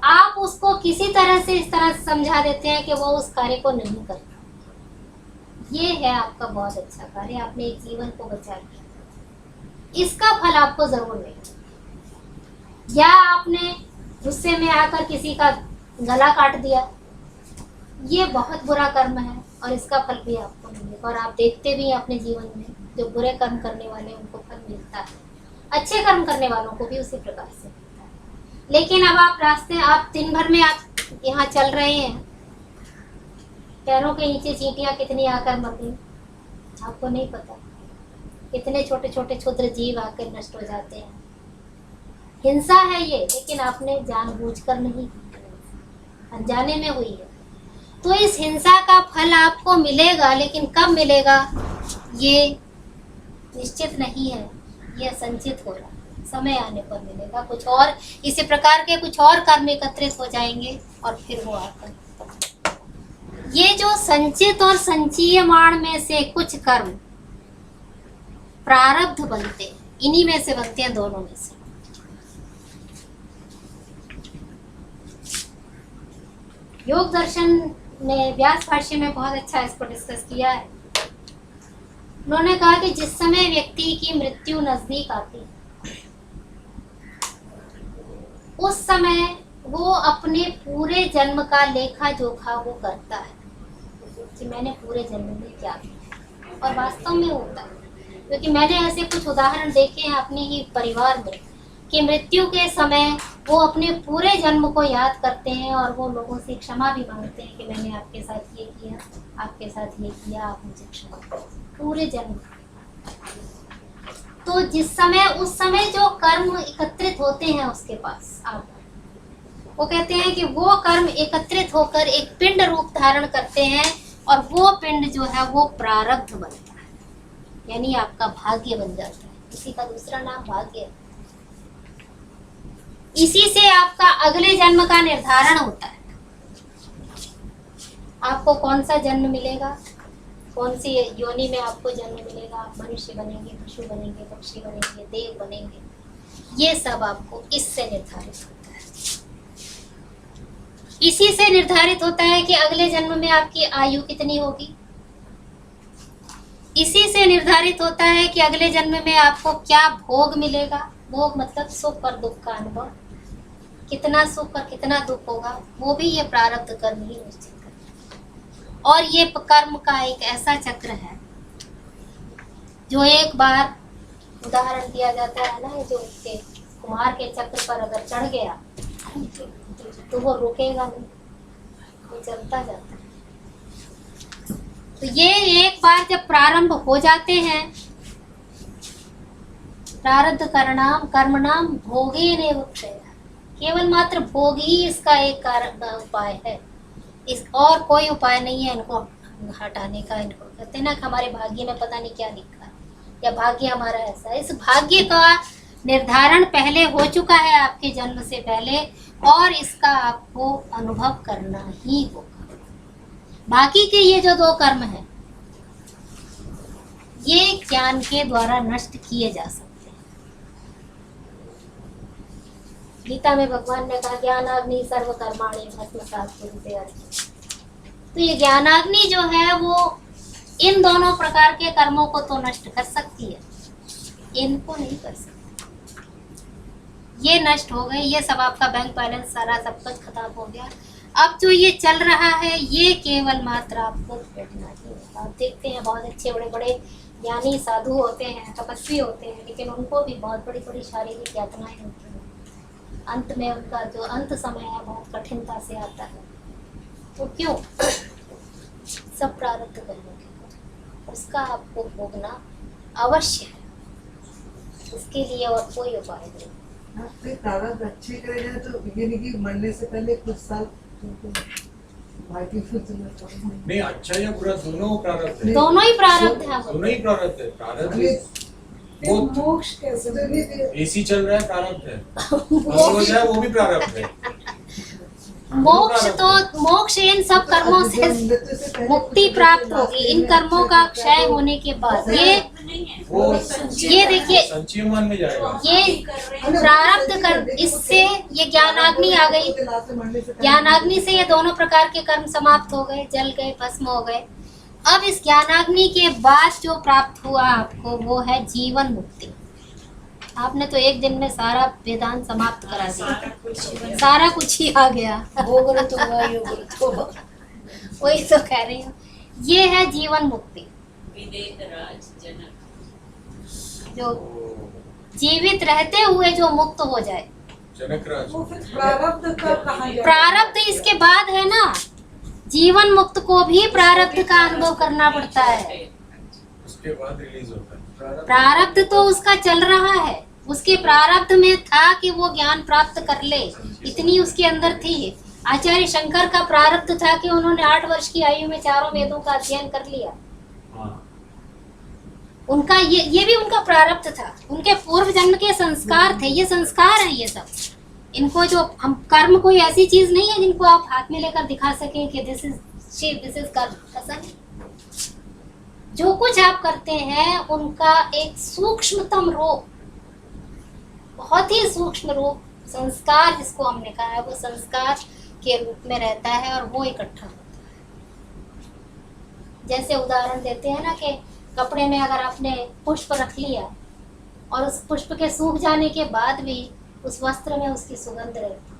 आप उसको किसी तरह से इस तरह समझा देते हैं कि वो उस कार्य को नहीं करता। ये है आपका बहुत अच्छा कार्य, आपने एक जीवन को बचा लिया, इसका फल आपको जरूर मिलेगा। या आपने गुस्से में आकर किसी का गला काट दिया, ये बहुत बुरा कर्म है और इसका फल भी आपको मिलेगा। और आप देखते भी हैं अपने जीवन में जो बुरे कर्म करने वाले उनको फल मिलता है, अच्छे कर्म करने वालों को भी उसी प्रकार से मिलता है। लेकिन अब आप दिन भर में आप यहाँ चल रहे हैं, पैरों के नीचे चींटियां कितनी आकर मर गई आपको नहीं पता, कितने छोटे छोटे क्षुद्र जीव आकर नष्ट हो जाते हैं। हिंसा है ये, लेकिन आपने जानबूझकर नहीं की, अनजाने में हुई है। तो इस हिंसा का फल आपको मिलेगा, लेकिन कब मिलेगा ये निश्चित नहीं है, ये संचित हो रहा है, समय आने पर मिलेगा। कुछ और इसी प्रकार के कुछ और कर्म एकत्रित हो जाएंगे और फिर वो आकर ये जो संचित और संचीयमाण में से कुछ कर्म प्रारब्ध बनते हैं, इन्हीं में से बनते हैं, दोनों में से। योग दर्शन ने व्यास भाष्य में बहुत अच्छा इसको डिस्कस किया है। उन्होंने कहा कि जिस समय व्यक्ति की मृत्यु नजदीक आती है उस समय वो अपने पूरे जन्म का लेखा जोखा वो करता है कि मैंने पूरे जन्म में क्या किया, और वास्तव में होता है। क्योंकि मैंने ऐसे कुछ उदाहरण देखे हैं अपने ही परिवार में कि मृत्यु के समय वो अपने पूरे जन्म को याद करते हैं और वो लोगों से क्षमा भी मांगते हैं कि मैंने आपके साथ ये किया, आपके साथ ये किया, आप मुझे क्षमा करो, पूरे जन्म। तो जिस समय उस समय जो कर्म एकत्रित होते हैं उसके पास, आप वो कहते हैं कि वो कर्म एकत्रित होकर एक पिंड रूप धारण करते हैं और वो पिंड जो है वो प्रारब्ध बनता है, यानी आपका भाग्य बन जाता है। इसी का दूसरा नाम भाग्य है। इसी से आपका अगले जन्म का निर्धारण होता है। आपको कौन सा जन्म मिलेगा, कौन सी योनि में आपको जन्म मिलेगा, आप मनुष्य बनेंगे, पशु बनेंगे, पक्षी बनेंगे, देव बनेंगे, ये सब आपको इससे निर्धारित होता है। इसी से निर्धारित होता है कि अगले जन्म में आपकी आयु कितनी होगी। इसी से निर्धारित होता है कि अगले जन्म में आपको क्या भोग मिलेगा। भोग मतलब सुख और दुख का अनुभव, कितना सुख और कितना दुख होगा वो भी ये प्रारब्ध कर्म ही निश्चित करता है। और ये कर्म का एक ऐसा चक्र है जो एक बार, उदाहरण दिया जाता है ना, जो उसके कुमार के चक्र पर अगर चढ़ गया तो वो रुकेगा नहीं, वो चलता जाता है। तो ये एक बार जब प्रारंभ हो जाते हैं, प्रारब्ध कर्मणाम भोगे नेव क्षय, केवल मात्र भोग ही इसका एक कारण उपाय है, इस और कोई उपाय नहीं है इनको हटाने का। इनको कहते हैं ना कि हमारे भाग्य में पता नहीं क्या लिखा है या भाग्य हमारा ऐसा है। इस भाग्य का निर्धारण पहले हो चुका है आपके जन्म से पहले और इसका आपको अनुभव करना ही होगा। बाकी के ये जो दो कर्म हैं ये ज्ञान के द्वारा नष्ट किए जा सकते हैं। गीता में भगवान ने कहा ज्ञानाग्नि सर्व कर्माणि भस्मसात् कुरुते अर्जुन। तो ये ज्ञानाग्नि जो है वो इन दोनों प्रकार के कर्मों को तो नष्ट कर सकती है, इनको नहीं कर सकती। ये नष्ट हो गए, ये सब आपका बैंक बैलेंस सारा सब कुछ खत्म हो गया। अब जो ये चल रहा है ये केवल मात्र आपको बैठना ही होगा। आप देखते हैं बहुत अच्छे बड़े बड़े ज्ञानी साधु होते हैं, तपस्वी होते हैं, लेकिन उनको भी बहुत बड़ी बड़ी शारीरिक यातनाएं होती हैं। अंत में उनका जो अंत समय है बहुत कठिनता से आता है। तो क्यों? सब प्रारब्ध कर्मों के, उसका आपको भोगना अवश्य है, उसके लिए और कोई उपाय नहीं। आपके प्रारब्ध अच्छे करे जाए तो ये नहीं कि मरने से पहले कुछ साल नहीं, अच्छा या बुरा दोनों प्रारब्ध है, दोनों ही प्रारब्ध है। दोनों ही प्रारब्ध है। प्रारब्ध फिर वो मोक्ष कैसे देंगे? एसी चल रहा है, प्रारब्ध है, बंद हो जाए वो भी प्रारब्ध है। मोक्ष इन सब कर्मों से मुक्ति प्राप्त होगी। इन कर्मों का क्षय होने के बाद ये देखिए संचयन में जाएगा। ये प्रारब्ध कर्म, इससे ये ज्ञानाग्नि आ गई। ज्ञानाग्नि से ये दोनों प्रकार के कर्म समाप्त हो गए, जल गए, भस्म हो गए। अब इस ज्ञानाग्नि के बाद जो प्राप्त हुआ आपको वो है जीवन मुक्ति। आपने तो एक दिन में सारा वेदांत समाप्त करा दिया, सारा कुछ ही आ गया। वही तो कह रही हूँ, ये है जीवन मुक्ति। जो जीवित रहते हुए जो मुक्त हो जाए, जनक राज। प्रारब्ध इसके बाद है ना। जीवन मुक्त को भी प्रारब्ध का अनुभव करना पड़ता है। उसके बाद रिलीज होता है। प्रारब्ध तो उसका चल रहा है, उसके प्रारब्ध में था कि वो ज्ञान प्राप्त कर ले, इतनी उसके अंदर थी। आचार्य शंकर का प्रारब्ध था कि उन्होंने 8 वर्ष की आयु में चारों वेदों का अध्ययन कर लिया। उनका ये भी उनका प्रारब्ध था, उनके पूर्व जन्म के संस्कार थे। ये संस्कार है ये सब। इनको जो हम कर्म कोई ऐसी चीज नहीं है जिनको आप हाथ में लेकर दिखा सकें कि दिस इज कर्म, ऐसा नहीं। जो कुछ आप करते हैं उनका एक सूक्ष्मतम रूप, बहुत ही सूक्ष्म रूप, संस्कार जिसको हमने कहा है, वो संस्कार के रूप में रहता है और वो इकट्ठा होता है। जैसे उदाहरण देते हैं ना कि कपड़े में अगर आपने पुष्प रख लिया और उस पुष्प के सूख जाने के बाद भी उस वस्त्र में उसकी सुगंध रहती है,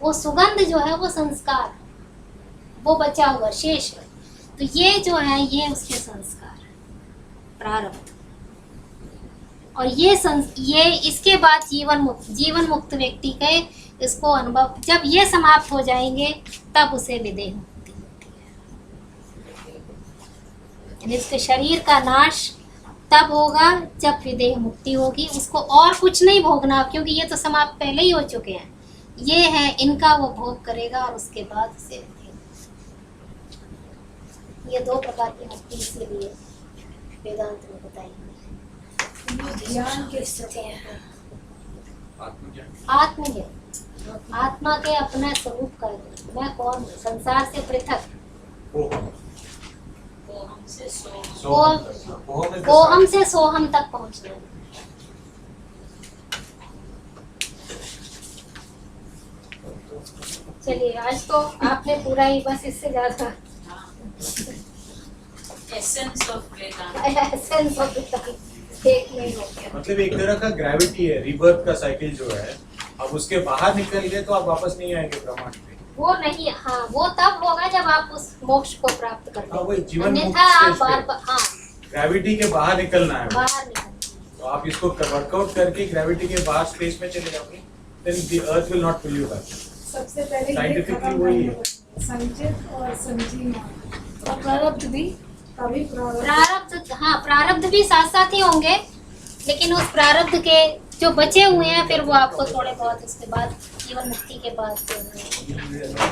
वो सुगंध जो है वो संस्कार, वो बचा हुआ शेष है। तो ये जो है ये उसके संस्कार है, प्रारब्ध। और ये इसके बाद जीवन मुक्त व्यक्ति के इसको अनुभव, जब ये समाप्त हो जाएंगे तब उसे विदेह मुक्ति होती है। यानी इसके शरीर का नाश तब होगा जब विदेह मुक्ति होगी। उसको और कुछ नहीं भोगना, क्योंकि ये तो समाप्त पहले ही हो चुके हैं। ये है इनका, वो भोग करेगा और उसके बाद उसे विदेह मुक्ति। ये 2 प्रकार की मुक्ति इसीलिए वेदांत में बताई है। ज्ञान के स्थिति है। आत्मज्ञान, आत्मा के अपना स्वरूप का ज्ञान। मैं कौन हूँ, संसार से पृथक, ओहम से ओहम से सोहम तक पहुँचना। चलिए, आज तो आपने पूरा ही, बस इससे ज्यादा essence of Vedanta. Essence of एक नहीं हो गया। मतलब एक तरह का ग्रेविटी है, रिबर्थ का साइकिल जो है। अब उसके बाहर निकल गए तो आप वापस नहीं आएंगे ब्रह्मांड पे। वो नहीं, हाँ, वो तब होगा जब आप उस मोक्ष को प्राप्त कर हाँ, वही लेंगे। जीवन मुक्त अन्यथा आप स्टेज पे। बार, हाँ, ग्रेविटी के बाहर निकलना है। बाहर निकल। तो आप इसको वर्कआउट करके ग्रेविटी के बाहर स्पेस में चले जाओगे, then the earth will not pull you back. सबसे पहले ये Scientifically खत्म वही करना है। पड़ेगा। संचित और संजीवना और प्रारब्ध भी, कभी प्रारब्ध प्रारब्ध, हाँ, प्रारब्ध भी साथ साथ ही होंगे, लेकिन उस प्रारब्ध के जो बचे हुए हैं फिर वो आपको थोड़े बहुत उसके बाद जीवन मुक्ति के बाद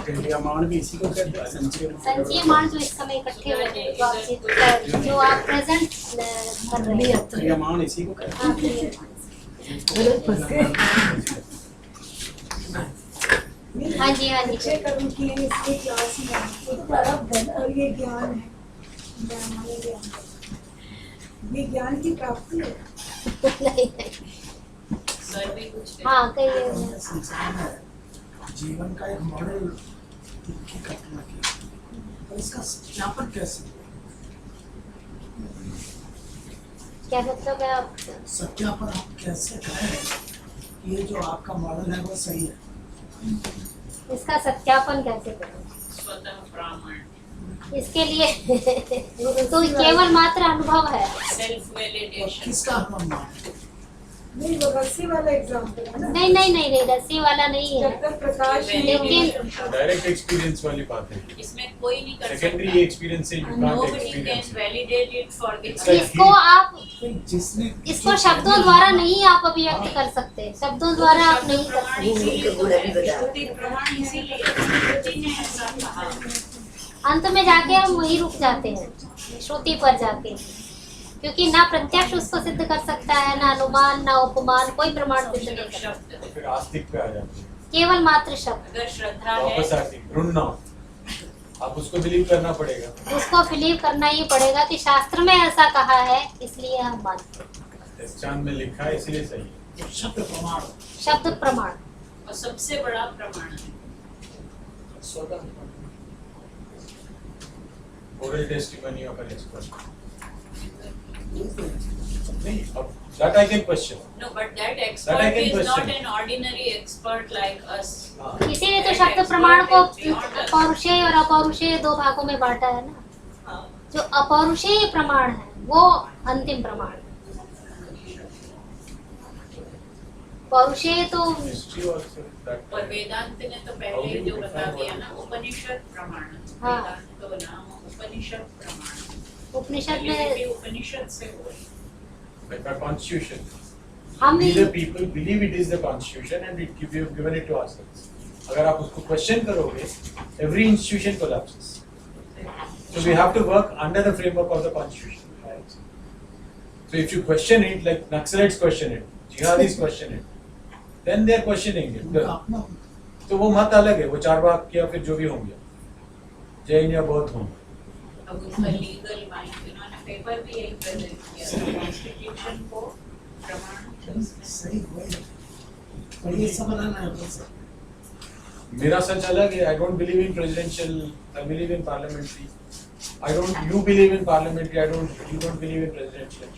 क्रियामाण भी इसी को कहते हैं, संचय मान जो इस समय इकट्ठे हो गए, जो आप जो आप प्रेजेंट कर रहे हैं। क्रियामाण इसी को कहते हाँ, हाँ जी, हाँ जी। अच्छे कर्म किए इसके क्लास में, तो प्रारब्ध है और ये ज्ञान है। हमारे ज्ञान, ये ज्ञान की प्राप्ति है। नहीं, नहीं। सर भी कुछ हाँ, कहिए। हैं। संसार में जीवन का एक मॉडल की कल्पना की और इसका सत्यापन कैसे हुआ? क्या मतलब है आप? सत्यापन आप कैसे करें कि ये जो आपका मॉडल है वो सही है? इसका सत्यापन कैसे करें? स्वतः प्रमाण, इसके लिए तो केवल मात्र अनुभव है। सेल्फ और वैलिडेशन। किसका अनुमान है? नहीं, वो रस्सी वाला एग्जाम्पल है ना। नहीं नहीं नहीं नहीं, रस्सी वाला नहीं है। जब तक प्रकाश नहीं लेकिन डायरेक्ट एक्सपीरियंस वाली बात है। इसमें कोई नहीं कर सेकेंडरी सकता। एक्सपीरियंस से you can't Nobody can experience it. validate it for the It's like इसको आप, जिसने इसको शब्दों द्वारा नहीं आप अभिव्यक्त कर सकते, शब्दों द्वारा आप नहीं कर सकते। श्रुति प्रमाण इसीलिए श्रुति ने ऐसा कहा। अंत में जाके हम वही रुक जाते हैं, श्रुति पर जाके, क्योंकि ना प्रत्यक्ष उसको सिद्ध कर सकता है, ना अनुमान, ना उपमान, कोई प्रमाण सिद्ध नहीं कर सकता। शब्द, तो फिर आस्तिक पे आ जाते हैं। केवल मात्र शब्द, अगर श्रद्धा वापस है आस्तिक, ढूंढना, आप उसको बिलीव करना पड़ेगा। उसको बिलीव करना ही पड़ेगा कि शास्त्र में ऐसा कहा है, इसलिए हम मानते हैं। चांद में लिखा है इसलिए सही है। शब्द प्रमाण शब्द प्रमाण, और सबसे बड़ा प्रमाण है। Oral testimony of an expert. नहीं, अब that I can question. No, but that That I expert can is not question. an ordinary expert like us. हाँ, इसीलिए तो शब्द प्रमाण को पौरुषेय और अपौरुषेय 2 भागों में बांटा है ना। हाँ, जो अपौरुषेय प्रमाण है वो अंतिम प्रमाण है। पौरुषेय तो history also that. और वेदांत ने तो पहले ही जो बता दिया ना, उपनिषद प्रमाण। हाँ। वेदांत तो नाम उपनिषद प्रमाण। उपनिषद Validity में उपनिषद से हो रही। Like our constitution. हम We the people believe it is the constitution and we have given it to ourselves. अगर आप उसको question करोगे, every institution collapses. So we have to work under the framework of the constitution. Right? So if you question it, like Naxalites question it, jihadis question it, then they are questioning it. उनका अपना तो वो मत अलग है, वो चारवाक या फिर जो भी होंगे, जैन या बौद्ध होंगे। अब उसका लीगल माइंड, इन्होंने पेपर भी यही प्रेजेंट किया, कॉन्स्टिट्यूशन को प्रमाण। सही वही पर ये सब बनाना है बस। मेरा सच अलग है। I don't believe in presidential. I believe in parliamentary. I don't. You believe in parliamentary. You don't believe in presidential.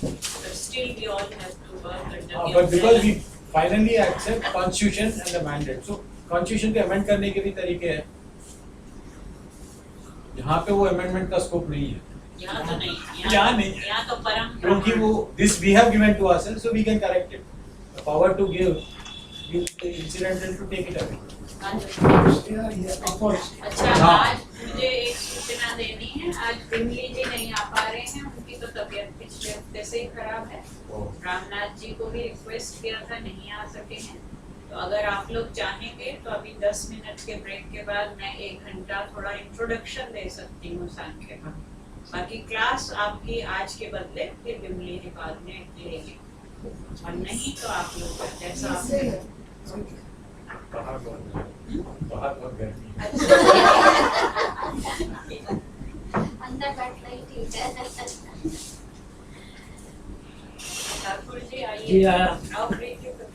But still we all have to work under the But because umbrella. we finally accept constitution and the mandate. So constitution के amend करने के भी तरीके हैं। यहाँ पे वो amendment का scope नहीं है। यहाँ तो नहीं, यहाँ नहीं। यहाँ तो परम क्योंकि वो this we have given to ourselves, so we can correct it. The power to give the incidental to take it away. अच्छा, हाँ। आज मुझे एक सूचना देनी है। आज बिमली जी नहीं आ पा रहे हैं, उनकी तो तबीयत पिछले हफ्ते से ही खराब है। रामनाथ जी को भी रिक्वेस्ट किया था, नहीं आ सके हैं। तो अगर आप लोग चाहेंगे तो अभी 10 मिनट के ब्रेक के बाद मैं 1 घंटा थोड़ा इंट्रोडक्शन दे सकती हूँ सांख्य का। बाकी क्लास आपकी आज के बदले फिर बिमली जी बाद में लेंगे, और नहीं तो आप लोग जैसा आप बाहर बहुत गर्मी है। अंदर बैठ रही ठीक है। ठाकुर जी जी, आइए, आया। आओ ब्रेक के बाद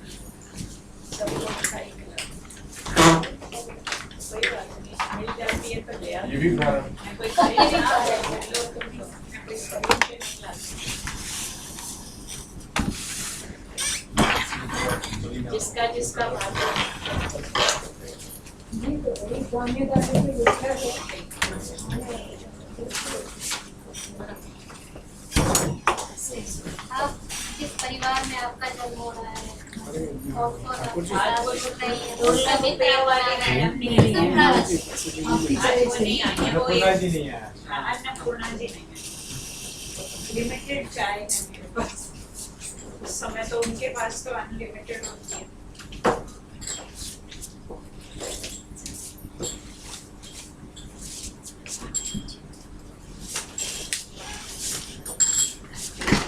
सबको मिठाई खिलाओ। कोई बात नहीं, मिल जाती है तो ले आओ। ये भी खा रहा हूँ। मैं कोई खरीद ना आए, लो तुम लोग, मैं कोई खरीद के नहीं लाती। जिसका जिसका भाग्य। नहीं तो बड़ी दानेदार पे उठा है। आप किस परिवार में आपका जन्म हो रहा है? ठाकुर जी, आज वो ₹2 वाली मैडम नहीं आई है। आज वो नहीं आई है, वो अन्नपूर्णा एक जी नहीं आया। अन्नपूर्णा जी नहीं है। लिमिटेड चाय है मेरे पास। उस समय तो उनके पास तो अनलिमिटेड होती है।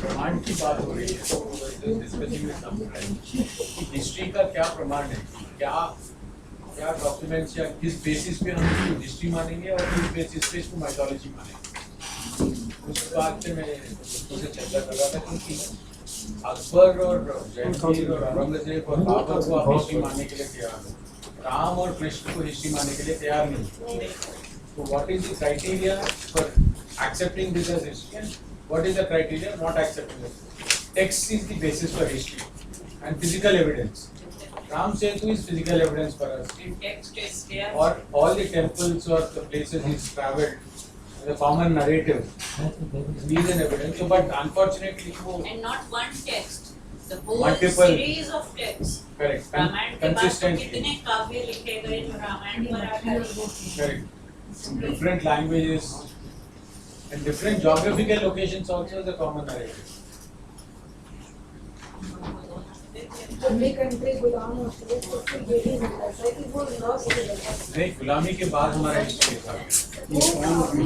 प्रमाण की बात हो रही है। हिस्ट्री का क्या प्रमाण है, क्या क्या डॉक्यूमेंट्स या किस बेसिस पे हम इसको हिस्ट्री मानेंगे और किस बेसिस पे इसको माइथोलॉजी मानेंगे। उस बात पे मैं दोस्तों से चर्चा कर रहा था, क्योंकि अकबर और जहांगीर और औरंगजेब और बाबर को आप हिस्ट्री मानने के लिए तैयार हो, राम और कृष्ण को हिस्ट्री मानने के लिए तैयार नहीं। तो what is the criteria for accepting this as history and what is the criteria not accepting it? Text is the basis for history and physical evidence. Ram Setu is physical evidence for us. Text is there. Or all the temples or the places he's travelled, the common narrative is an evidence. So, but unfortunately, And not one text, the whole Multiple. series of texts. correct, Ramayana के बाद तो consistently, कितने काव्य लिखे गए जो रामायण पर आधारित हैं। correct, different languages and different geographical locations also the common narrative. अपनी कंट्री गुलाम होती है तो फिर ये भी होता है कि वो लॉस हो जाता है। नहीं, गुलामी के बाद हमारा हिस्ट्री था। वो अपनी